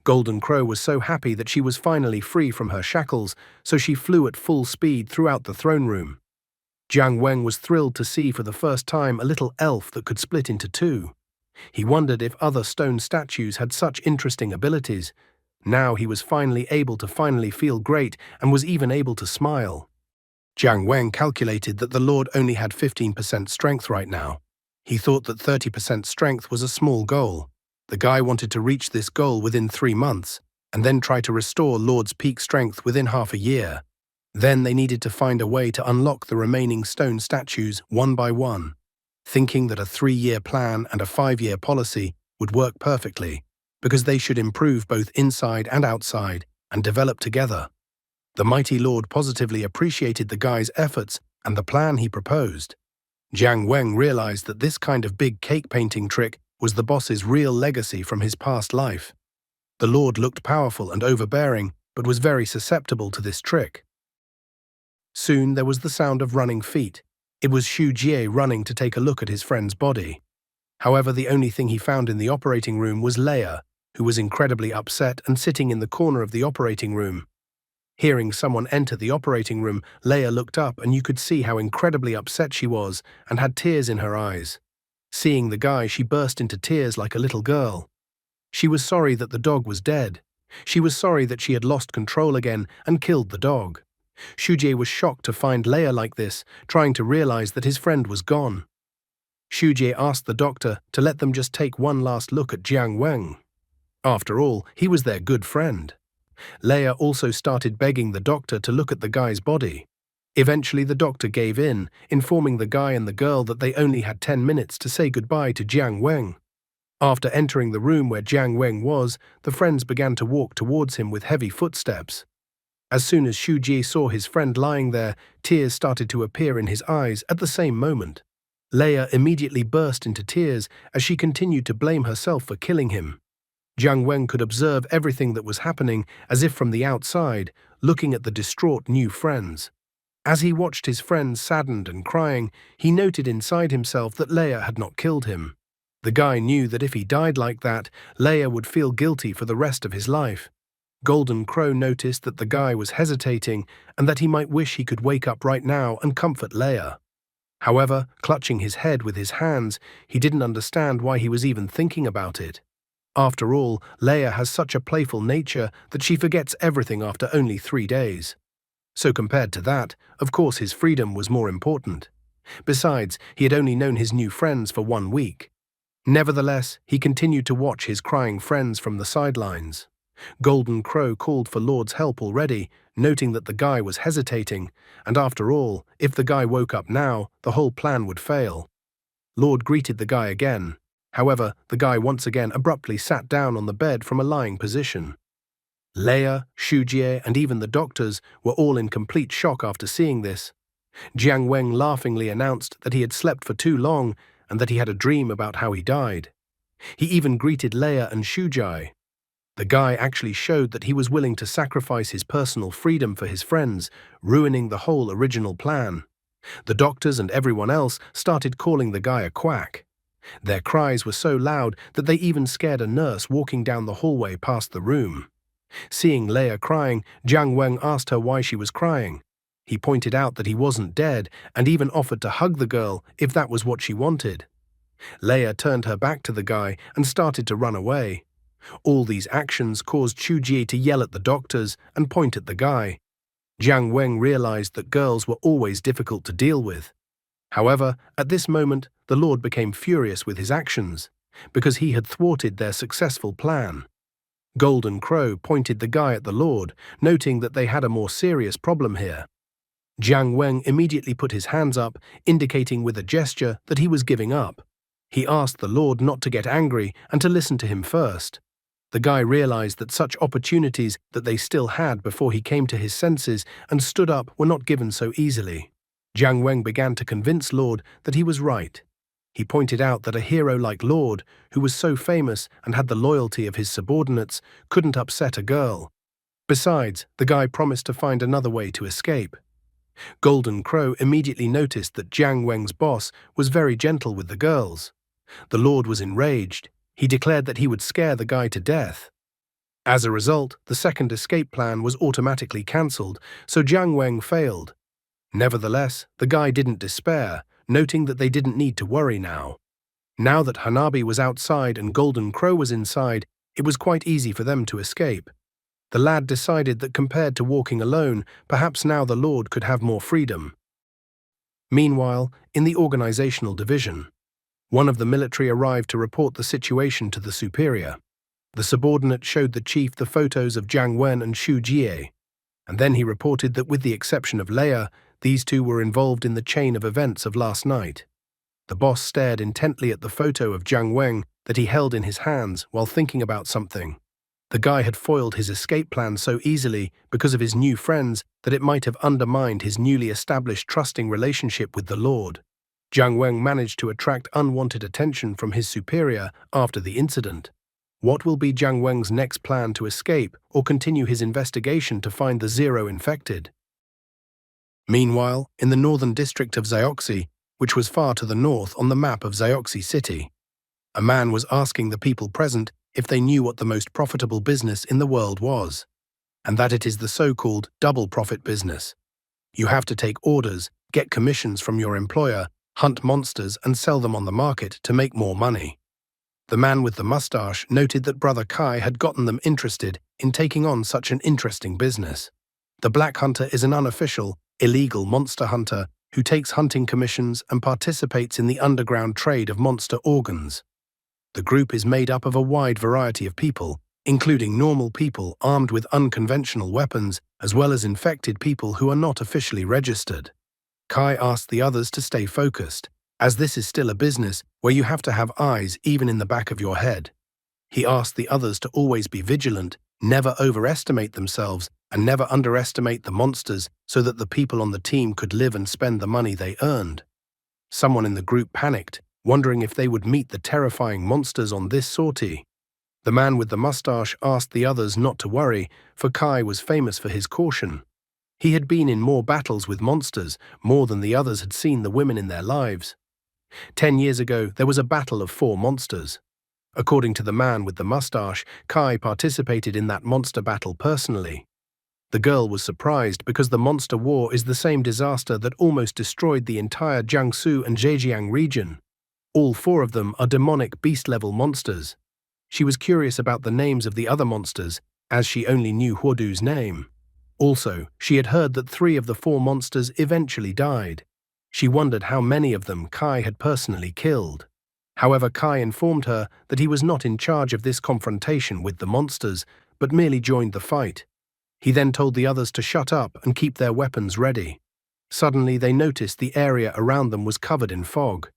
Speaker 1: Golden Crow was so happy that she was finally free from her shackles, so she flew at full speed throughout the throne room. Jiang Weng was thrilled to see for the first time a little elf that could split into two. He wondered if other stone statues had such interesting abilities. Now he was finally able to feel great and was even able to smile. Jiang Weng calculated that the Lord only had 15% strength right now. He thought that 30% strength was a small goal. The guy wanted to reach this goal within 3 months, and then try to restore Lord's peak strength within half a year. Then they needed to find a way to unlock the remaining stone statues one by one, thinking that a 3-year plan and a 5-year policy would work perfectly, because they should improve both inside and outside and develop together. The mighty Lord positively appreciated the guy's efforts and the plan he proposed. Jiang Weng realized that this kind of big cake painting trick was the boss's real legacy from his past life. The Lord looked powerful and overbearing, but was very susceptible to this trick. Soon there was the sound of running feet. It was Xu Jie running to take a look at his friend's body. However, the only thing he found in the operating room was Leia, who was incredibly upset and sitting in the corner of the operating room. Hearing someone enter the operating room, Leia looked up and you could see how incredibly upset she was and had tears in her eyes. Seeing the guy, she burst into tears like a little girl. She was sorry that the dog was dead. She was sorry that she had lost control again and killed the dog. Xu Jie was shocked to find Leia like this, trying to realize that his friend was gone. Xu Jie asked the doctor to let them just take one last look at Jiang Weng. After all, he was their good friend. Leia also started begging the doctor to look at the guy's body. Eventually the doctor gave in, informing the guy and the girl that they only had 10 minutes to say goodbye to Jiang Weng. After entering the room where Jiang Weng was, the friends began to walk towards him with heavy footsteps. As soon as Xu Jie saw his friend lying there, tears started to appear in his eyes at the same moment. Leia immediately burst into tears as she continued to blame herself for killing him. Jiang Weng could observe everything that was happening as if from the outside, looking at the distraught new friends. As he watched his friends saddened and crying, he noted inside himself that Leia had not killed him. The guy knew that if he died like that, Leia would feel guilty for the rest of his life. Golden Crow noticed that the guy was hesitating and that he might wish he could wake up right now and comfort Leia. However, clutching his head with his hands, he didn't understand why he was even thinking about it. After all, Leia has such a playful nature that she forgets everything after only 3 days. So compared to that, of course his freedom was more important. Besides, he had only known his new friends for 1 week. Nevertheless, he continued to watch his crying friends from the sidelines. Golden Crow called for Lord's help already, noting that the guy was hesitating, and after all, if the guy woke up now, the whole plan would fail. Lord greeted the guy again. However, the guy once again abruptly sat down on the bed from a lying position. Leia, Xu Jie, and even the doctors were all in complete shock after seeing this. Jiang Weng laughingly announced that he had slept for too long and that he had a dream about how he died. He even greeted Leia and Xu Jie. The guy actually showed that he was willing to sacrifice his personal freedom for his friends, ruining the whole original plan. The doctors and everyone else started calling the guy a quack. Their cries were so loud that they even scared a nurse walking down the hallway past the room. Seeing Leia crying, Jiang Weng asked her why she was crying. He pointed out that he wasn't dead and even offered to hug the girl if that was what she wanted. Leia turned her back to the guy and started to run away. All these actions caused Xu Jie to yell at the doctors and point at the guy. Jiang Weng realized that girls were always difficult to deal with. However, at this moment, the Lord became furious with his actions, because he had thwarted their successful plan. Golden Crow pointed the guy at the Lord, noting that they had a more serious problem here. Jiang Weng immediately put his hands up, indicating with a gesture that he was giving up. He asked the Lord not to get angry and to listen to him first. The guy realized that such opportunities that they still had before he came to his senses and stood up were not given so easily. Jiang Weng began to convince Lord that he was right. He pointed out that a hero like Lord, who was so famous and had the loyalty of his subordinates, couldn't upset a girl. Besides, the guy promised to find another way to escape. Golden Crow immediately noticed that Jiang Weng's boss was very gentle with the girls. The Lord was enraged. He declared that he would scare the guy to death. As a result, the second escape plan was automatically cancelled, so Jiang Weng failed. Nevertheless, the guy didn't despair, noting that they didn't need to worry now. Now that Hanabi was outside and Golden Crow was inside, it was quite easy for them to escape. The lad decided that compared to walking alone, perhaps now the Lord could have more freedom. Meanwhile, in the organizational division, one of the military arrived to report the situation to the superior. The subordinate showed the chief the photos of Jiang Wen and Xu Jie, and then he reported that with the exception of Leia, these two were involved in the chain of events of last night. The boss stared intently at the photo of Jiang Weng that he held in his hands while thinking about something. The guy had foiled his escape plan so easily because of his new friends that it might have undermined his newly established trusting relationship with the Lord. Jiang Weng managed to attract unwanted attention from his superior after the incident. What will be Jiang Weng's next plan to escape or continue his investigation to find the Zero infected? Meanwhile, in the northern district of Zioxi, which was far to the north on the map of Zioxi City, a man was asking the people present if they knew what the most profitable business in the world was, and that it is the so-called double profit business. You have to take orders, get commissions from your employer, hunt monsters and sell them on the market to make more money. The man with the mustache noted that Brother Kai had gotten them interested in taking on such an interesting business. The Black Hunter is an unofficial, illegal monster hunter who takes hunting commissions and participates in the underground trade of monster organs. The group is made up of a wide variety of people, including normal people armed with unconventional weapons, as well as infected people who are not officially registered. Kai asked the others to stay focused, as this is still a business where you have to have eyes even in the back of your head. He asked the others to always be vigilant, never overestimate themselves, and never underestimate the monsters so that the people on the team could live and spend the money they earned. Someone in the group panicked, wondering if they would meet the terrifying monsters on this sortie. The man with the mustache asked the others not to worry, for Kai was famous for his caution. He had been in more battles with monsters, more than the others had seen the women in their lives. 10 years ago, there was a battle of 4 monsters. According to the man with the mustache, Kai participated in that monster battle personally. The girl was surprised because the monster war is the same disaster that almost destroyed the entire Jiangsu and Zhejiang region. All 4 of them are demonic beast-level monsters. She was curious about the names of the other monsters, as she only knew Huodu's name. Also, she had heard that 3 of the 4 monsters eventually died. She wondered how many of them Kai had personally killed. However, Kai informed her that he was not in charge of this confrontation with the monsters, but merely joined the fight. He then told the others to shut up and keep their weapons ready. Suddenly, they noticed the area around them was covered in fog.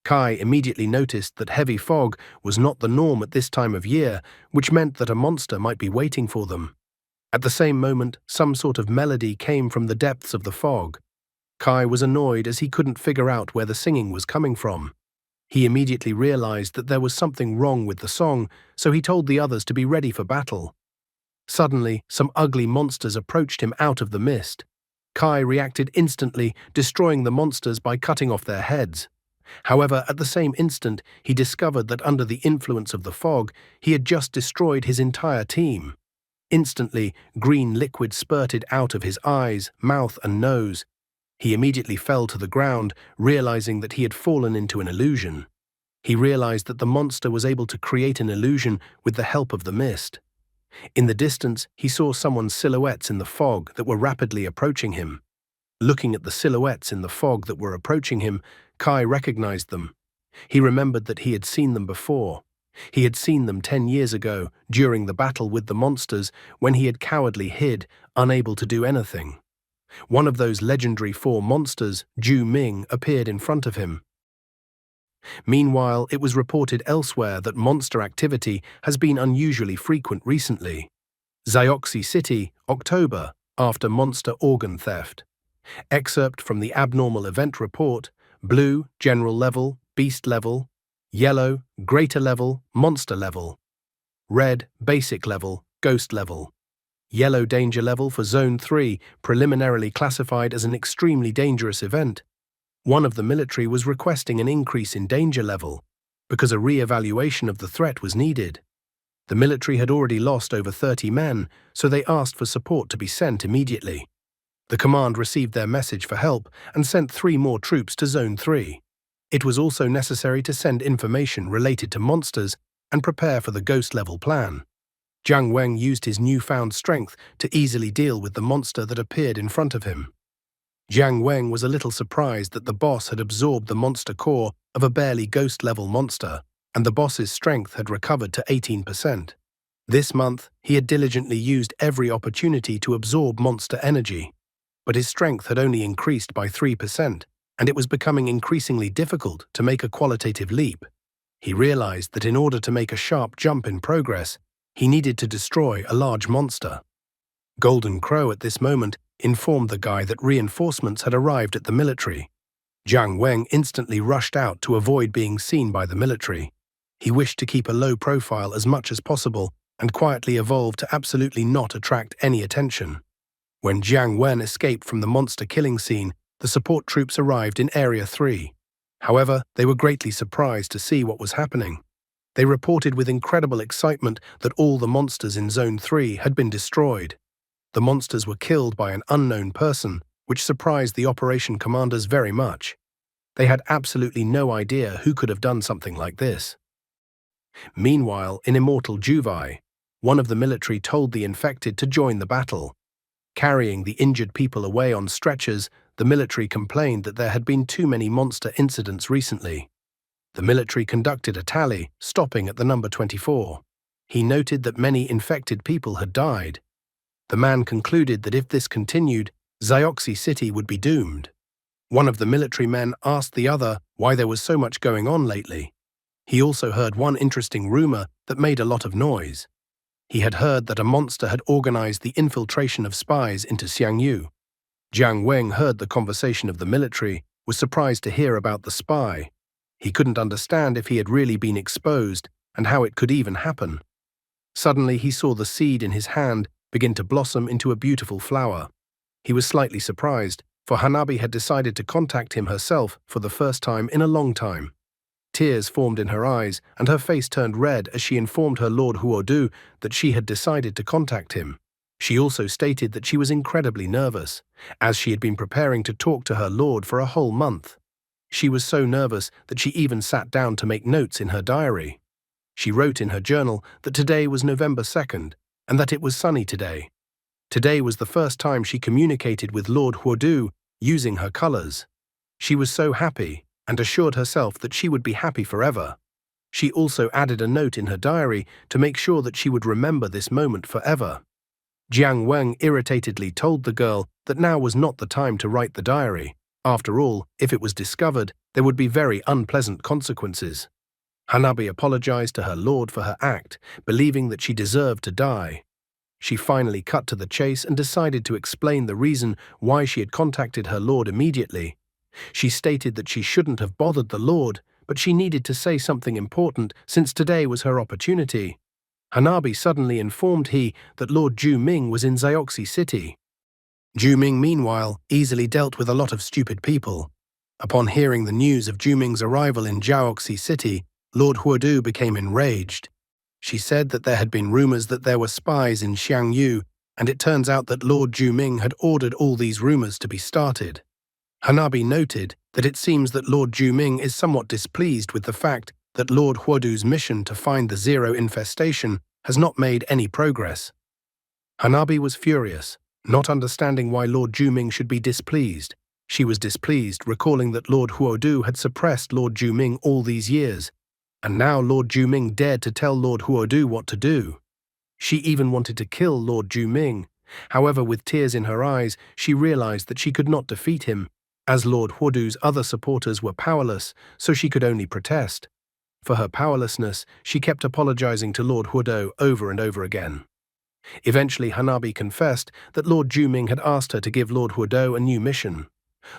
Speaker 1: Kai immediately noticed that heavy fog was not the norm at this time of year, which meant that a monster might be waiting for them. At the same moment, some sort of melody came from the depths of the fog. Kai was annoyed as he couldn't figure out where the singing was coming from. He immediately realized that there was something wrong with the song, so he told the others to be ready for battle. Suddenly, some ugly monsters approached him out of the mist. Kai reacted instantly, destroying the monsters by cutting off their heads. However, at the same instant, he discovered that under the influence of the fog, he had just destroyed his entire team. Instantly, green liquid spurted out of his eyes, mouth, and nose. He immediately fell to the ground, realizing that he had fallen into an illusion. He realized that the monster was able to create an illusion with the help of the mist. In the distance, he saw someone's silhouettes in the fog that were rapidly approaching him. Looking at the silhouettes in the fog that were approaching him, Kai recognized them. He remembered that he had seen them before. He had seen them 10 years ago, during the battle with the monsters, when he had cowardly hid, unable to do anything. One of those legendary 4 monsters, Ju Ming, appeared in front of him. Meanwhile, it was reported elsewhere that monster activity has been unusually frequent recently. Zioxi City, October, after monster organ theft. Excerpt from the abnormal event report: blue, general level, beast level; yellow, greater level, monster level; red, basic level, ghost level; yellow, danger level for Zone 3, preliminarily classified as an extremely dangerous event. One of the military was requesting an increase in danger level, because a re-evaluation of the threat was needed. The military had already lost over 30 men, so they asked for support to be sent immediately. The command received their message for help and sent 3 more troops to Zone 3. It was also necessary to send information related to monsters and prepare for the ghost-level plan. Jiang Weng used his newfound strength to easily deal with the monster that appeared in front of him. Jiang Weng was a little surprised that the boss had absorbed the monster core of a barely ghost-level monster, and the boss's strength had recovered to 18%. This month, he had diligently used every opportunity to absorb monster energy, but his strength had only increased by 3%, and it was becoming increasingly difficult to make a qualitative leap. He realized that in order to make a sharp jump in progress, he needed to destroy a large monster. Golden Crow at this moment informed the guy that reinforcements had arrived at the military. Jiang Weng instantly rushed out to avoid being seen by the military. He wished to keep a low profile as much as possible and quietly evolved to absolutely not attract any attention. When Jiang Wen escaped from the monster killing scene, the support troops arrived in Area 3. However, they were greatly surprised to see what was happening. They reported with incredible excitement that all the monsters in Zone 3 had been destroyed. The monsters were killed by an unknown person, which surprised the operation commanders very much. They had absolutely no idea who could have done something like this. Meanwhile, in Immortal Juvai, one of the military told the infected to join the battle. Carrying the injured people away on stretchers, the military complained that there had been too many monster incidents recently. The military conducted a tally, stopping at the number 24. He noted that many infected people had died. The man concluded that if this continued, Zioxi City would be doomed. One of the military men asked the other why there was so much going on lately. He also heard one interesting rumor that made a lot of noise. He had heard that a monster had organized the infiltration of spies into Xiangyu. Jiang Weng heard the conversation of the military, was surprised to hear about the spy. He couldn't understand if he had really been exposed and how it could even happen. Suddenly he saw the seed in his hand begin to blossom into a beautiful flower. He was slightly surprised, for Hanabi had decided to contact him herself for the first time in a long time. Tears formed in her eyes, and her face turned red as she informed her Lord Huodu that she had decided to contact him. She also stated that she was incredibly nervous, as she had been preparing to talk to her lord for a whole month. She was so nervous that she even sat down to make notes in her diary. She wrote in her journal that today was November 2nd, and that it was sunny today. Today was the first time she communicated with Lord Huodu using her colors. She was so happy, and assured herself that she would be happy forever. She also added a note in her diary to make sure that she would remember this moment forever. Jiang Weng irritatedly told the girl that now was not the time to write the diary. After all, if it was discovered, there would be very unpleasant consequences. Hanabi apologized to her lord for her act, believing that she deserved to die. She finally cut to the chase and decided to explain the reason why she had contacted her lord immediately. She stated that she shouldn't have bothered the lord, but she needed to say something important since today was her opportunity. Hanabi suddenly informed he that Lord Ju Ming was in Zioxi City. Ju Ming, meanwhile, easily dealt with a lot of stupid people. Upon hearing the news of Ju Ming's arrival in Zioxi City, Lord Huodu became enraged. She said that there had been rumors that there were spies in Xiangyu, and it turns out that Lord Ju Ming had ordered all these rumors to be started. Hanabi noted that it seems that Lord Ju Ming is somewhat displeased with the fact that Lord Huodu's mission to find the Zero infestation has not made any progress. Hanabi was furious, not understanding why Lord Ju Ming should be displeased. She was displeased, recalling that Lord Huodu had suppressed Lord Ju Ming all these years. And now Lord Juming dared to tell Lord Huodu what to do. She even wanted to kill Lord Juming. However, with tears in her eyes, she realized that she could not defeat him, as Lord Huodu's other supporters were powerless, so she could only protest. For her powerlessness, she kept apologizing to Lord Huodu over and over again. Eventually, Hanabi confessed that Lord Juming had asked her to give Lord Huodu a new mission.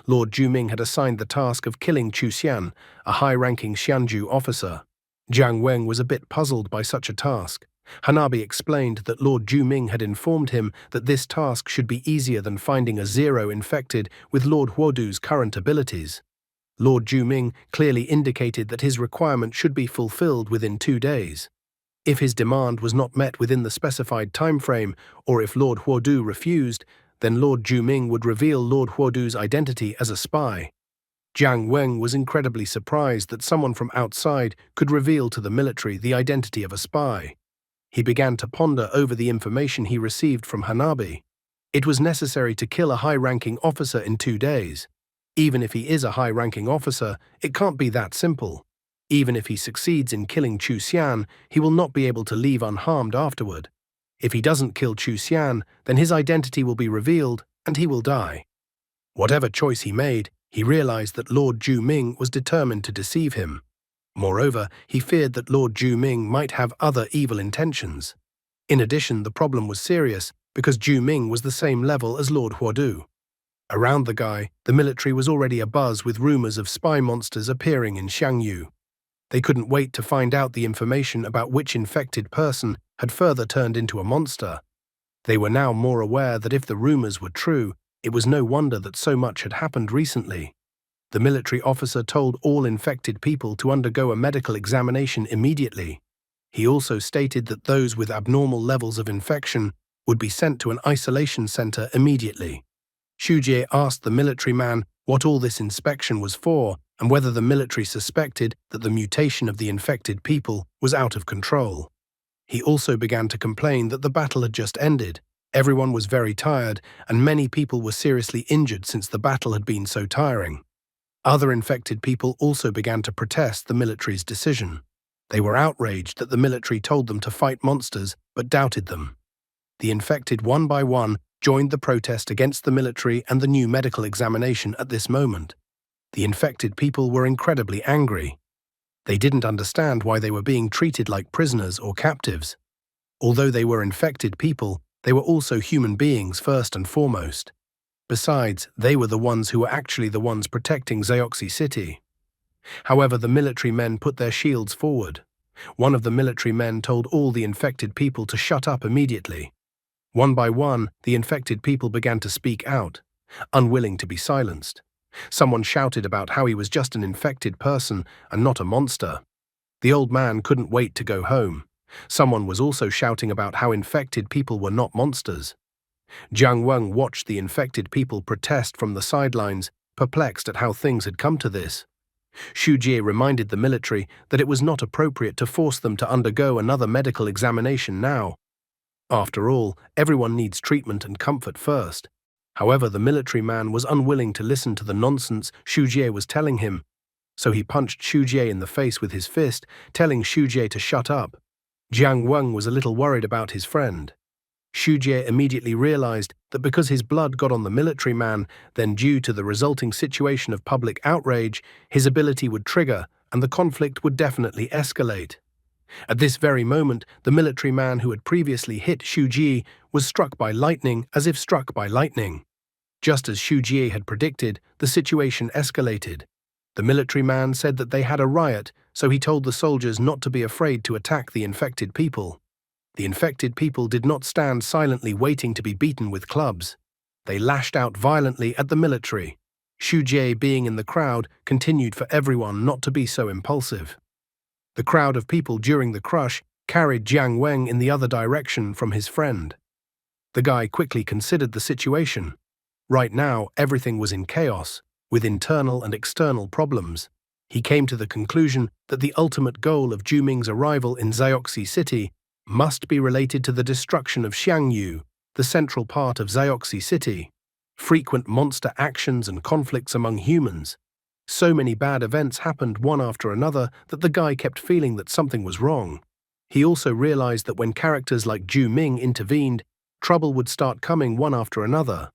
Speaker 1: Lord Juming had assigned the task of killing Chu Xian, a high-ranking Xianju officer. Jiang Weng was a bit puzzled by such a task. Hanabi explained that Lord Juming had informed him that this task should be easier than finding a zero infected with Lord Huodu's current abilities. Lord Juming clearly indicated that his requirement should be fulfilled within 2 days. If his demand was not met within the specified time frame, or if Lord Huodu refused, then Lord Juming would reveal Lord Huodu's identity as a spy. Jiang Weng was incredibly surprised that someone from outside could reveal to the military the identity of a spy. He began to ponder over the information he received from Hanabi. It was necessary to kill a high-ranking officer in 2 days. Even if he is a high-ranking officer, it can't be that simple. Even if he succeeds in killing Chu Xian, he will not be able to leave unharmed afterward. If he doesn't kill Chu Xian, then his identity will be revealed and he will die. Whatever choice he made, he realized that Lord Juming was determined to deceive him. Moreover, he feared that Lord Juming might have other evil intentions. In addition, the problem was serious because Juming was the same level as Lord Huodu. Around the guy, the military was already abuzz with rumors of spy monsters appearing in Xiangyu. They couldn't wait to find out the information about which infected person had further turned into a monster. They were now more aware that if the rumors were true, it was no wonder that so much had happened recently. The military officer told all infected people to undergo a medical examination immediately. He also stated that those with abnormal levels of infection would be sent to an isolation center immediately. Xu Jie asked the military man what all this inspection was for and whether the military suspected that the mutation of the infected people was out of control. He also began to complain that the battle had just ended. Everyone was very tired, and many people were seriously injured since the battle had been so tiring. Other infected people also began to protest the military's decision. They were outraged that the military told them to fight monsters, but doubted them. The infected one by one joined the protest against the military and the new medical examination at this moment. The infected people were incredibly angry. They didn't understand why they were being treated like prisoners or captives. Although they were infected people, they were also human beings first and foremost. Besides, they were the ones who were actually the ones protecting Zioxi City. However, the military men put their shields forward. One of the military men told all the infected people to shut up immediately. One by one, the infected people began to speak out, unwilling to be silenced. Someone shouted about how he was just an infected person and not a monster. The old man couldn't wait to go home. Someone was also shouting about how infected people were not monsters. Jiang Weng watched the infected people protest from the sidelines, perplexed at how things had come to this. Xu Jie reminded the military that it was not appropriate to force them to undergo another medical examination now. After all, everyone needs treatment and comfort first. However, the military man was unwilling to listen to the nonsense Xu Jie was telling him, so he punched Xu Jie in the face with his fist, telling Xu Jie to shut up. Jiang Weng was a little worried about his friend. Xu Jie immediately realized that because his blood got on the military man, then due to the resulting situation of public outrage, his ability would trigger and the conflict would definitely escalate. At this very moment, the military man who had previously hit Xu Jie was struck by lightning as if struck by lightning. Just as Xu Jie had predicted, the situation escalated. The military man said that they had a riot, so he told the soldiers not to be afraid to attack the infected people. The infected people did not stand silently waiting to be beaten with clubs. They lashed out violently at the military. Xu Jie, being in the crowd, continued for everyone not to be so impulsive. The crowd of people during the crush carried Jiang Weng in the other direction from his friend. The guy quickly considered the situation. Right now, everything was in chaos, with internal and external problems. He came to the conclusion that the ultimate goal of Juming's arrival in Zioxi City must be related to the destruction of Xiangyu, the central part of Zioxi City. Frequent monster actions and conflicts among humans. So many bad events happened one after another that the guy kept feeling that something was wrong. He also realized that when characters like Ju Ming intervened, trouble would start coming one after another.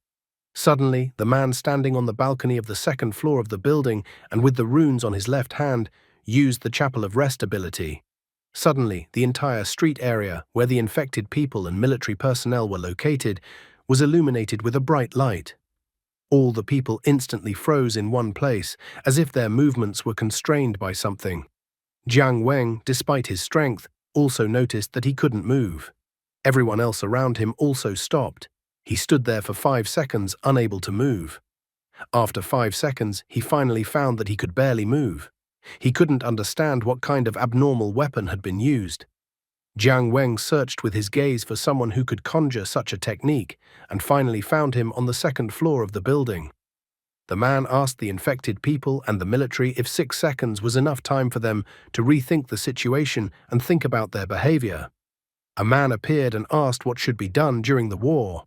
Speaker 1: Suddenly, the man standing on the balcony of the second floor of the building and with the runes on his left hand used the Chapel of Rest ability. Suddenly, the entire street area, where the infected people and military personnel were located, was illuminated with a bright light. All the people instantly froze in one place, as if their movements were constrained by something. Jiang Weng, despite his strength, also noticed that he couldn't move. Everyone else around him also stopped. He stood there for 5 seconds, unable to move. After 5 seconds, he finally found that he could barely move. He couldn't understand what kind of abnormal weapon had been used. Jiang Weng searched with his gaze for someone who could conjure such a technique, and finally found him on the second floor of the building. The man asked the infected people and the military if 6 seconds was enough time for them to rethink the situation and think about their behavior. A man appeared and asked what should be done during the war.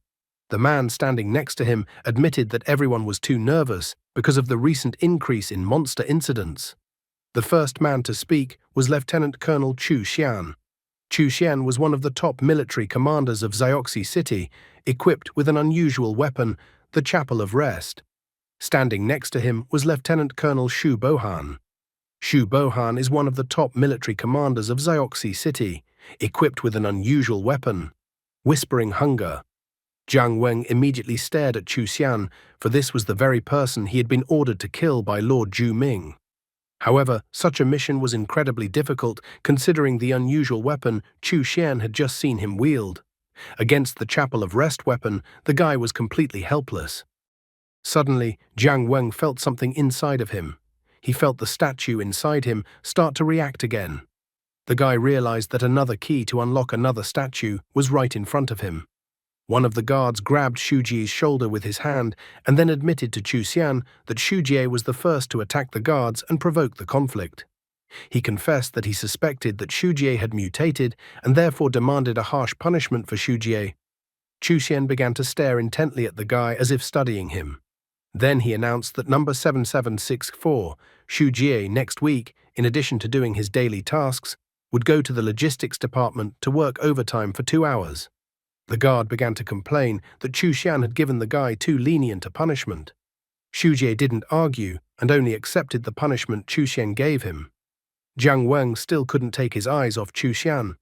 Speaker 1: The man standing next to him admitted that everyone was too nervous because of the recent increase in monster incidents. The first man to speak was Lieutenant Colonel Chu Xian. Chu Xian was one of the top military commanders of Zioxi City, equipped with an unusual weapon, the Chapel of Rest. Standing next to him was Lieutenant Colonel Xu Bohan. Xu Bohan is one of the top military commanders of Zioxi City, equipped with an unusual weapon, Whispering Hunger. Jiang Weng immediately stared at Chu Xian, for this was the very person he had been ordered to kill by Lord Ju Ming. However, such a mission was incredibly difficult considering the unusual weapon Chu Xian had just seen him wield. Against the Chapel of Rest weapon, the guy was completely helpless. Suddenly, Jiang Weng felt something inside of him. He felt the statue inside him start to react again. The guy realized that another key to unlock another statue was right in front of him. One of the guards grabbed Xu Jie's shoulder with his hand and then admitted to Chu Xian that Xu Jie was the first to attack the guards and provoke the conflict. He confessed that he suspected that Xu Jie had mutated and therefore demanded a harsh punishment for Xu Jie. Chu Xian began to stare intently at the guy as if studying him. Then he announced that number 7764, Xu Jie, next week, in addition to doing his daily tasks, would go to the logistics department to work overtime for 2 hours. The guard began to complain that Chu Xian had given the guy too lenient a punishment. Xu Jie didn't argue and only accepted the punishment Chu Xian gave him. Jiang Weng still couldn't take his eyes off Chu Xian.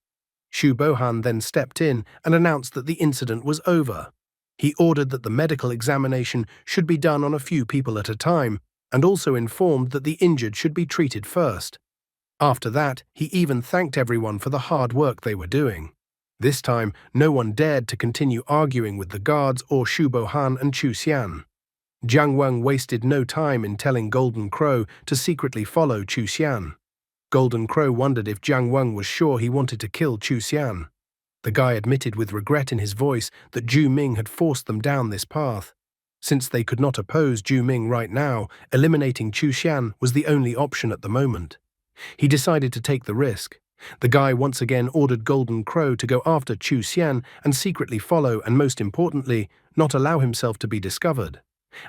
Speaker 1: Xu Bohan then stepped in and announced that the incident was over. He ordered that the medical examination should be done on a few people at a time, and also informed that the injured should be treated first. After that, he even thanked everyone for the hard work they were doing. This time, no one dared to continue arguing with the guards or Xu Bohan and Chu Xian. Jiang Weng wasted no time in telling Golden Crow to secretly follow Chu Xian. Golden Crow wondered if Jiang Weng was sure he wanted to kill Chu Xian. The guy admitted with regret in his voice that Ju Ming had forced them down this path. Since they could not oppose Ju Ming right now, eliminating Chu Xian was the only option at the moment. He decided to take the risk. The guy once again ordered Golden Crow to go after Chu Xian and secretly follow and, most importantly, not allow himself to be discovered.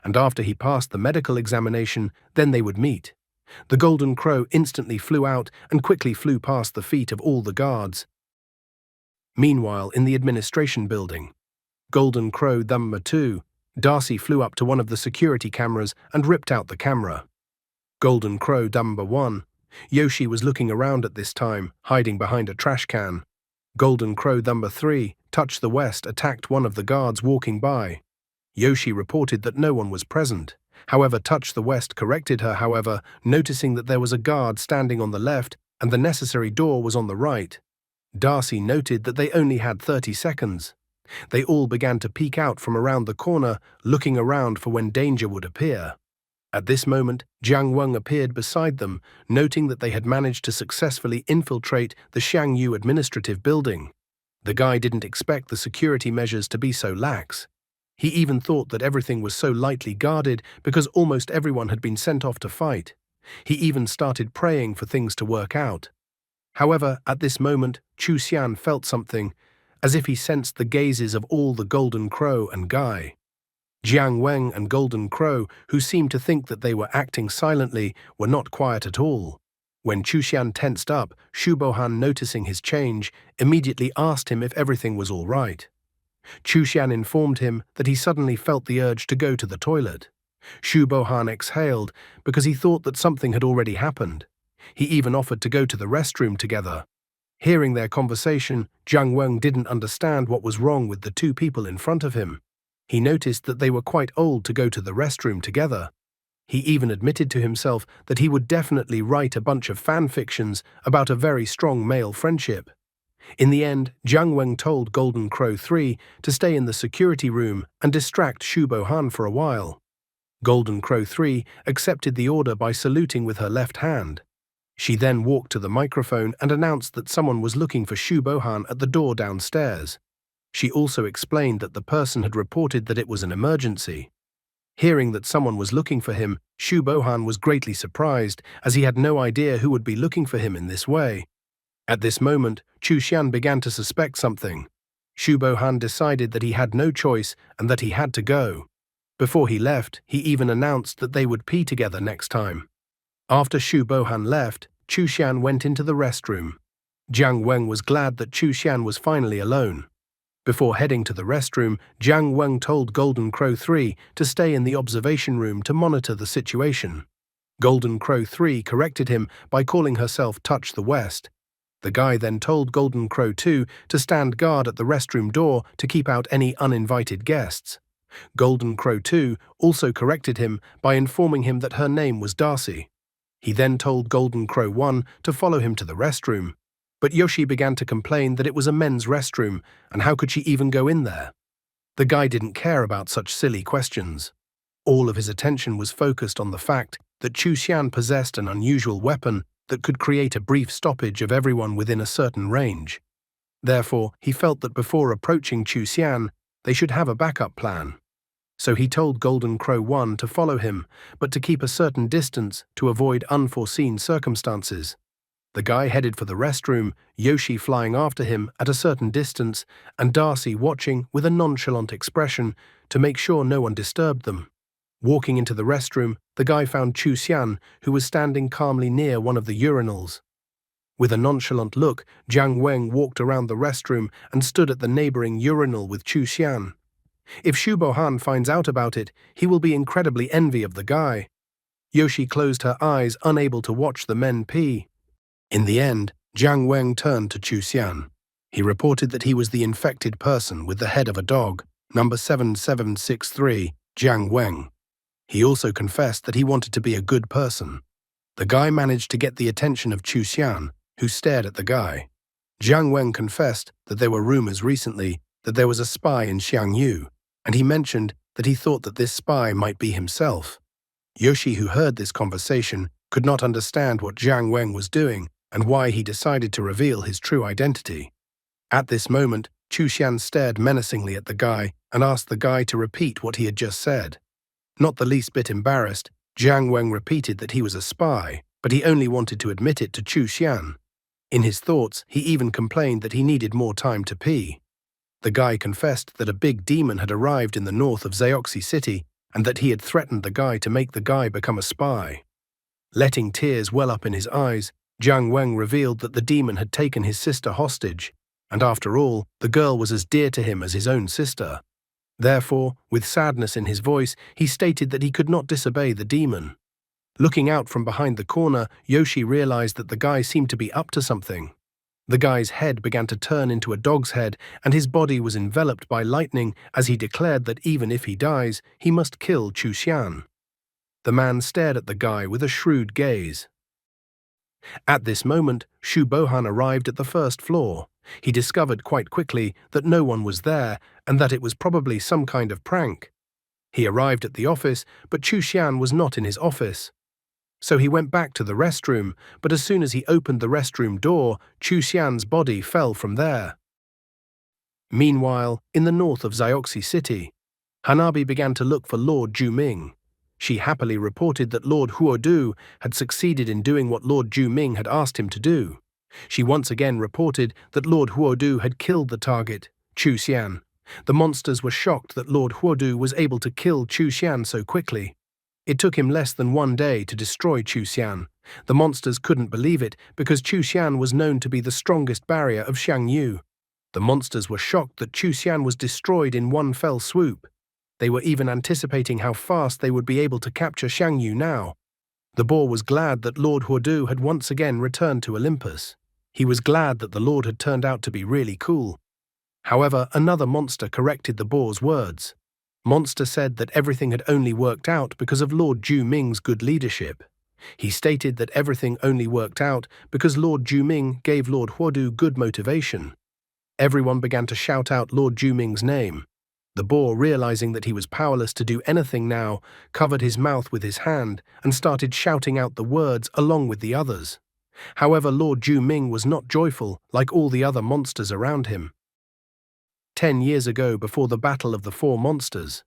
Speaker 1: And after he passed the medical examination, then they would meet. The Golden Crow instantly flew out and quickly flew past the feet of all the guards. Meanwhile, in the administration building, Golden Crow Number 2, Darcy flew up to one of the security cameras and ripped out the camera. Golden Crow Number 1, Yoshi was looking around at this time, hiding behind a trash can. Golden Crow Number 3, Touch the West, attacked one of the guards walking by. Yoshi reported that no one was present. However, Touch the West corrected her, noticing that there was a guard standing on the left and the necessary door was on the right. Darcy noted that they only had 30 seconds. They all began to peek out from around the corner, looking around for when danger would appear. At this moment, Jiang Weng appeared beside them, noting that they had managed to successfully infiltrate the Xiangyu administrative building. The guy didn't expect the security measures to be so lax. He even thought that everything was so lightly guarded because almost everyone had been sent off to fight. He even started praying for things to work out. However, at this moment, Chu Xian felt something, as if he sensed the gazes of all the Golden Crow and Guy. Jiang Weng and Golden Crow, who seemed to think that they were acting silently, were not quiet at all. When Chu Xian tensed up, Shu Bohan, noticing his change, immediately asked him if everything was all right. Chu Xian informed him that he suddenly felt the urge to go to the toilet. Shu Bohan exhaled because he thought that something had already happened. He even offered to go to the restroom together. Hearing their conversation, Jiang Weng didn't understand what was wrong with the two people in front of him. He noticed that they were quite old to go to the restroom together. He even admitted to himself that he would definitely write a bunch of fan fictions about a very strong male friendship. In the end, Jiang Weng told Golden Crow 3 to stay in the security room and distract Shu Bohan for a while. Golden Crow 3 accepted the order by saluting with her left hand. She then walked to the microphone and announced that someone was looking for Shu Bohan at the door downstairs. She also explained that the person had reported that it was an emergency. Hearing that someone was looking for him, Shu Bohan was greatly surprised, as he had no idea who would be looking for him in this way. At this moment, Chu Xian began to suspect something. Shu Bohan decided that he had no choice and that he had to go. Before he left, he even announced that they would pee together next time. After Shu Bohan left, Chu Xian went into the restroom. Jiang Weng was glad that Chu Xian was finally alone. Before heading to the restroom, Jiang Weng told Golden Crow 3 to stay in the observation room to monitor the situation. Golden Crow 3 corrected him by calling herself Touch the West. The guy then told Golden Crow 2 to stand guard at the restroom door to keep out any uninvited guests. Golden Crow 2 also corrected him by informing him that her name was Darcy. He then told Golden Crow 1 to follow him to the restroom. But Yoshi began to complain that it was a men's restroom, and how could she even go in there? The guy didn't care about such silly questions. All of his attention was focused on the fact that Chu Xian possessed an unusual weapon that could create a brief stoppage of everyone within a certain range. Therefore, he felt that before approaching Chu Xian, they should have a backup plan. So he told Golden Crow 1 to follow him, but to keep a certain distance to avoid unforeseen circumstances. The guy headed for the restroom, Yoshi flying after him at a certain distance, and Darcy watching with a nonchalant expression to make sure no one disturbed them. Walking into the restroom, the guy found Chu Xian, who was standing calmly near one of the urinals. With a nonchalant look, Jiang Weng walked around the restroom and stood at the neighboring urinal with Chu Xian. If Shu Bohan finds out about it, he will be incredibly envious of the guy. Yoshi closed her eyes, unable to watch the men pee. In the end, Jiang Weng turned to Chu Xian. He reported that he was the infected person with the head of a dog, number 7763, Jiang Weng. He also confessed that he wanted to be a good person. The guy managed to get the attention of Chu Xian, who stared at the guy. Jiang Weng confessed that there were rumors recently that there was a spy in Xiangyu, and he mentioned that he thought that this spy might be himself. Yoshi, who heard this conversation, could not understand what Jiang Weng was doing and why he decided to reveal his true identity. At this moment, Chu Xian stared menacingly at the guy and asked the guy to repeat what he had just said. Not the least bit embarrassed, Jiang Weng repeated that he was a spy, but he only wanted to admit it to Chu Xian. In his thoughts, he even complained that he needed more time to pee. The guy confessed that a big demon had arrived in the north of Zioxi City and that he had threatened the guy to make the guy become a spy. Letting tears well up in his eyes, Jiang Weng revealed that the demon had taken his sister hostage, and after all, the girl was as dear to him as his own sister. Therefore, with sadness in his voice, he stated that he could not disobey the demon. Looking out from behind the corner, Yoshi realized that the guy seemed to be up to something. The guy's head began to turn into a dog's head, and his body was enveloped by lightning as he declared that even if he dies, he must kill Chu Xian. The man stared at the guy with a shrewd gaze. At this moment, Shu Bohan arrived at the first floor. He discovered quite quickly that no one was there and that it was probably some kind of prank. He arrived at the office, but Chu Xian was not in his office. So he went back to the restroom, but as soon as he opened the restroom door, Chu Xian's body fell from there. Meanwhile, in the north of Zioxi City, Hanabi began to look for Lord Juming. She happily reported that Lord Huodu had succeeded in doing what Lord Juming had asked him to do. She once again reported that Lord Huodu had killed the target, Chu Xian. The monsters were shocked that Lord Huodu was able to kill Chu Xian so quickly. It took him less than 1 day to destroy Chu Xian. The monsters couldn't believe it because Chu Xian was known to be the strongest barrier of Xiangyu. The monsters were shocked that Chu Xian was destroyed in one fell swoop. They were even anticipating how fast they would be able to capture Xiangyu now. The boar was glad that Lord Huodu had once again returned to Olympus. He was glad that the Lord had turned out to be really cool. However, another monster corrected the boar's words. Monster said that everything had only worked out because of Lord Ju Ming's good leadership. He stated that everything only worked out because Lord Ju Ming gave Lord Huodu good motivation. Everyone began to shout out Lord Ju Ming's name. The boar, realizing that he was powerless to do anything now, covered his mouth with his hand and started shouting out the words along with the others. However, Lord Ju Ming was not joyful like all the other monsters around him. 10 years ago, before the Battle of the Four Monsters,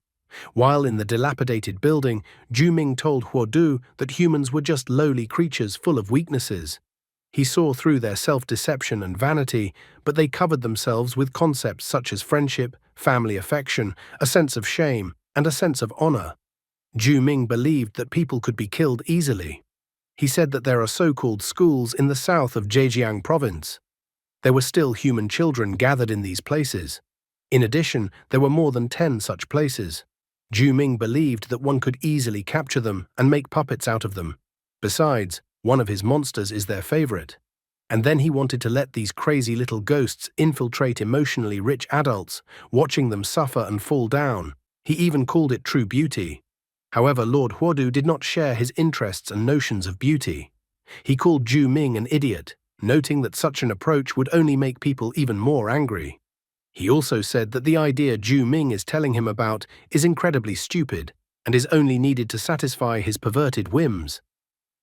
Speaker 1: while in the dilapidated building, Ju Ming told Huodu that humans were just lowly creatures full of weaknesses. He saw through their self-deception and vanity, but they covered themselves with concepts such as friendship, family affection, a sense of shame, and a sense of honor. Ju Ming believed that people could be killed easily. He said that there are so-called schools in the south of Zhejiang province. There were still human children gathered in these places. In addition, there were more than 10 such places. Ju Ming believed that one could easily capture them and make puppets out of them. Besides, one of his monsters is their favorite. And then he wanted to let these crazy little ghosts infiltrate emotionally rich adults, watching them suffer and fall down. He even called it true beauty. However, Lord Huodu did not share his interests and notions of beauty. He called Ju Ming an idiot, noting that such an approach would only make people even more angry. He also said that the idea Ju Ming is telling him about is incredibly stupid and is only needed to satisfy his perverted whims.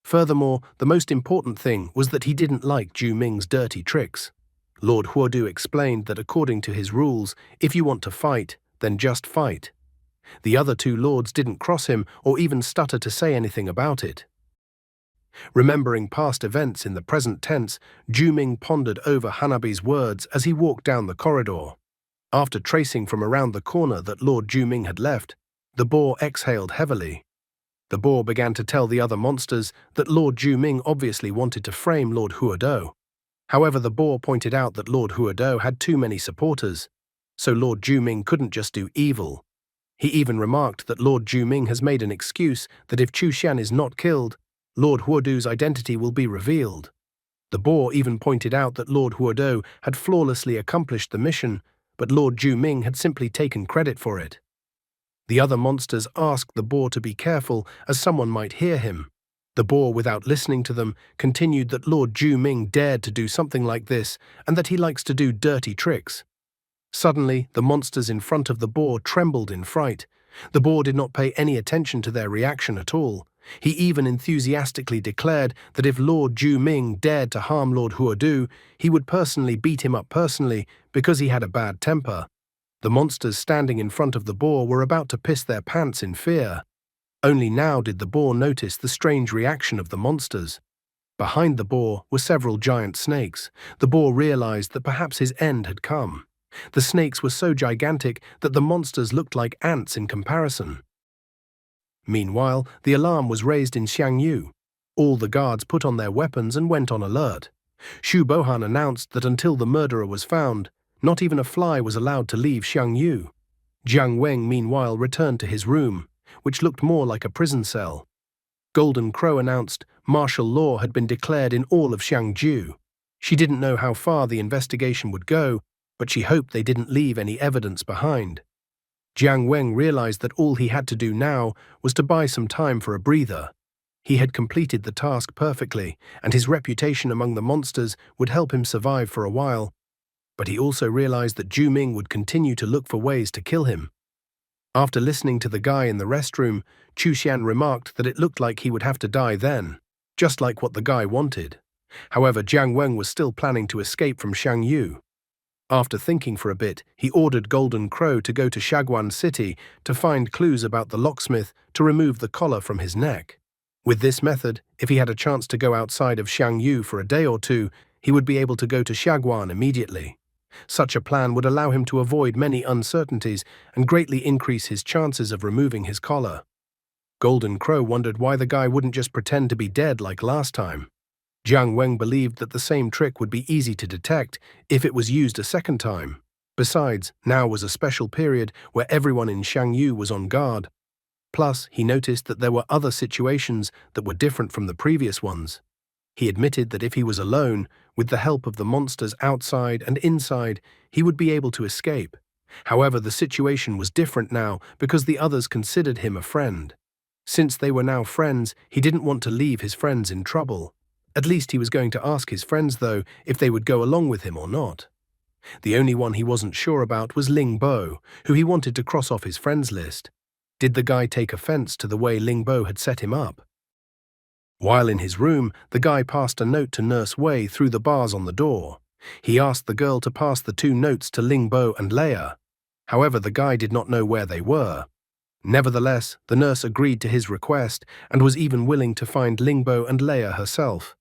Speaker 1: Furthermore, the most important thing was that he didn't like Ju Ming's dirty tricks. Lord Huodu explained that according to his rules, if you want to fight, then just fight. The other 2 lords didn't cross him or even stutter to say anything about it. Remembering past events in the present tense, Ju Ming pondered over Hanabi's words as he walked down the corridor. After tracing from around the corner that Lord Ju Ming had left, the boar exhaled heavily. The boar began to tell the other monsters that Lord Ju Ming obviously wanted to frame Lord Huodu. However, the boar pointed out that Lord Huodu had too many supporters, so Lord Ju Ming couldn't just do evil. He even remarked that Lord Ju Ming has made an excuse that if Chu Xian is not killed, Lord Huodu's identity will be revealed. The boar even pointed out that Lord Huodu had flawlessly accomplished the mission, but Lord Ju Ming had simply taken credit for it. The other monsters asked the boar to be careful as someone might hear him. The boar, without listening to them, continued that Lord Ju Ming dared to do something like this and that he likes to do dirty tricks. Suddenly, the monsters in front of the boar trembled in fright. The boar did not pay any attention to their reaction at all. He even enthusiastically declared that if Lord Ju Ming dared to harm Lord Huodu, he would personally beat him up personally because he had a bad temper. The monsters standing in front of the boar were about to piss their pants in fear. Only now did the boar notice the strange reaction of the monsters. Behind the boar were several giant snakes. The boar realized that perhaps his end had come. The snakes were so gigantic that the monsters looked like ants in comparison. Meanwhile, the alarm was raised in Xiangyu. All the guards put on their weapons and went on alert. Xu Bohan announced that until the murderer was found, not even a fly was allowed to leave Xiangyu. Jiang Weng meanwhile returned to his room, which looked more like a prison cell. Golden Crow announced martial law had been declared in all of Xiangju. She didn't know how far the investigation would go, but she hoped they didn't leave any evidence behind. Jiang Weng realized that all he had to do now was to buy some time for a breather. He had completed the task perfectly, and his reputation among the monsters would help him survive for a while. But he also realized that Ju Ming would continue to look for ways to kill him. After listening to the guy in the restroom, Chu Xian remarked that it looked like he would have to die then, just like what the guy wanted. However, Jiang Weng was still planning to escape from Xiangyu. After thinking for a bit, he ordered Golden Crow to go to Shaguan City to find clues about the locksmith to remove the collar from his neck. With this method, if he had a chance to go outside of Xiangyu for a day or two, he would be able to go to Shaguan immediately. Such a plan would allow him to avoid many uncertainties and greatly increase his chances of removing his collar. Golden Crow wondered why the guy wouldn't just pretend to be dead like last time. Jiang Weng believed that the same trick would be easy to detect if it was used a second time. Besides, now was a special period where everyone in Shangyu was on guard. Plus, he noticed that there were other situations that were different from the previous ones. He admitted that if he was alone, with the help of the monsters outside and inside, he would be able to escape. However, the situation was different now because the others considered him a friend. Since they were now friends, he didn't want to leave his friends in trouble. At least he was going to ask his friends, though, if they would go along with him or not. The only one he wasn't sure about was Ling Bo, who he wanted to cross off his friends list. Did the guy take offense to the way Ling Bo had set him up? While in his room, the guy passed a note to Nurse Wei through the bars on the door. He asked the girl to pass the 2 notes to Ling Bo and Leia. However, the guy did not know where they were. Nevertheless, the nurse agreed to his request and was even willing to find Ling Bo and Leia herself.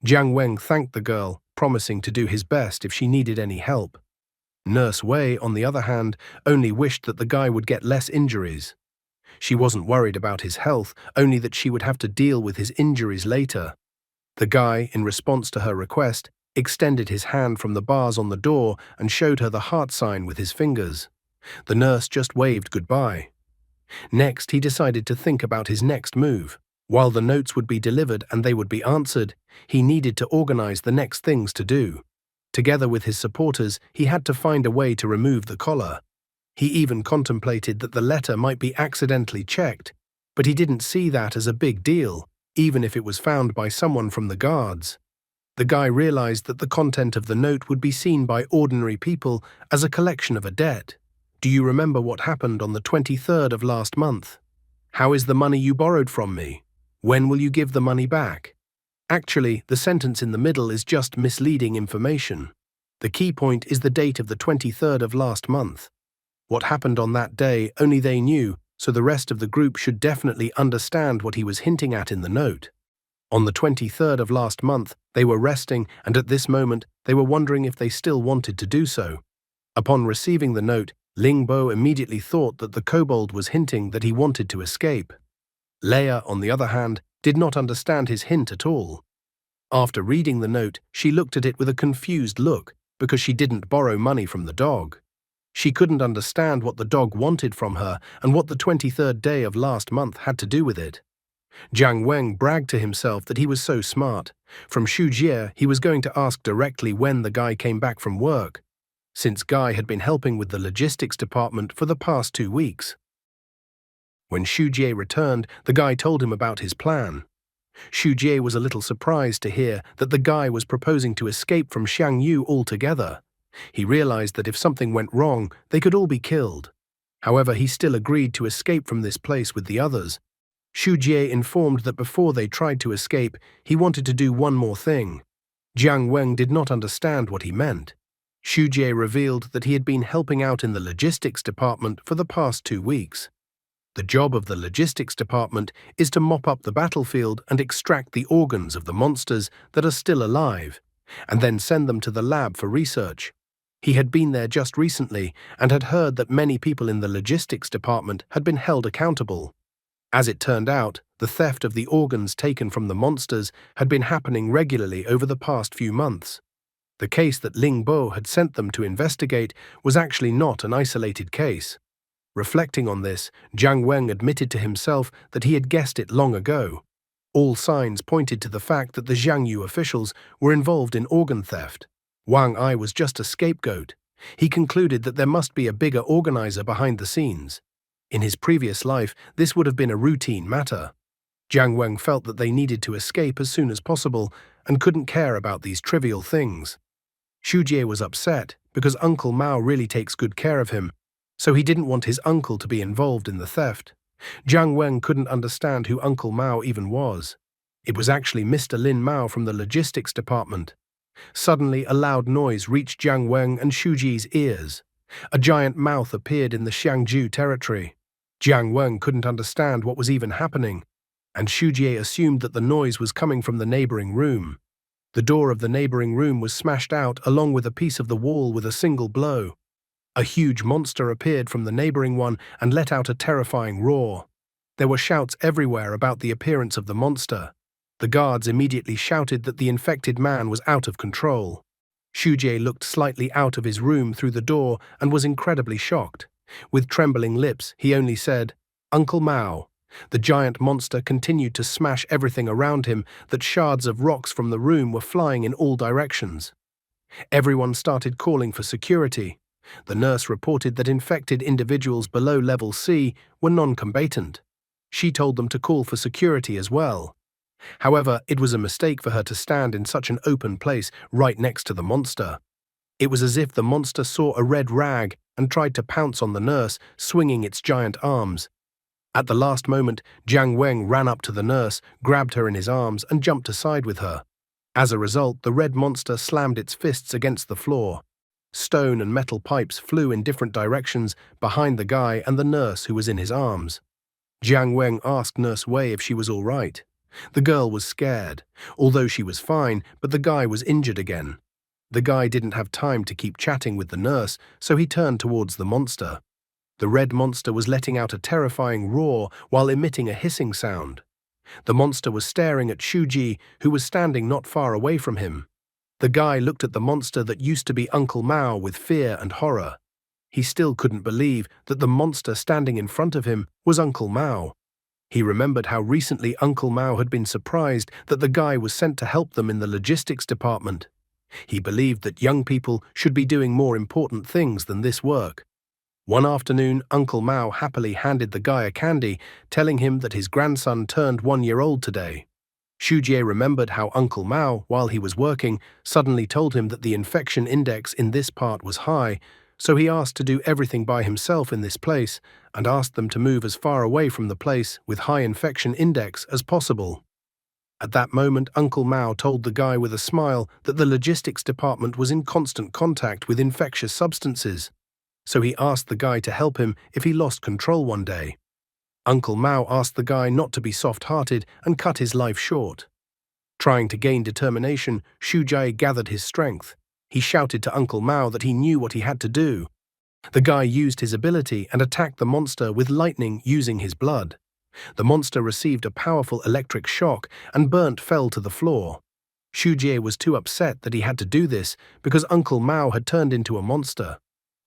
Speaker 1: Jiang Weng thanked the girl, promising to do his best if she needed any help. Nurse Wei, on the other hand, only wished that the guy would get less injuries. She wasn't worried about his health, only that she would have to deal with his injuries later. The guy, in response to her request, extended his hand from the bars on the door and showed her the heart sign with his fingers. The nurse just waved goodbye. Next, he decided to think about his next move. While the notes would be delivered and they would be answered, he needed to organize the next things to do. Together with his supporters, he had to find a way to remove the collar. He even contemplated that the letter might be accidentally checked, but he didn't see that as a big deal, even if it was found by someone from the guards. The guy realized that the content of the note would be seen by ordinary people as a collection of a debt. Do you remember what happened on the 23rd of last month? How is the money you borrowed from me? When will you give the money back? Actually, the sentence in the middle is just misleading information. The key point is the date of the 23rd of last month. What happened on that day, only they knew, so the rest of the group should definitely understand what he was hinting at in the note. On the 23rd of last month, they were resting, and at this moment, they were wondering if they still wanted to do so. Upon receiving the note, Ling Bo immediately thought that the kobold was hinting that he wanted to escape. Leia, on the other hand, did not understand his hint at all. After reading the note, she looked at it with a confused look because she didn't borrow money from the dog. She couldn't understand what the dog wanted from her and what the 23rd day of last month had to do with it. Jiang Weng bragged to himself that he was so smart. From Xu Jie, he was going to ask directly when the guy came back from work, since Guy had been helping with the logistics department for the past 2 weeks. When Xu Jie returned, the guy told him about his plan. Xu Jie was a little surprised to hear that the guy was proposing to escape from Shangyu altogether. He realized that if something went wrong, they could all be killed. However, he still agreed to escape from this place with the others. Xu Jie informed that before they tried to escape, he wanted to do one more thing. Jiang Weng did not understand what he meant. Xu Jie revealed that he had been helping out in the logistics department for the past 2 weeks. The job of the logistics department is to mop up the battlefield and extract the organs of the monsters that are still alive, and then send them to the lab for research. He had been there just recently and had heard that many people in the logistics department had been held accountable. As it turned out, the theft of the organs taken from the monsters had been happening regularly over the past few months. The case that Ling Bo had sent them to investigate was actually not an isolated case. Reflecting on this, Jiang Weng admitted to himself that he had guessed it long ago. All signs pointed to the fact that the Jiangyu officials were involved in organ theft. Wang Ai was just a scapegoat. He concluded that there must be a bigger organizer behind the scenes. In his previous life, this would have been a routine matter. Jiang Weng felt that they needed to escape as soon as possible and couldn't care about these trivial things. Xu Jie was upset because Uncle Mao really takes good care of him, so he didn't want his uncle to be involved in the theft. Jiang Weng couldn't understand who Uncle Mao even was. It was actually Mr. Lin Mao from the logistics department. Suddenly, a loud noise reached Jiang Weng and Xu Jie's ears. A giant mouth appeared in the Xiangju territory. Jiang Weng couldn't understand what was even happening, and Xu Jie assumed that the noise was coming from the neighboring room. The door of the neighboring room was smashed out along with a piece of the wall with a single blow. A huge monster appeared from the neighboring one and let out a terrifying roar. There were shouts everywhere about the appearance of the monster. The guards immediately shouted that the infected man was out of control. Shujie looked slightly out of his room through the door and was incredibly shocked. With trembling lips, he only said, "Uncle Mao." The giant monster continued to smash everything around him, that shards of rocks from the room were flying in all directions. Everyone started calling for security. The nurse reported that infected individuals below level C were non-combatant. She told them to call for security as well. However, it was a mistake for her to stand in such an open place right next to the monster. It was as if the monster saw a red rag and tried to pounce on the nurse, swinging its giant arms. At the last moment, Jiang Weng ran up to the nurse, grabbed her in his arms, and jumped aside with her. As a result, the red monster slammed its fists against the floor. Stone and metal pipes flew in different directions behind the guy and the nurse who was in his arms. Jiang Weng asked Nurse Wei if she was all right. The girl was scared, although she was fine, but the guy was injured again. The guy didn't have time to keep chatting with the nurse, so he turned towards the monster. The red monster was letting out a terrifying roar while emitting a hissing sound. The monster was staring at Shuji, who was standing not far away from him. The guy looked at the monster that used to be Uncle Mao with fear and horror. He still couldn't believe that the monster standing in front of him was Uncle Mao. He remembered how recently Uncle Mao had been surprised that the guy was sent to help them in the logistics department. He believed that young people should be doing more important things than this work. One afternoon, Uncle Mao happily handed the guy a candy, telling him that his grandson turned 1 year old today. Shujie remembered how Uncle Mao, while he was working, suddenly told him that the infection index in this part was high, so he asked to do everything by himself in this place and asked them to move as far away from the place with high infection index as possible. At that moment, Uncle Mao told the guy with a smile that the logistics department was in constant contact with infectious substances, so he asked the guy to help him if he lost control one day. Uncle Mao asked the guy not to be soft-hearted and cut his life short. Trying to gain determination, Shujie gathered his strength. He shouted to Uncle Mao that he knew what he had to do. The guy used his ability and attacked the monster with lightning using his blood. The monster received a powerful electric shock and fell to the floor. Shujie was too upset that he had to do this because Uncle Mao had turned into a monster.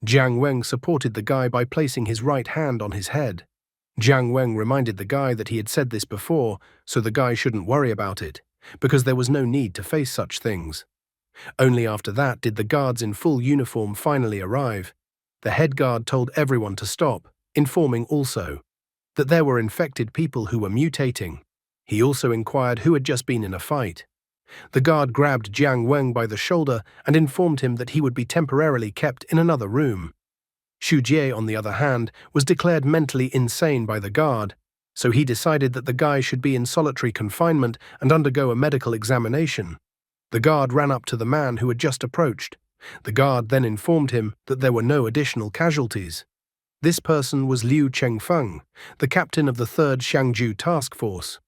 Speaker 1: Jiang Weng supported the guy by placing his right hand on his head. Jiang Weng reminded the guy that he had said this before, so the guy shouldn't worry about it, because there was no need to face such things. Only after that did the guards in full uniform finally arrive. The head guard told everyone to stop, informing also that there were infected people who were mutating. He also inquired who had just been in a fight. The guard grabbed Jiang Weng by the shoulder and informed him that he would be temporarily kept in another room. Shujie, on the other hand, was declared mentally insane by the guard, so he decided that the guy should be in solitary confinement and undergo a medical examination. The guard ran up to the man who had just approached. The guard then informed him that there were no additional casualties. This person was Liu Chengfeng, the captain of the 3rd Xiangju Task Force.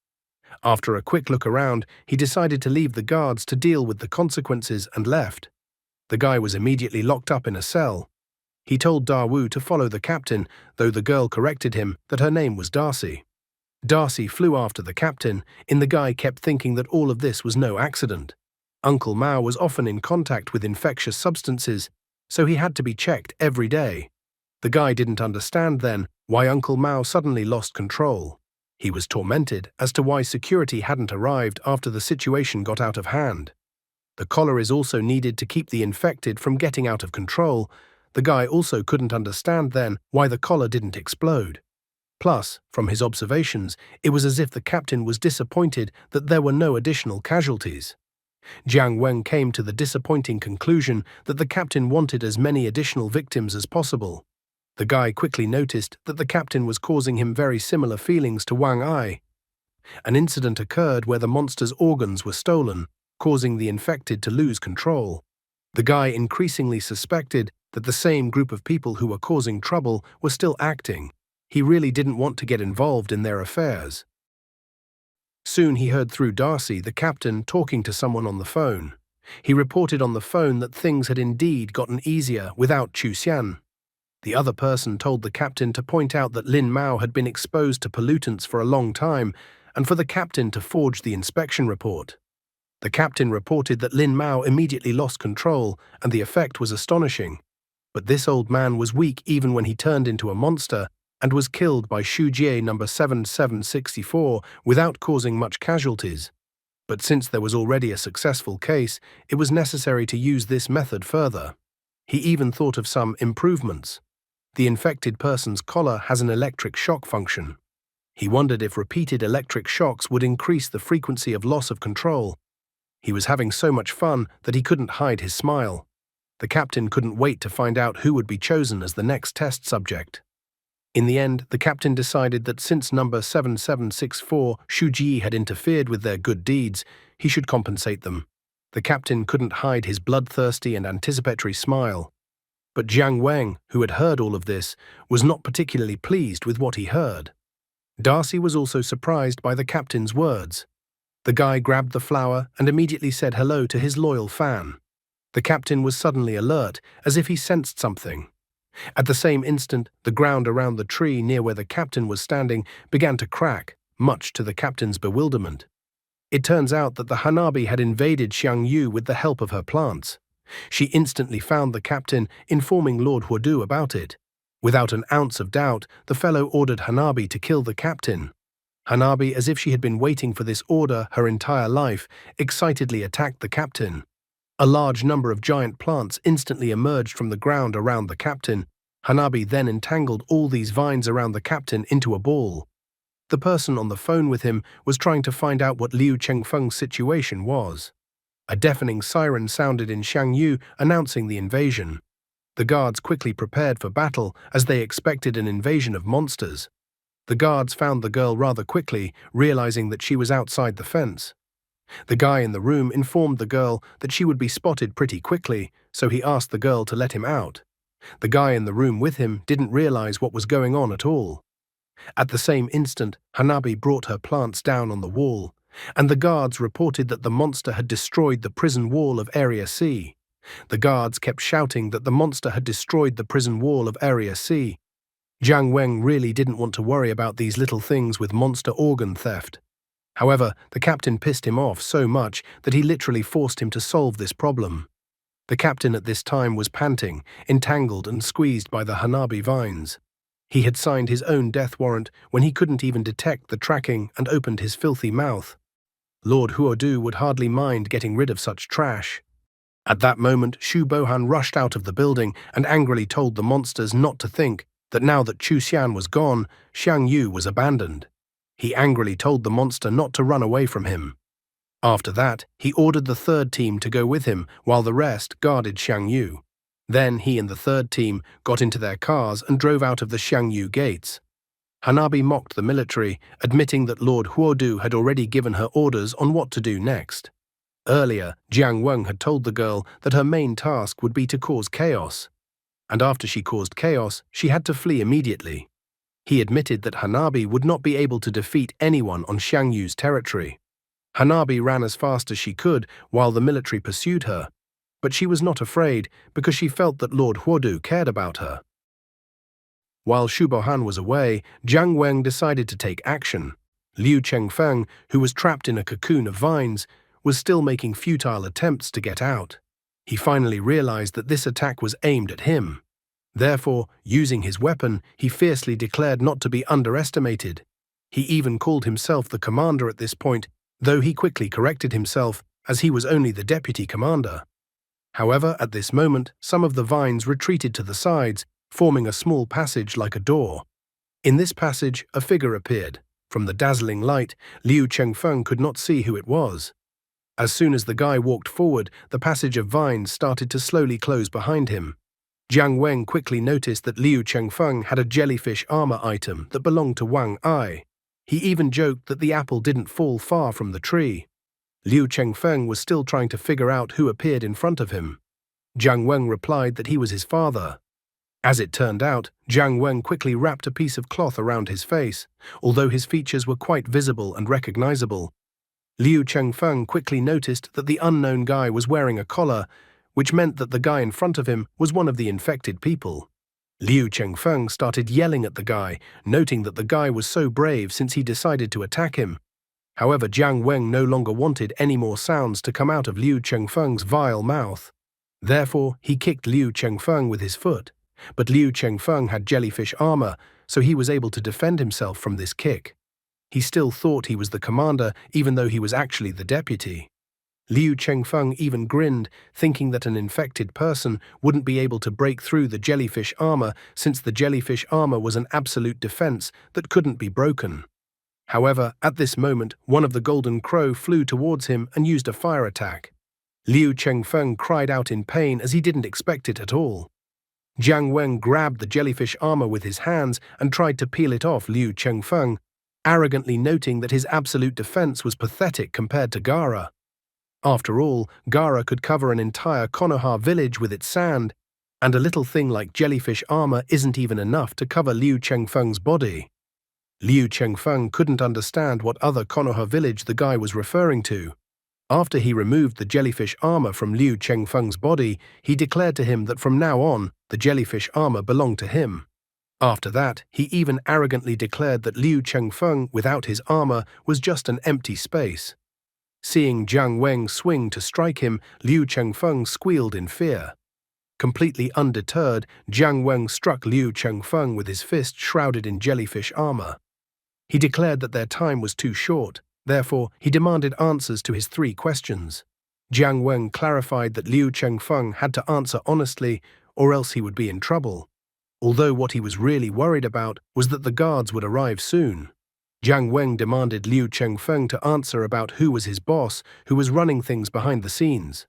Speaker 1: After a quick look around, he decided to leave the guards to deal with the consequences and left. The guy was immediately locked up in a cell. He told Dawu to follow the captain, though the girl corrected him that her name was Darcy. Darcy flew after the captain, and the guy kept thinking that all of this was no accident. Uncle Mao was often in contact with infectious substances, so he had to be checked every day. The guy didn't understand then why Uncle Mao suddenly lost control. He was tormented as to why security hadn't arrived after the situation got out of hand. The collar is also needed to keep the infected from getting out of control. The guy also couldn't understand then why the collar didn't explode. Plus, from his observations, it was as if the captain was disappointed that there were no additional casualties. Jiang Weng came to the disappointing conclusion that the captain wanted as many additional victims as possible. The guy quickly noticed that the captain was causing him very similar feelings to Wang Ai. An incident occurred where the monster's organs were stolen, causing the infected to lose control. The guy increasingly suspected that the same group of people who were causing trouble were still acting. He really didn't want to get involved in their affairs. Soon he heard through Darcy, the captain, talking to someone on the phone. He reported on the phone that things had indeed gotten easier without Chu Xian. The other person told the captain to point out that Lin Mao had been exposed to pollutants for a long time and for the captain to forge the inspection report. The captain reported that Lin Mao immediately lost control, and the effect was astonishing. But this old man was weak even when he turned into a monster and was killed by Shu Jie number 7764 without causing much casualties. But since there was already a successful case, it was necessary to use this method further. He even thought of some improvements. The infected person's collar has an electric shock function. He wondered if repeated electric shocks would increase the frequency of loss of control. He was having so much fun that he couldn't hide his smile. The captain couldn't wait to find out who would be chosen as the next test subject. In the end, the captain decided that since number 7764 Shu Ji had interfered with their good deeds, he should compensate them. The captain couldn't hide his bloodthirsty and anticipatory smile. But Jiang Weng, who had heard all of this, was not particularly pleased with what he heard. Darcy was also surprised by the captain's words. The guy grabbed the flower and immediately said hello to his loyal fan. The captain was suddenly alert, as if he sensed something. At the same instant, the ground around the tree near where the captain was standing began to crack, much to the captain's bewilderment. It turns out that the Hanabi had invaded Xiang Yu with the help of her plants. She instantly found the captain, informing Lord Huodu about it. Without an ounce of doubt, the fellow ordered Hanabi to kill the captain. Hanabi, as if she had been waiting for this order her entire life, excitedly attacked the captain. A large number of giant plants instantly emerged from the ground around the captain. Hanabi then entangled all these vines around the captain into a ball. The person on the phone with him was trying to find out what Liu Chengfeng's situation was. A deafening siren sounded in Xiangyu, announcing the invasion. The guards quickly prepared for battle, as they expected an invasion of monsters. The guards found the girl rather quickly, realizing that she was outside the fence. The guy in the room informed the girl that she would be spotted pretty quickly, so he asked the girl to let him out. The guy in the room with him didn't realize what was going on at all. At the same instant, Hanabi brought her plants down on the wall, and the guards reported that the monster had destroyed the prison wall of Area C. The guards kept shouting that the monster had destroyed the prison wall of Area C. Jiang Weng really didn't want to worry about these little things with monster organ theft. However, the captain pissed him off so much that he literally forced him to solve this problem. The captain at this time was panting, entangled and squeezed by the Hanabi vines. He had signed his own death warrant when he couldn't even detect the tracking and opened his filthy mouth. Lord Huodu would hardly mind getting rid of such trash. At that moment, Shu Bohan rushed out of the building and angrily told the monsters not to think that now that Chu Xian was gone, Xiang Yu was abandoned. He angrily told the monster not to run away from him. After that, he ordered the third team to go with him while the rest guarded Xiang Yu. Then he and the third team got into their cars and drove out of the Xiang Yu gates. Hanabi mocked the military, admitting that Lord Huodu had already given her orders on what to do next. Earlier, Jiang Weng had told the girl that her main task would be to cause chaos. And after she caused chaos, she had to flee immediately. He admitted that Hanabi would not be able to defeat anyone on Xiang Yu's territory. Hanabi ran as fast as she could while the military pursued her, but she was not afraid because she felt that Lord Huodu cared about her. While Shu Bohan was away, Jiang Weng decided to take action. Liu Chengfeng, who was trapped in a cocoon of vines, was still making futile attempts to get out. He finally realized that this attack was aimed at him. Therefore, using his weapon, he fiercely declared not to be underestimated. He even called himself the commander at this point, though he quickly corrected himself, as he was only the deputy commander. However, at this moment, some of the vines retreated to the sides, forming a small passage like a door. In this passage, a figure appeared. From the dazzling light, Liu Chengfeng could not see who it was. As soon as the guy walked forward, the passage of vines started to slowly close behind him. Jiang Weng quickly noticed that Liu Chengfeng had a jellyfish armor item that belonged to Wang Ai. He even joked that the apple didn't fall far from the tree. Liu Chengfeng was still trying to figure out who appeared in front of him. Jiang Weng replied that he was his father. As it turned out, Jiang Weng quickly wrapped a piece of cloth around his face. Although his features were quite visible and recognizable, Liu Chengfeng quickly noticed that the unknown guy was wearing a collar, which meant that the guy in front of him was one of the infected people. Liu Chengfeng started yelling at the guy, noting that the guy was so brave since he decided to attack him. However, Jiang Weng no longer wanted any more sounds to come out of Liu Chengfeng's vile mouth. Therefore, he kicked Liu Chengfeng with his foot. But Liu Chengfeng had jellyfish armor, so he was able to defend himself from this kick. He still thought he was the commander, even though he was actually the deputy. Liu Chengfeng even grinned, thinking that an infected person wouldn't be able to break through the jellyfish armor since the jellyfish armor was an absolute defense that couldn't be broken. However, at this moment, one of the golden crow flew towards him and used a fire attack. Liu Chengfeng cried out in pain as he didn't expect it at all. Jiang Weng grabbed the jellyfish armor with his hands and tried to peel it off Liu Chengfeng, arrogantly noting that his absolute defense was pathetic compared to Gara. After all, Gara could cover an entire Konoha village with its sand, and a little thing like jellyfish armor isn't even enough to cover Liu Chengfeng's body. Liu Chengfeng couldn't understand what other Konoha village the guy was referring to. After he removed the jellyfish armor from Liu Chengfeng's body, he declared to him that from now on, the jellyfish armor belonged to him. After that, he even arrogantly declared that Liu Chengfeng, without his armor, was just an empty space. Seeing Jiang Weng swing to strike him, Liu Chengfeng squealed in fear. Completely undeterred, Jiang Weng struck Liu Chengfeng with his fist shrouded in jellyfish armor. He declared that their time was too short, therefore he demanded answers to his 3 questions. Jiang Weng clarified that Liu Chengfeng had to answer honestly, or else he would be in trouble. Although what he was really worried about was that the guards would arrive soon. Jiang Weng demanded Liu Chengfeng to answer about who was his boss, who was running things behind the scenes.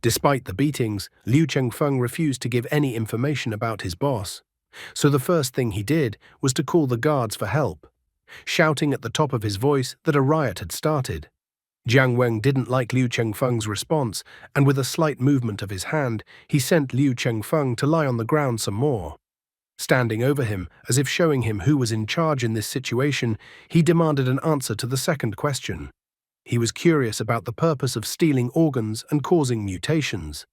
Speaker 1: Despite the beatings, Liu Chengfeng refused to give any information about his boss. So the first thing he did was to call the guards for help, shouting at the top of his voice that a riot had started. Jiang Weng didn't like Liu Chengfeng's response, and with a slight movement of his hand, he sent Liu Chengfeng to lie on the ground some more. Standing over him, as if showing him who was in charge in this situation, he demanded an answer to the second question. He was curious about the purpose of stealing organs and causing mutations.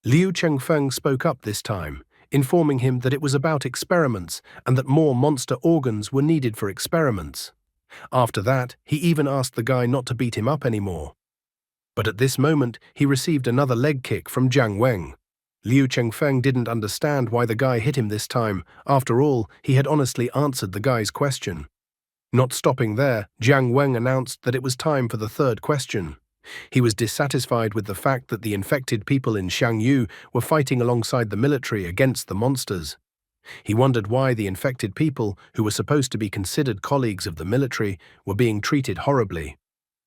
Speaker 1: Liu Chengfeng spoke up this time, informing him that it was about experiments and that more monster organs were needed for experiments. After that, he even asked the guy not to beat him up anymore. But at this moment, he received another leg kick from Jiang Weng. Liu Chengfeng didn't understand why the guy hit him this time. After all, he had honestly answered the guy's question. Not stopping there, Jiang Weng announced that it was time for the third question. He was dissatisfied with the fact that the infected people in Xiangyu were fighting alongside the military against the monsters. He wondered why the infected people, who were supposed to be considered colleagues of the military, were being treated horribly.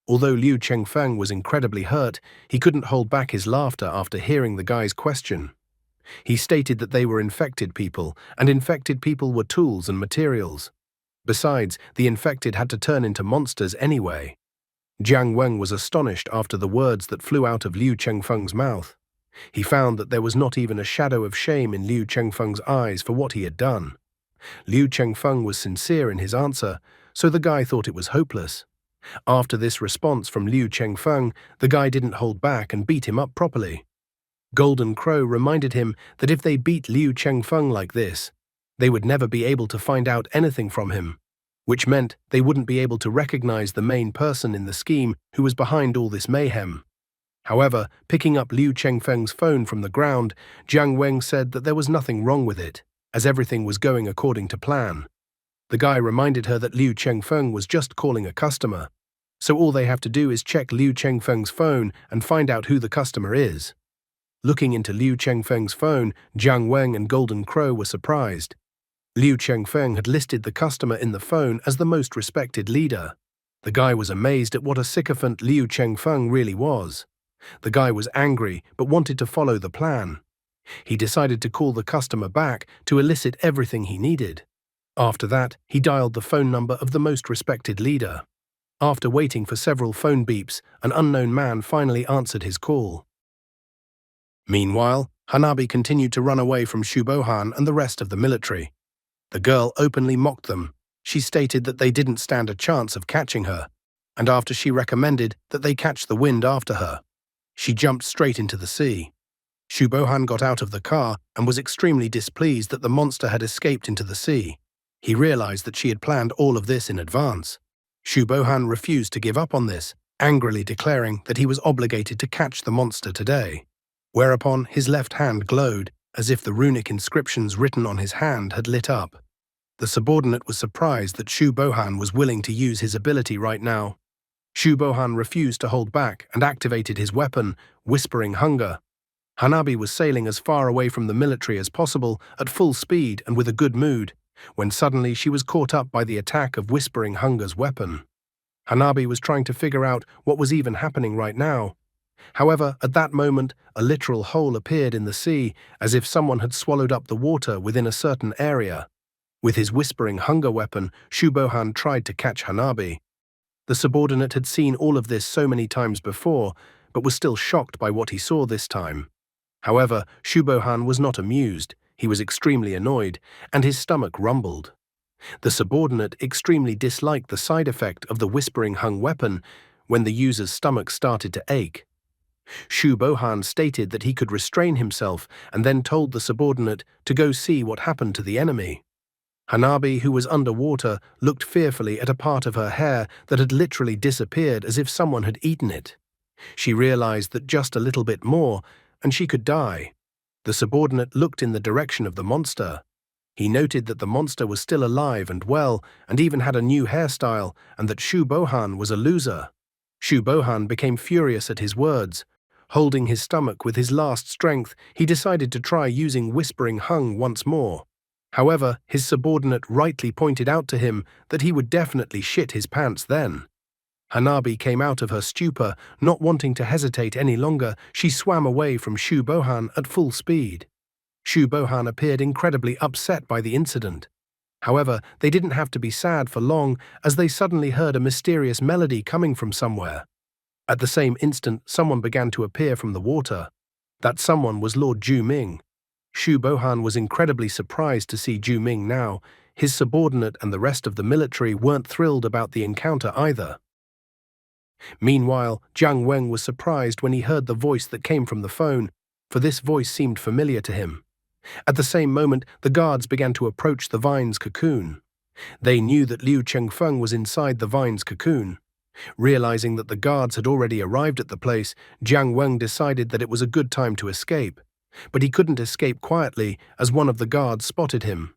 Speaker 1: Although Liu Chengfeng was incredibly hurt, he couldn't hold back his laughter after hearing the guy's question. He stated that they were infected people, and infected people were tools and materials. Besides, the infected had to turn into monsters anyway. Jiang Weng was astonished after the words that flew out of Liu Chengfeng's mouth. He found that there was not even a shadow of shame in Liu Chengfeng's eyes for what he had done. Liu Chengfeng was sincere in his answer, so the guy thought it was hopeless. After this response from Liu Chengfeng, the guy didn't hold back and beat him up properly. Golden Crow reminded him that if they beat Liu Chengfeng like this, they would never be able to find out anything from him, which meant they wouldn't be able to recognize the main person in the scheme who was behind all this mayhem. However, picking up Liu Chengfeng's phone from the ground, Jiang Weng said that there was nothing wrong with it, as everything was going according to plan. The guy reminded her that Liu Chengfeng was just calling a customer, so all they have to do is check Liu Chengfeng's phone and find out who the customer is. Looking into Liu Chengfeng's phone, Jiang Weng and Golden Crow were surprised. Liu Chengfeng had listed the customer in the phone as the most respected leader. The guy was amazed at what a sycophant Liu Chengfeng really was. The guy was angry but wanted to follow the plan. He decided to call the customer back to elicit everything he needed. After that, he dialed the phone number of the most respected leader. After waiting for several phone beeps, an unknown man finally answered his call. Meanwhile, Hanabi continued to run away from Shubohan and the rest of the military. The girl openly mocked them. She stated that they didn't stand a chance of catching her, and after she recommended that they catch the wind after her, she jumped straight into the sea. Shu Bohan got out of the car and was extremely displeased that the monster had escaped into the sea. He realized that she had planned all of this in advance. Shu Bohan refused to give up on this, angrily declaring that he was obligated to catch the monster today. Whereupon his left hand glowed, as if the runic inscriptions written on his hand had lit up. The subordinate was surprised that Shu Bohan was willing to use his ability right now. Shu Bohan refused to hold back and activated his weapon, Whispering Hunger. Hanabi was sailing as far away from the military as possible at full speed and with a good mood, when suddenly she was caught up by the attack of Whispering Hunger's weapon. Hanabi was trying to figure out what was even happening right now. However, at that moment, a literal hole appeared in the sea, as if someone had swallowed up the water within a certain area. With his Whispering Hunger weapon, Shu Bohan tried to catch Hanabi. The subordinate had seen all of this so many times before, but was still shocked by what he saw this time. However, Shu Bohan was not amused, he was extremely annoyed, and his stomach rumbled. The subordinate extremely disliked the side effect of the Whispering Hung weapon when the user's stomach started to ache. Shu Bohan stated that he could restrain himself and then told the subordinate to go see what happened to the enemy. Hanabi, who was underwater, looked fearfully at a part of her hair that had literally disappeared as if someone had eaten it. She realized that just a little bit more, and she could die. The subordinate looked in the direction of the monster. He noted that the monster was still alive and well, and even had a new hairstyle, and that Shu Bohan was a loser. Shu Bohan became furious at his words. Holding his stomach with his last strength, he decided to try using Whispering Hung once more. However, his subordinate rightly pointed out to him that he would definitely shit his pants then. Hanabi came out of her stupor, not wanting to hesitate any longer. She swam away from Shu Bohan at full speed. Shu Bohan appeared incredibly upset by the incident. However, they didn't have to be sad for long, as they suddenly heard a mysterious melody coming from somewhere. At the same instant, someone began to appear from the water. That someone was Lord Ju Ming. Shu Bohan was incredibly surprised to see Ju Ming now. His subordinate and the rest of the military weren't thrilled about the encounter either. Meanwhile, Jiang Weng was surprised when he heard the voice that came from the phone, for this voice seemed familiar to him. At the same moment, the guards began to approach the vine's cocoon. They knew that Liu Chengfeng was inside the vine's cocoon. Realizing that the guards had already arrived at the place, Jiang Weng decided that it was a good time to escape. But he couldn't escape quietly, as one of the guards spotted him.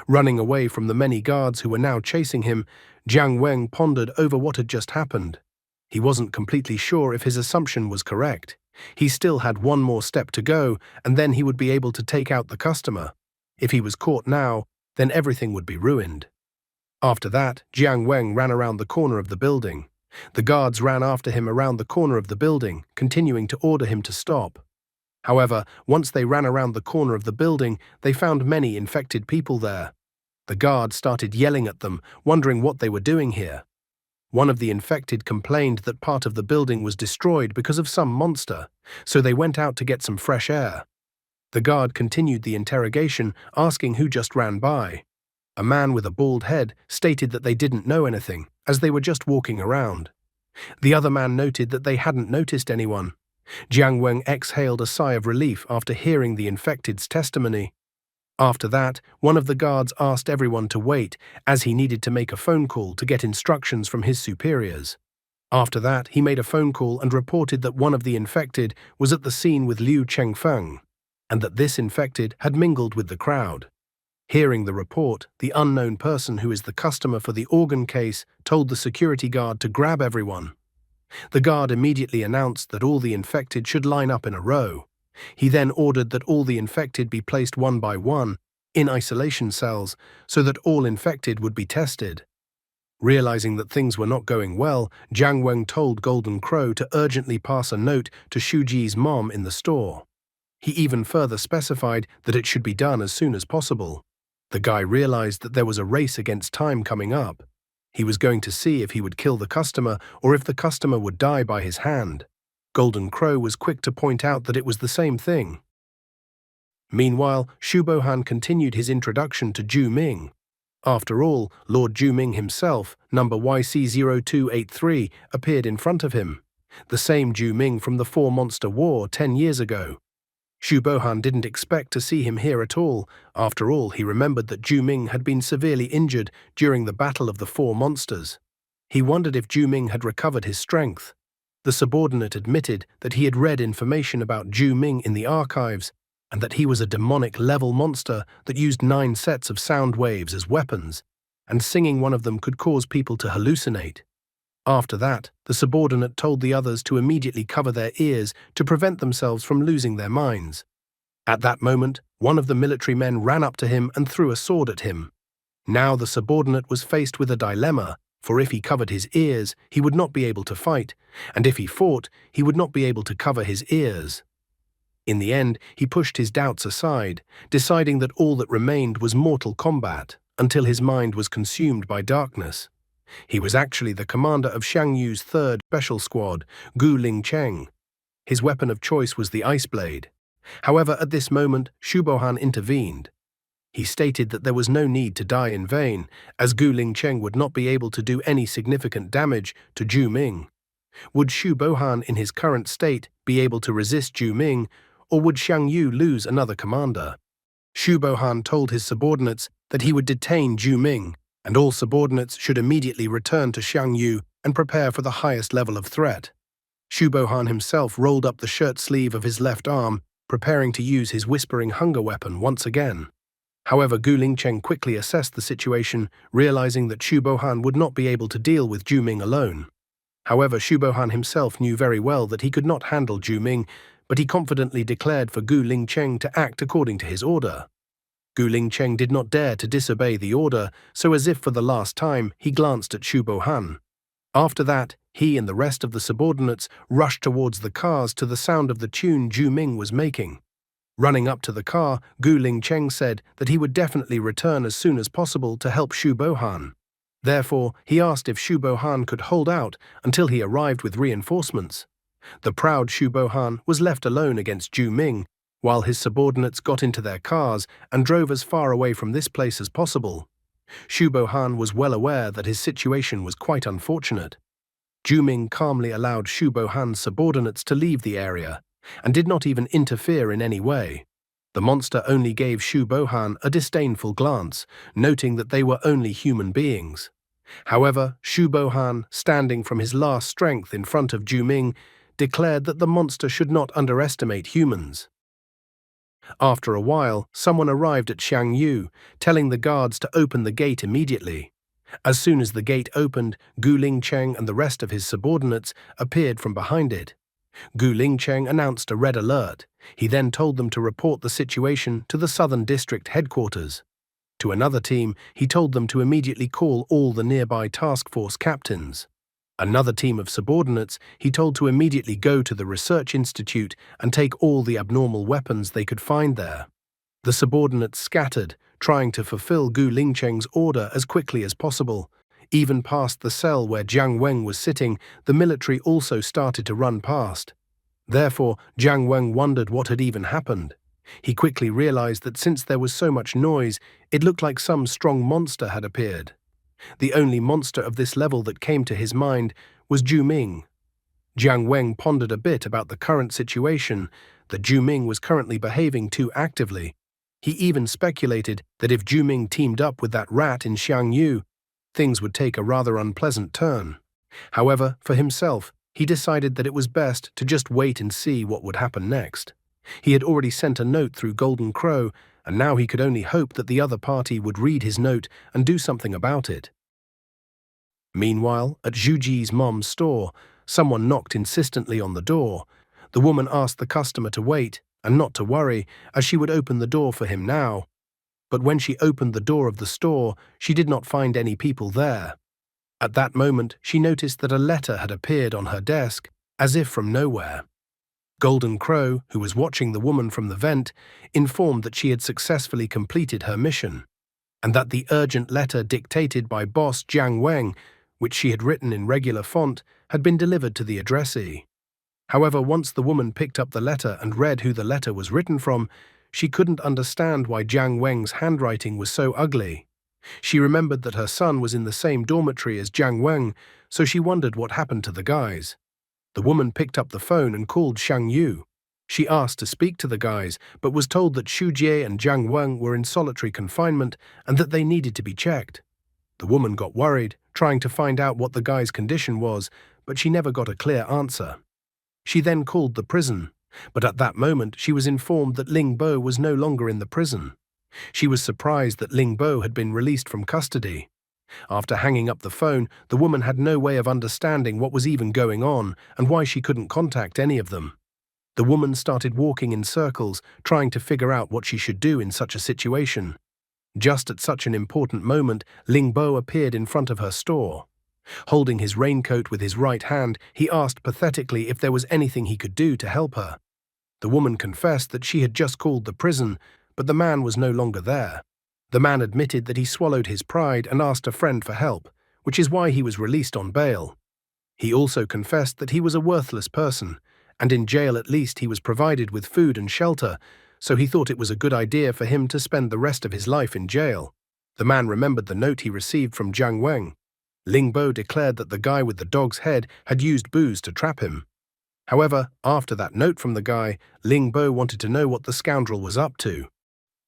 Speaker 1: Running away from the many guards who were now chasing him, Jiang Weng pondered over what had just happened. He wasn't completely sure if his assumption was correct. He still had one more step to go, and then he would be able to take out the customer. If he was caught now, then everything would be ruined. After that, Jiang Weng ran around the corner of the building. The guards ran after him around the corner of the building, continuing to order him to stop. However, once they ran around the corner of the building, they found many infected people there. The guards started yelling at them, wondering what they were doing here. One of the infected complained that part of the building was destroyed because of some monster, so they went out to get some fresh air. The guard continued the interrogation, asking who just ran by. A man with a bald head stated that they didn't know anything, as they were just walking around. The other man noted that they hadn't noticed anyone. Jiang Weng exhaled a sigh of relief after hearing the infected's testimony. After that, one of the guards asked everyone to wait, as he needed to make a phone call to get instructions from his superiors. After that, he made a phone call and reported that one of the infected was at the scene with Liu Chengfeng, and that this infected had mingled with the crowd. Hearing the report, the unknown person who is the customer for the organ case told the security guard to grab everyone. The guard immediately announced that all the infected should line up in a row. He then ordered that all the infected be placed one by one in isolation cells so that all infected would be tested. Realizing that things were not going well, Jiang Weng told Golden Crow to urgently pass a note to Shuji's mom in the store. He even further specified that it should be done as soon as possible. The guy realized that there was a race against time coming up. He was going to see if he would kill the customer or if the customer would die by his hand. Golden Crow was quick to point out that it was the same thing. Meanwhile, Shu Bohan continued his introduction to Ju Ming. After all, Lord Juming himself, number YC0283, appeared in front of him. The same Juming from the Four-Monster War 10 years ago. Xu Bohan didn't expect to see him here at all. After all, he remembered that Juming had been severely injured during the Battle of the Four Monsters. He wondered if Juming had recovered his strength. The subordinate admitted that he had read information about Juming in the archives, and that he was a demonic-level monster that used 9 sets of sound waves as weapons, and singing one of them could cause people to hallucinate. After that, the subordinate told the others to immediately cover their ears to prevent themselves from losing their minds. At that moment, one of the military men ran up to him and threw a sword at him. Now the subordinate was faced with a dilemma, for if he covered his ears, he would not be able to fight, and if he fought, he would not be able to cover his ears. In the end, he pushed his doubts aside, deciding that all that remained was mortal combat, until his mind was consumed by darkness. He was actually the commander of Xiang Yu's 3rd Special Squad, Gu Lingcheng. His weapon of choice was the ice blade. However, at this moment, Xu Bohan intervened. He stated that there was no need to die in vain, as Gu Lingcheng would not be able to do any significant damage to Juming. Would Xu Bohan in his current state be able to resist Juming, or would Xiang Yu lose another commander? Xu Bohan told his subordinates that he would detain Juming, and all subordinates should immediately return to Xiang Yu and prepare for the highest level of threat. Xu Bohan himself rolled up the shirt sleeve of his left arm, preparing to use his whispering hunger weapon once again. However, Gu Lingcheng quickly assessed the situation, realizing that Xu Bohan would not be able to deal with Juming alone. However, Xu Bohan himself knew very well that he could not handle Juming, but he confidently declared for Gu Lingcheng to act according to his order. Gu Lingcheng did not dare to disobey the order, so as if for the last time, he glanced at Xu Bohan. After that, he and the rest of the subordinates rushed towards the cars to the sound of the tune Juming was making. Running up to the car, Gu Lingcheng said that he would definitely return as soon as possible to help Xu Bohan. Therefore, he asked if Xu Bohan could hold out until he arrived with reinforcements. The proud Xu Bohan was left alone against Juming, while his subordinates got into their cars and drove as far away from this place as possible. Xu Bohan was well aware that his situation was quite unfortunate. Juming calmly allowed Xu Bohan's subordinates to leave the area, and did not even interfere in any way. The monster only gave Xu Bohan a disdainful glance, noting that they were only human beings. However, Xu Bohan, standing from his last strength in front of Juming, declared that the monster should not underestimate humans. After a while, someone arrived at Xiang Yu, telling the guards to open the gate immediately. As soon as the gate opened, Gu Lingcheng and the rest of his subordinates appeared from behind it. Gu Lingcheng announced a red alert. He then told them to report the situation to the Southern District headquarters. To another team, he told them to immediately call all the nearby task force captains. Another team of subordinates he told to immediately go to the research institute and take all the abnormal weapons they could find there. The subordinates scattered, trying to fulfill Gu Lingcheng's order as quickly as possible. Even past the cell where Jiang Weng was sitting, the military also started to run past. Therefore, Jiang Weng wondered what had even happened. He quickly realized that since there was so much noise, it looked like some strong monster had appeared. The only monster of this level that came to his mind was Juming. Jiang Weng pondered a bit about the current situation, that Juming was currently behaving too actively. He even speculated that if Juming teamed up with that rat in Xiang Yu, things would take a rather unpleasant turn. However, for himself, he decided that it was best to just wait and see what would happen next. He had already sent a note through Golden Crow, and now he could only hope that the other party would read his note and do something about it. Meanwhile, at Zhuji's mom's store, someone knocked insistently on the door. The woman asked the customer to wait and not to worry, as she would open the door for him now. But when she opened the door of the store, she did not find any people there. At that moment, she noticed that a letter had appeared on her desk, as if from nowhere. Golden Crow, who was watching the woman from the vent, informed that she had successfully completed her mission, and that the urgent letter dictated by boss Jiang Weng, which she had written in regular font, had been delivered to the addressee. However, once the woman picked up the letter and read who the letter was written from, she couldn't understand why Jiang Weng's handwriting was so ugly. She remembered that her son was in the same dormitory as Jiang Weng, so she wondered what happened to the guys. The woman picked up the phone and called Shang Yu. She asked to speak to the guys, but was told that Xu Jie and Jiang Weng were in solitary confinement and that they needed to be checked. The woman got worried, trying to find out what the guy's condition was, but she never got a clear answer. She then called the prison, but at that moment she was informed that Ling Bo was no longer in the prison. She was surprised that Ling Bo had been released from custody. After hanging up the phone, the woman had no way of understanding what was even going on and why she couldn't contact any of them. The woman started walking in circles, trying to figure out what she should do in such a situation. Just at such an important moment, Ling Bo appeared in front of her store. Holding his raincoat with his right hand, he asked pathetically if there was anything he could do to help her. The woman confessed that she had just called the prison, but the man was no longer there. The man admitted that he swallowed his pride and asked a friend for help, which is why he was released on bail. He also confessed that he was a worthless person, and in jail at least he was provided with food and shelter, so he thought it was a good idea for him to spend the rest of his life in jail. The man remembered the note he received from Jiang Weng. Ling Bo declared that the guy with the dog's head had used booze to trap him. However, after that note from the guy, Ling Bo wanted to know what the scoundrel was up to.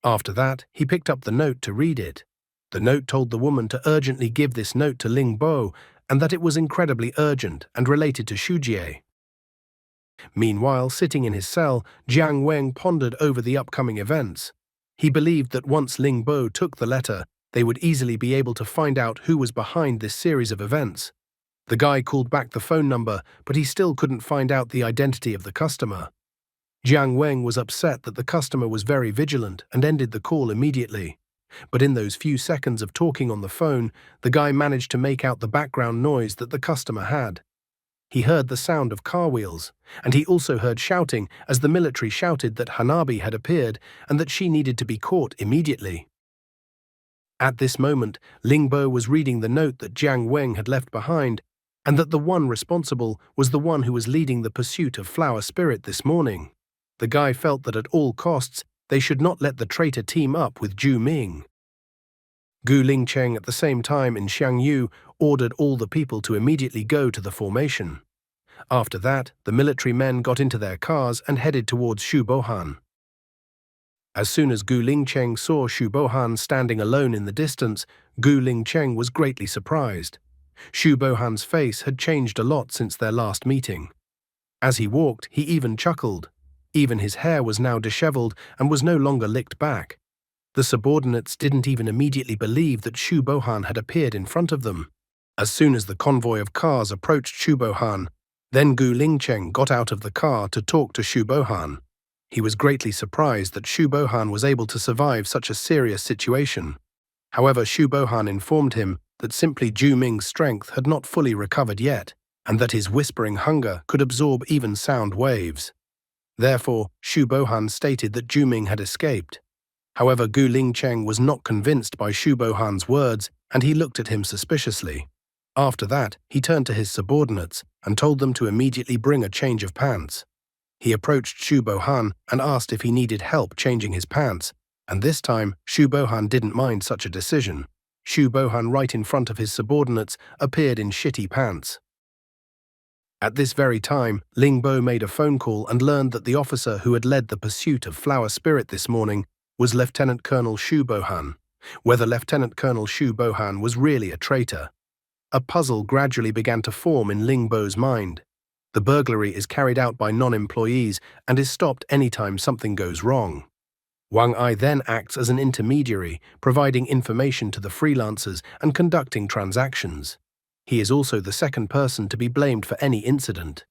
Speaker 1: After that, he picked up the note to read it. The note told the woman to urgently give this note to Ling Bo and that it was incredibly urgent and related to Xu Jie. Meanwhile, sitting in his cell, Jiang Weng pondered over the upcoming events. He believed that once Ling Bo took the letter, they would easily be able to find out who was behind this series of events. The guy called back the phone number, but he still couldn't find out the identity of the customer. Jiang Weng was upset that the customer was very vigilant and ended the call immediately. But in those few seconds of talking on the phone, the guy managed to make out the background noise that the customer had. He heard the sound of car wheels, and he also heard shouting as the military shouted that Hanabi had appeared and that she needed to be caught immediately. At this moment, Ling Bo was reading the note that Jiang Weng had left behind, and that the one responsible was the one who was leading the pursuit of Flower Spirit this morning. The guy felt that at all costs, they should not let the traitor team up with Zhu Ming. Gu Lingcheng at the same time in Xiangyu ordered all the people to immediately go to the formation. After that, the military men got into their cars and headed towards Shu Bohan. As soon as Gu Lingcheng saw Shu Bohan standing alone in the distance, Gu Lingcheng was greatly surprised. Shu Bohan's face had changed a lot since their last meeting. As he walked, he even chuckled. Even his hair was now disheveled and was no longer licked back. The subordinates didn't even immediately believe that Shu Bohan had appeared in front of them. As soon as the convoy of cars approached Shu Bohan, then Gu Lingcheng got out of the car to talk to Shu Bohan. He was greatly surprised that Shu Bohan was able to survive such a serious situation. However, Shu Bohan informed him that simply Zhu Ming's strength had not fully recovered yet, and that his whispering hunger could absorb even sound waves. Therefore, Shu Bohan stated that Zhu Ming had escaped. However, Gu Lingcheng was not convinced by Shu Bohan's words, and he looked at him suspiciously. After that, he turned to his subordinates and told them to immediately bring a change of pants. He approached Shu Bohan and asked if he needed help changing his pants, and this time Shu Bohan didn't mind such a decision. Shu Bohan, right in front of his subordinates, appeared in shitty pants. At this very time, Ling Bo made a phone call and learned that the officer who had led the pursuit of Flower Spirit this morning was Lieutenant Colonel Shu Bohan. Whether Lieutenant Colonel Shu Bohan was really a traitor. A puzzle gradually began to form in Ling Bo's mind. The burglary is carried out by non-employees and is stopped anytime something goes wrong. Wang Ai then acts as an intermediary, providing information to the freelancers and conducting transactions. He is also the second person to be blamed for any incident.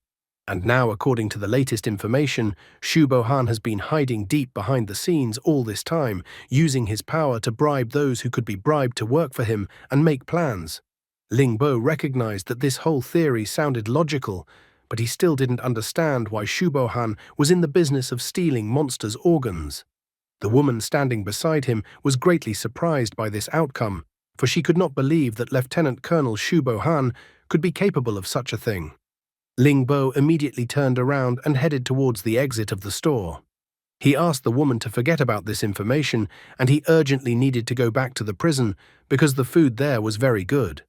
Speaker 1: And now, according to the latest information, Shu Bohan has been hiding deep behind the scenes all this time, using his power to bribe those who could be bribed to work for him and make plans. Ling Bo recognized that this whole theory sounded logical, but he still didn't understand why Shu Bohan was in the business of stealing monsters' organs. The woman standing beside him was greatly surprised by this outcome, for she could not believe that Lieutenant Colonel Shu Bohan could be capable of such a thing. Ling Bo immediately turned around and headed towards the exit of the store. He asked the woman to forget about this information, and he urgently needed to go back to the prison because the food there was very good.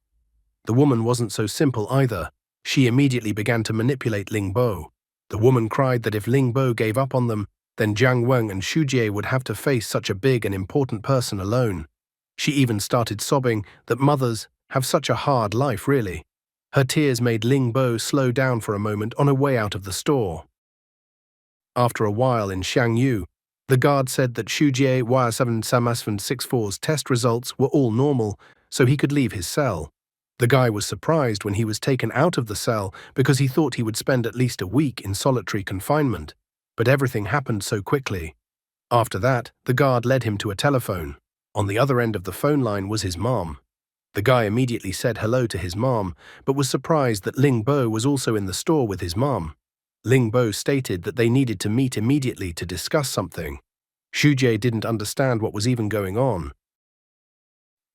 Speaker 1: The woman wasn't so simple either. She immediately began to manipulate Ling Bo. The woman cried that if Ling Bo gave up on them, then Jiang Weng and Xu Jie would have to face such a big and important person alone. She even started sobbing that mothers have such a hard life, really. Her tears made Ling Bo slow down for a moment on her way out of the store. After a while in Xiangyu, the guard said that Xu Jie Y7-64's test results were all normal, so he could leave his cell. The guy was surprised when he was taken out of the cell because he thought he would spend at least a week in solitary confinement, but everything happened so quickly. After that, the guard led him to a telephone. On the other end of the phone line was his mom. The guy immediately said hello to his mom, but was surprised that Ling Bo was also in the store with his mom. Ling Bo stated that they needed to meet immediately to discuss something. Xu Jie didn't understand what was even going on.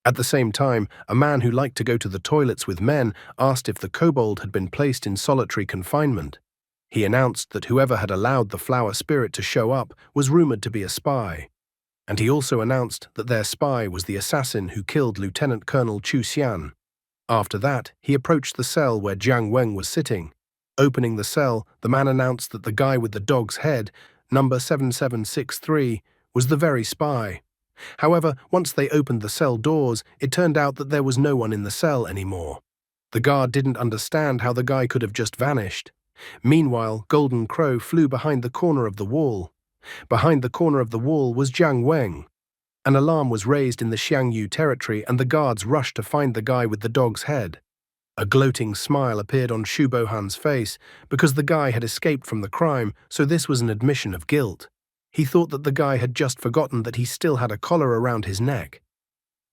Speaker 1: At the same time, a man who liked to go to the toilets with men asked if the kobold had been placed in solitary confinement. He announced that whoever had allowed the flower spirit to show up was rumored to be a spy. And he also announced that their spy was the assassin who killed Lieutenant Colonel Chu Xian. After that, he approached the cell where Jiang Weng was sitting. Opening the cell, the man announced that the guy with the dog's head, number 7763, was the very spy. However, once they opened the cell doors, it turned out that there was no one in the cell anymore. The guard didn't understand how the guy could have just vanished. Meanwhile, Golden Crow flew behind the corner of the wall. Behind the corner of the wall was Jiang Weng. An alarm was raised in the Xiangyu territory and the guards rushed to find the guy with the dog's head. A gloating smile appeared on Xu Bohan's face because the guy had escaped from the crime, so this was an admission of guilt. He thought that the guy had just forgotten that he still had a collar around his neck.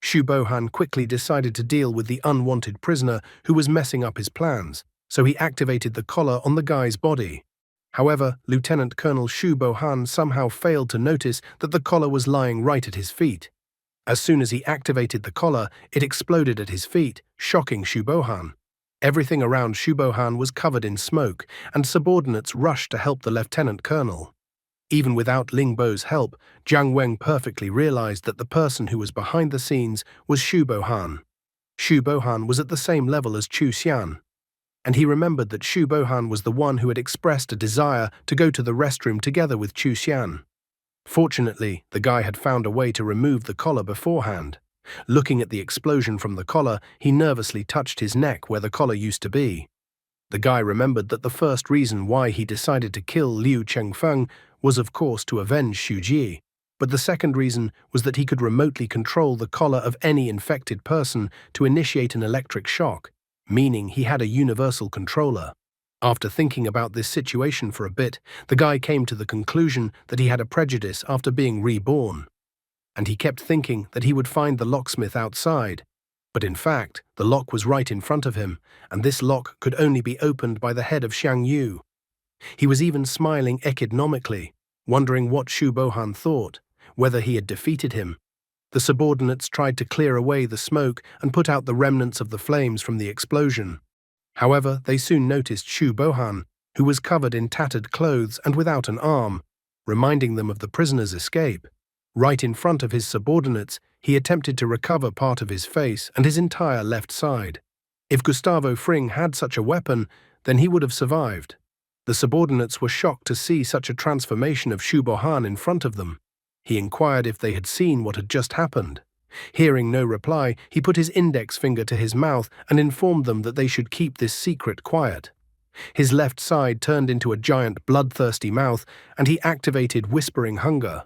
Speaker 1: Xu Bohan quickly decided to deal with the unwanted prisoner who was messing up his plans, so he activated the collar on the guy's body. However, Lieutenant Colonel Xu Bohan somehow failed to notice that the collar was lying right at his feet. As soon as he activated the collar, it exploded at his feet, shocking Xu Bohan. Everything around Xu Bohan was covered in smoke, and subordinates rushed to help the lieutenant colonel. Even without Ling Bo's help, Jiang Weng perfectly realized that the person who was behind the scenes was Xu Bohan. Xu Bohan was at the same level as Chu Xian, and he remembered that Xu Bohan was the one who had expressed a desire to go to the restroom together with Chu Xian. Fortunately, the guy had found a way to remove the collar beforehand. Looking at the explosion from the collar, he nervously touched his neck where the collar used to be. The guy remembered that the first reason why he decided to kill Liu Chengfeng was of course to avenge Xu Ji, but the second reason was that he could remotely control the collar of any infected person to initiate an electric shock, meaning he had a universal controller. After thinking about this situation for a bit, the guy came to the conclusion that he had a prejudice after being reborn. And he kept thinking that he would find the locksmith outside. But in fact, the lock was right in front of him, and this lock could only be opened by the head of Xiangyu. He was even smiling economically, wondering what Xu Bohan thought, whether he had defeated him. The subordinates tried to clear away the smoke and put out the remnants of the flames from the explosion. However, they soon noticed Xu Bohan, who was covered in tattered clothes and without an arm, reminding them of the prisoner's escape. Right in front of his subordinates, he attempted to recover part of his face and his entire left side. If Gustavo Fring had such a weapon, then he would have survived. The subordinates were shocked to see such a transformation of Xu Bohan in front of them. He inquired if they had seen what had just happened. Hearing no reply, he put his index finger to his mouth and informed them that they should keep this secret quiet. His left side turned into a giant bloodthirsty mouth, and he activated Whispering Hunger.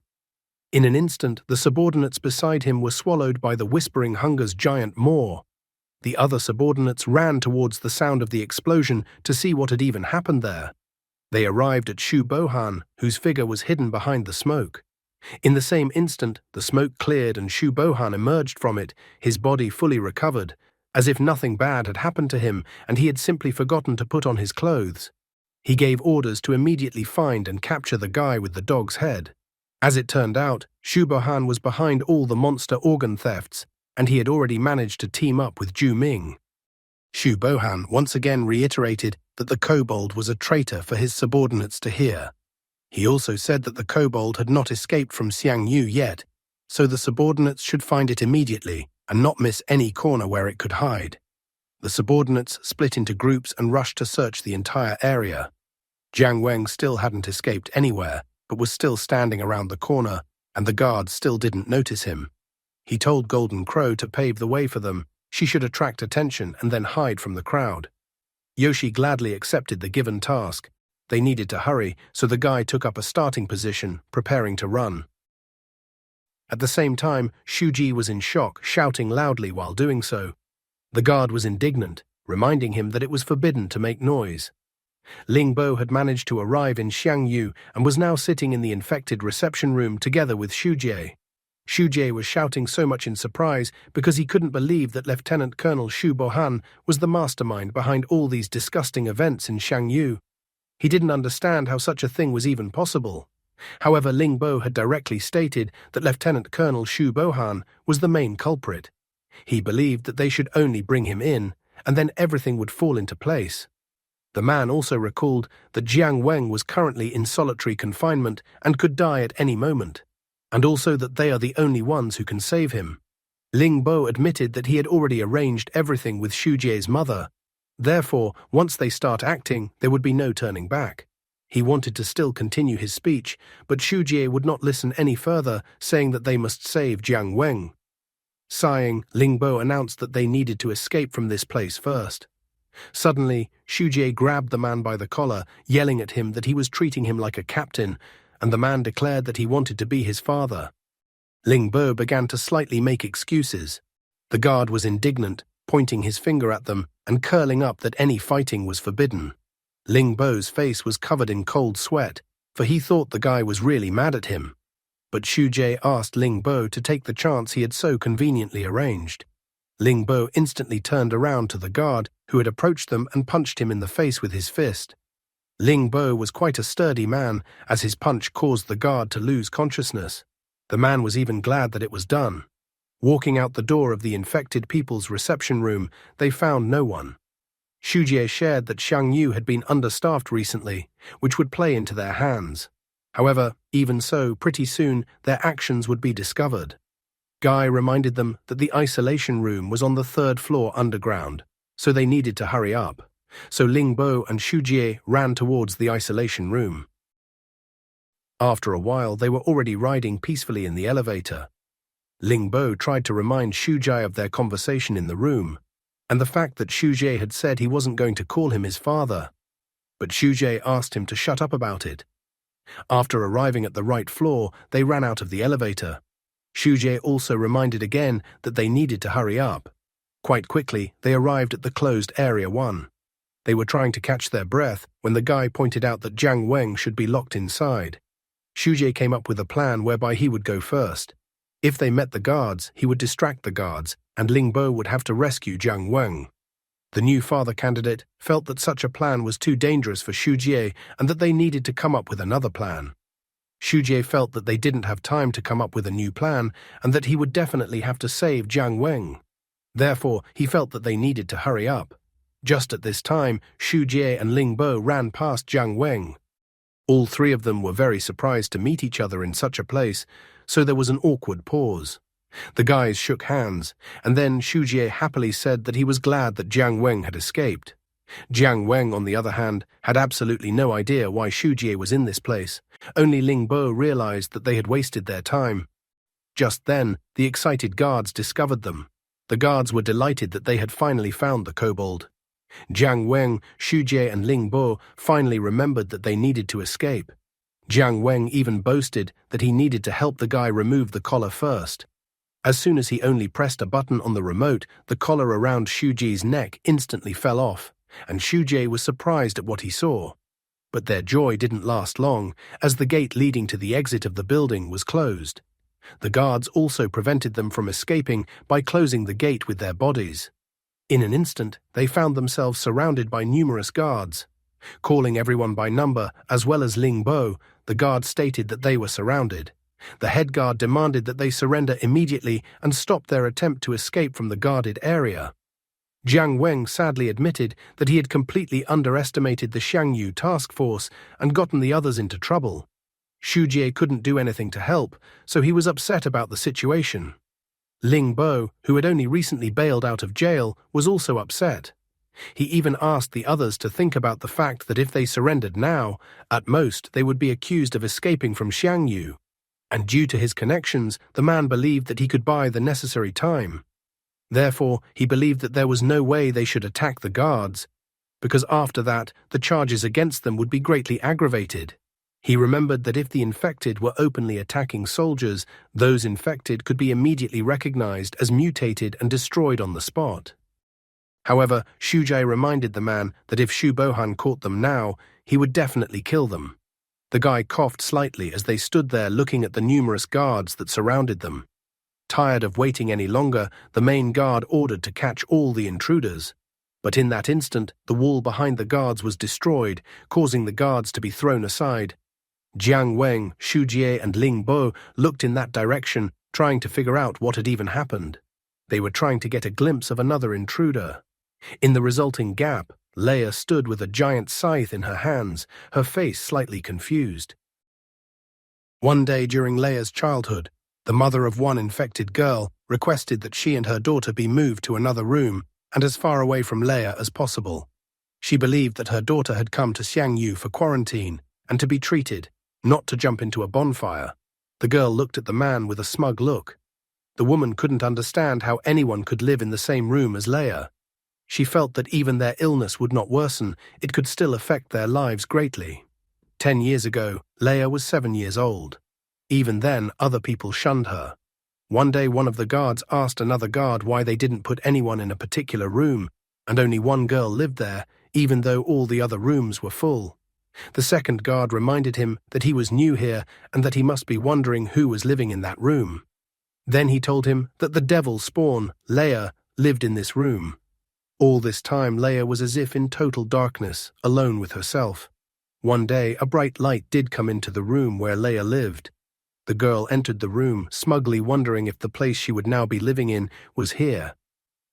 Speaker 1: In an instant, the subordinates beside him were swallowed by the Whispering Hunger's giant maw. The other subordinates ran towards the sound of the explosion to see what had even happened there. They arrived at Xu Bohan, whose figure was hidden behind the smoke. In the same instant, the smoke cleared and Xu Bohan emerged from it, his body fully recovered, as if nothing bad had happened to him and he had simply forgotten to put on his clothes. He gave orders to immediately find and capture the guy with the dog's head. As it turned out, Xu Bohan was behind all the monster organ thefts, and he had already managed to team up with Zhu Ming. Xu Bohan once again reiterated that the kobold was a traitor for his subordinates to hear. He also said that the kobold had not escaped from Xiang Yu yet, so the subordinates should find it immediately and not miss any corner where it could hide. The subordinates split into groups and rushed to search the entire area. Jiang Weng still hadn't escaped anywhere, but was still standing around the corner, and the guards still didn't notice him. He told Golden Crow to pave the way for them. She should attract attention and then hide from the crowd. Yoshi gladly accepted the given task. They needed to hurry, so the guy took up a starting position, preparing to run. At the same time, Shuji was in shock, shouting loudly while doing so. The guard was indignant, reminding him that it was forbidden to make noise. Ling Bo had managed to arrive in Xiangyu and was now sitting in the infected reception room together with Shujie. Shujie was shouting so much in surprise because he couldn't believe that Lieutenant Colonel Shu Bohan was the mastermind behind all these disgusting events in Xiangyu. He didn't understand how such a thing was even possible. However, Ling Bo had directly stated that Lieutenant Colonel Shu Bohan was the main culprit. He believed that they should only bring him in, and then everything would fall into place. The man also recalled that Jiang Weng was currently in solitary confinement and could die at any moment, and also that they are the only ones who can save him. Ling Bo admitted that he had already arranged everything with Shujie's mother. Therefore, once they start acting, there would be no turning back. He wanted to still continue his speech, but Shujie would not listen any further, saying that they must save Jiang Weng. Sighing, Ling Bo announced that they needed to escape from this place first. Suddenly, Shujie grabbed the man by the collar, yelling at him that he was treating him like a captain, and the man declared that he wanted to be his father. Ling Bo began to slightly make excuses. The guard was indignant, pointing his finger at them and curling up that any fighting was forbidden. Ling Bo's face was covered in cold sweat, for he thought the guy was really mad at him. But Shujie asked Ling Bo to take the chance he had so conveniently arranged. Ling Bo instantly turned around to the guard, who had approached them, and punched him in the face with his fist. Ling Bo was quite a sturdy man, as his punch caused the guard to lose consciousness. The man was even glad that it was done. Walking out the door of the infected people's reception room, they found no one. Shujie shared that Xiangyu had been understaffed recently, which would play into their hands. However, even so, pretty soon their actions would be discovered. Guy reminded them that the isolation room was on the 3rd floor underground, so they needed to hurry up. So Ling Bo and Shujie ran towards the isolation room. After a while, they were already riding peacefully in the elevator. Ling Bo tried to remind Shujie of their conversation in the room, and the fact that Shujie had said he wasn't going to call him his father. But Shujie asked him to shut up about it. After arriving at the right floor, they ran out of the elevator. Shujie also reminded again that they needed to hurry up. Quite quickly, they arrived at the closed Area 1. They were trying to catch their breath when the guy pointed out that Jiang Weng should be locked inside. Shujie came up with a plan whereby he would go first. If they met the guards, he would distract the guards, and Ling Bo would have to rescue Jiang Weng. The new father candidate felt that such a plan was too dangerous for Shujie and that they needed to come up with another plan. Shujie felt that they didn't have time to come up with a new plan and that he would definitely have to save Jiang Weng. Therefore, he felt that they needed to hurry up. Just at this time, Shujie and Ling Bo ran past Jiang Weng. All three of them were very surprised to meet each other in such a place, so there was an awkward pause. The guys shook hands, and then Shujie happily said that he was glad that Jiang Weng had escaped. Jiang Weng, on the other hand, had absolutely no idea why Shujie was in this place. Only Ling Bo realized that they had wasted their time. Just then, the excited guards discovered them. The guards were delighted that they had finally found the kobold. Jiang Weng, Shujie, and Ling Bo finally remembered that they needed to escape. Jiang Weng even boasted that he needed to help the guy remove the collar first. As soon as he only pressed a button on the remote, the collar around Shujie's neck instantly fell off, and Shujie was surprised at what he saw. But their joy didn't last long, as the gate leading to the exit of the building was closed. The guards also prevented them from escaping by closing the gate with their bodies. In an instant, they found themselves surrounded by numerous guards. Calling everyone by number, as well as Ling Bo, the guard stated that they were surrounded. The head guard demanded that they surrender immediately and stop their attempt to escape from the guarded area. Jiang Weng sadly admitted that he had completely underestimated the Xiangyu task force and gotten the others into trouble. Shujie couldn't do anything to help, so he was upset about the situation. Ling Bo, who had only recently bailed out of jail, was also upset. He even asked the others to think about the fact that if they surrendered now, at most they would be accused of escaping from Xiangyu. And due to his connections, the man believed that he could buy the necessary time. Therefore, he believed that there was no way they should attack the guards, because after that, the charges against them would be greatly aggravated. He remembered that if the infected were openly attacking soldiers, those infected could be immediately recognized as mutated and destroyed on the spot. However, Shujie reminded the man that if Shu Bohan caught them now, he would definitely kill them. The guy coughed slightly as they stood there looking at the numerous guards that surrounded them. Tired of waiting any longer, the main guard ordered to catch all the intruders. But in that instant, the wall behind the guards was destroyed, causing the guards to be thrown aside. Jiang Weng, Shu Jie, and Ling Bo looked in that direction, trying to figure out what had even happened. They were trying to get a glimpse of another intruder. In the resulting gap, Leia stood with a giant scythe in her hands, her face slightly confused. One day during Leia's childhood, the mother of one infected girl requested that she and her daughter be moved to another room and as far away from Leia as possible. She believed that her daughter had come to Xiangyu for quarantine and to be treated, not to jump into a bonfire. The girl looked at the man with a smug look. The woman couldn't understand how anyone could live in the same room as Leia. She felt that even their illness would not worsen, it could still affect their lives greatly. 10 years ago, Leia was 7 years old. Even then, other people shunned her. One day one of the guards asked another guard why they didn't put anyone in a particular room, and only one girl lived there, even though all the other rooms were full. The second guard reminded him that he was new here and that he must be wondering who was living in that room. Then he told him that the devil spawn, Leia, lived in this room. All this time Leia was as if in total darkness, alone with herself. One day a bright light did come into the room where Leia lived. The girl entered the room, smugly wondering if the place she would now be living in was here.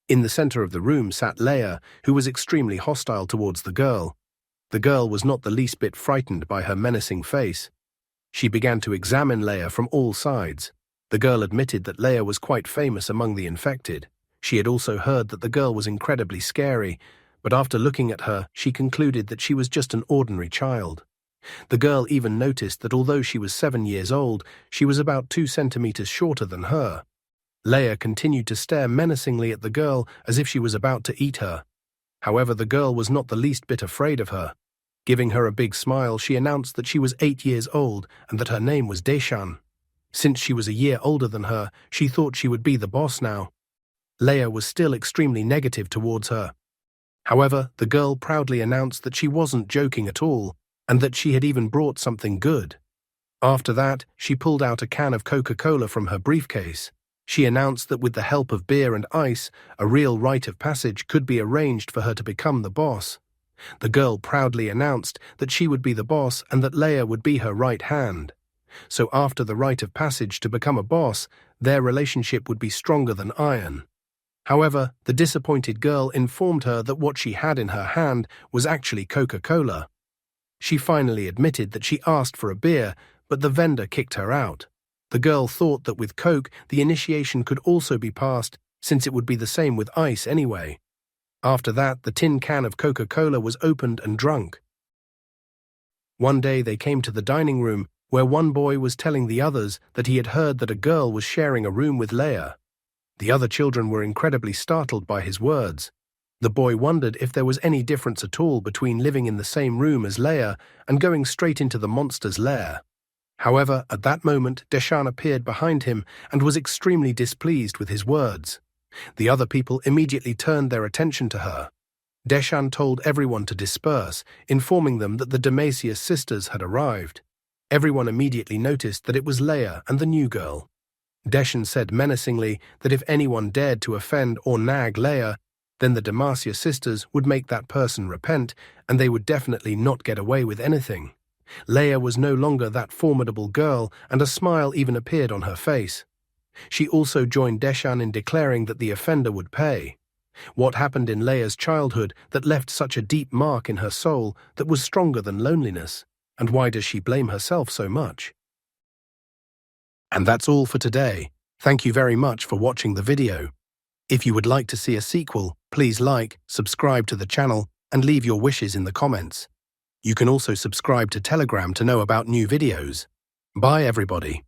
Speaker 1: In the center of the room sat Leia, who was extremely hostile towards the girl. The girl was not the least bit frightened by her menacing face. She began to examine Leia from all sides. The girl admitted that Leia was quite famous among the infected. She had also heard that the girl was incredibly scary, but after looking at her, she concluded that she was just an ordinary child. The girl even noticed that although she was 7 years old, she was about 2 centimeters shorter than her. Leia continued to stare menacingly at the girl as if she was about to eat her. However, the girl was not the least bit afraid of her. Giving her a big smile, she announced that she was 8 years old and that her name was Deshan. Since she was a year older than her, she thought she would be the boss now. Leia was still extremely negative towards her. However, the girl proudly announced that she wasn't joking at all, and that she had even brought something good. After that, she pulled out a can of Coca-Cola from her briefcase. She announced that with the help of beer and ice, a real rite of passage could be arranged for her to become the boss. The girl proudly announced that she would be the boss and that Leia would be her right hand. So after the rite of passage to become a boss, their relationship would be stronger than iron. However, the disappointed girl informed her that what she had in her hand was actually Coca-Cola. She finally admitted that she asked for a beer, but the vendor kicked her out. The girl thought that with Coke, the initiation could also be passed, since it would be the same with ice anyway. After that, the tin can of Coca-Cola was opened and drunk. One day they came to the dining room, where one boy was telling the others that he had heard that a girl was sharing a room with Leia. The other children were incredibly startled by his words. The boy wondered if there was any difference at all between living in the same room as Leia and going straight into the monster's lair. However, at that moment, Deshan appeared behind him and was extremely displeased with his words. The other people immediately turned their attention to her. Deshan told everyone to disperse, informing them that the Demacious sisters had arrived. Everyone immediately noticed that it was Leia and the new girl. Deshan said menacingly that if anyone dared to offend or nag Leia, then the Demacia sisters would make that person repent, and they would definitely not get away with anything. Leia was no longer that formidable girl, and a smile even appeared on her face. She also joined Deshan in declaring that the offender would pay. What happened in Leia's childhood that left such a deep mark in her soul that was stronger than loneliness? And why does she blame herself so much? And that's all for today. Thank you very much for watching the video. If you would like to see a sequel, please like, subscribe to the channel, and leave your wishes in the comments. You can also subscribe to Telegram to know about new videos. Bye everybody.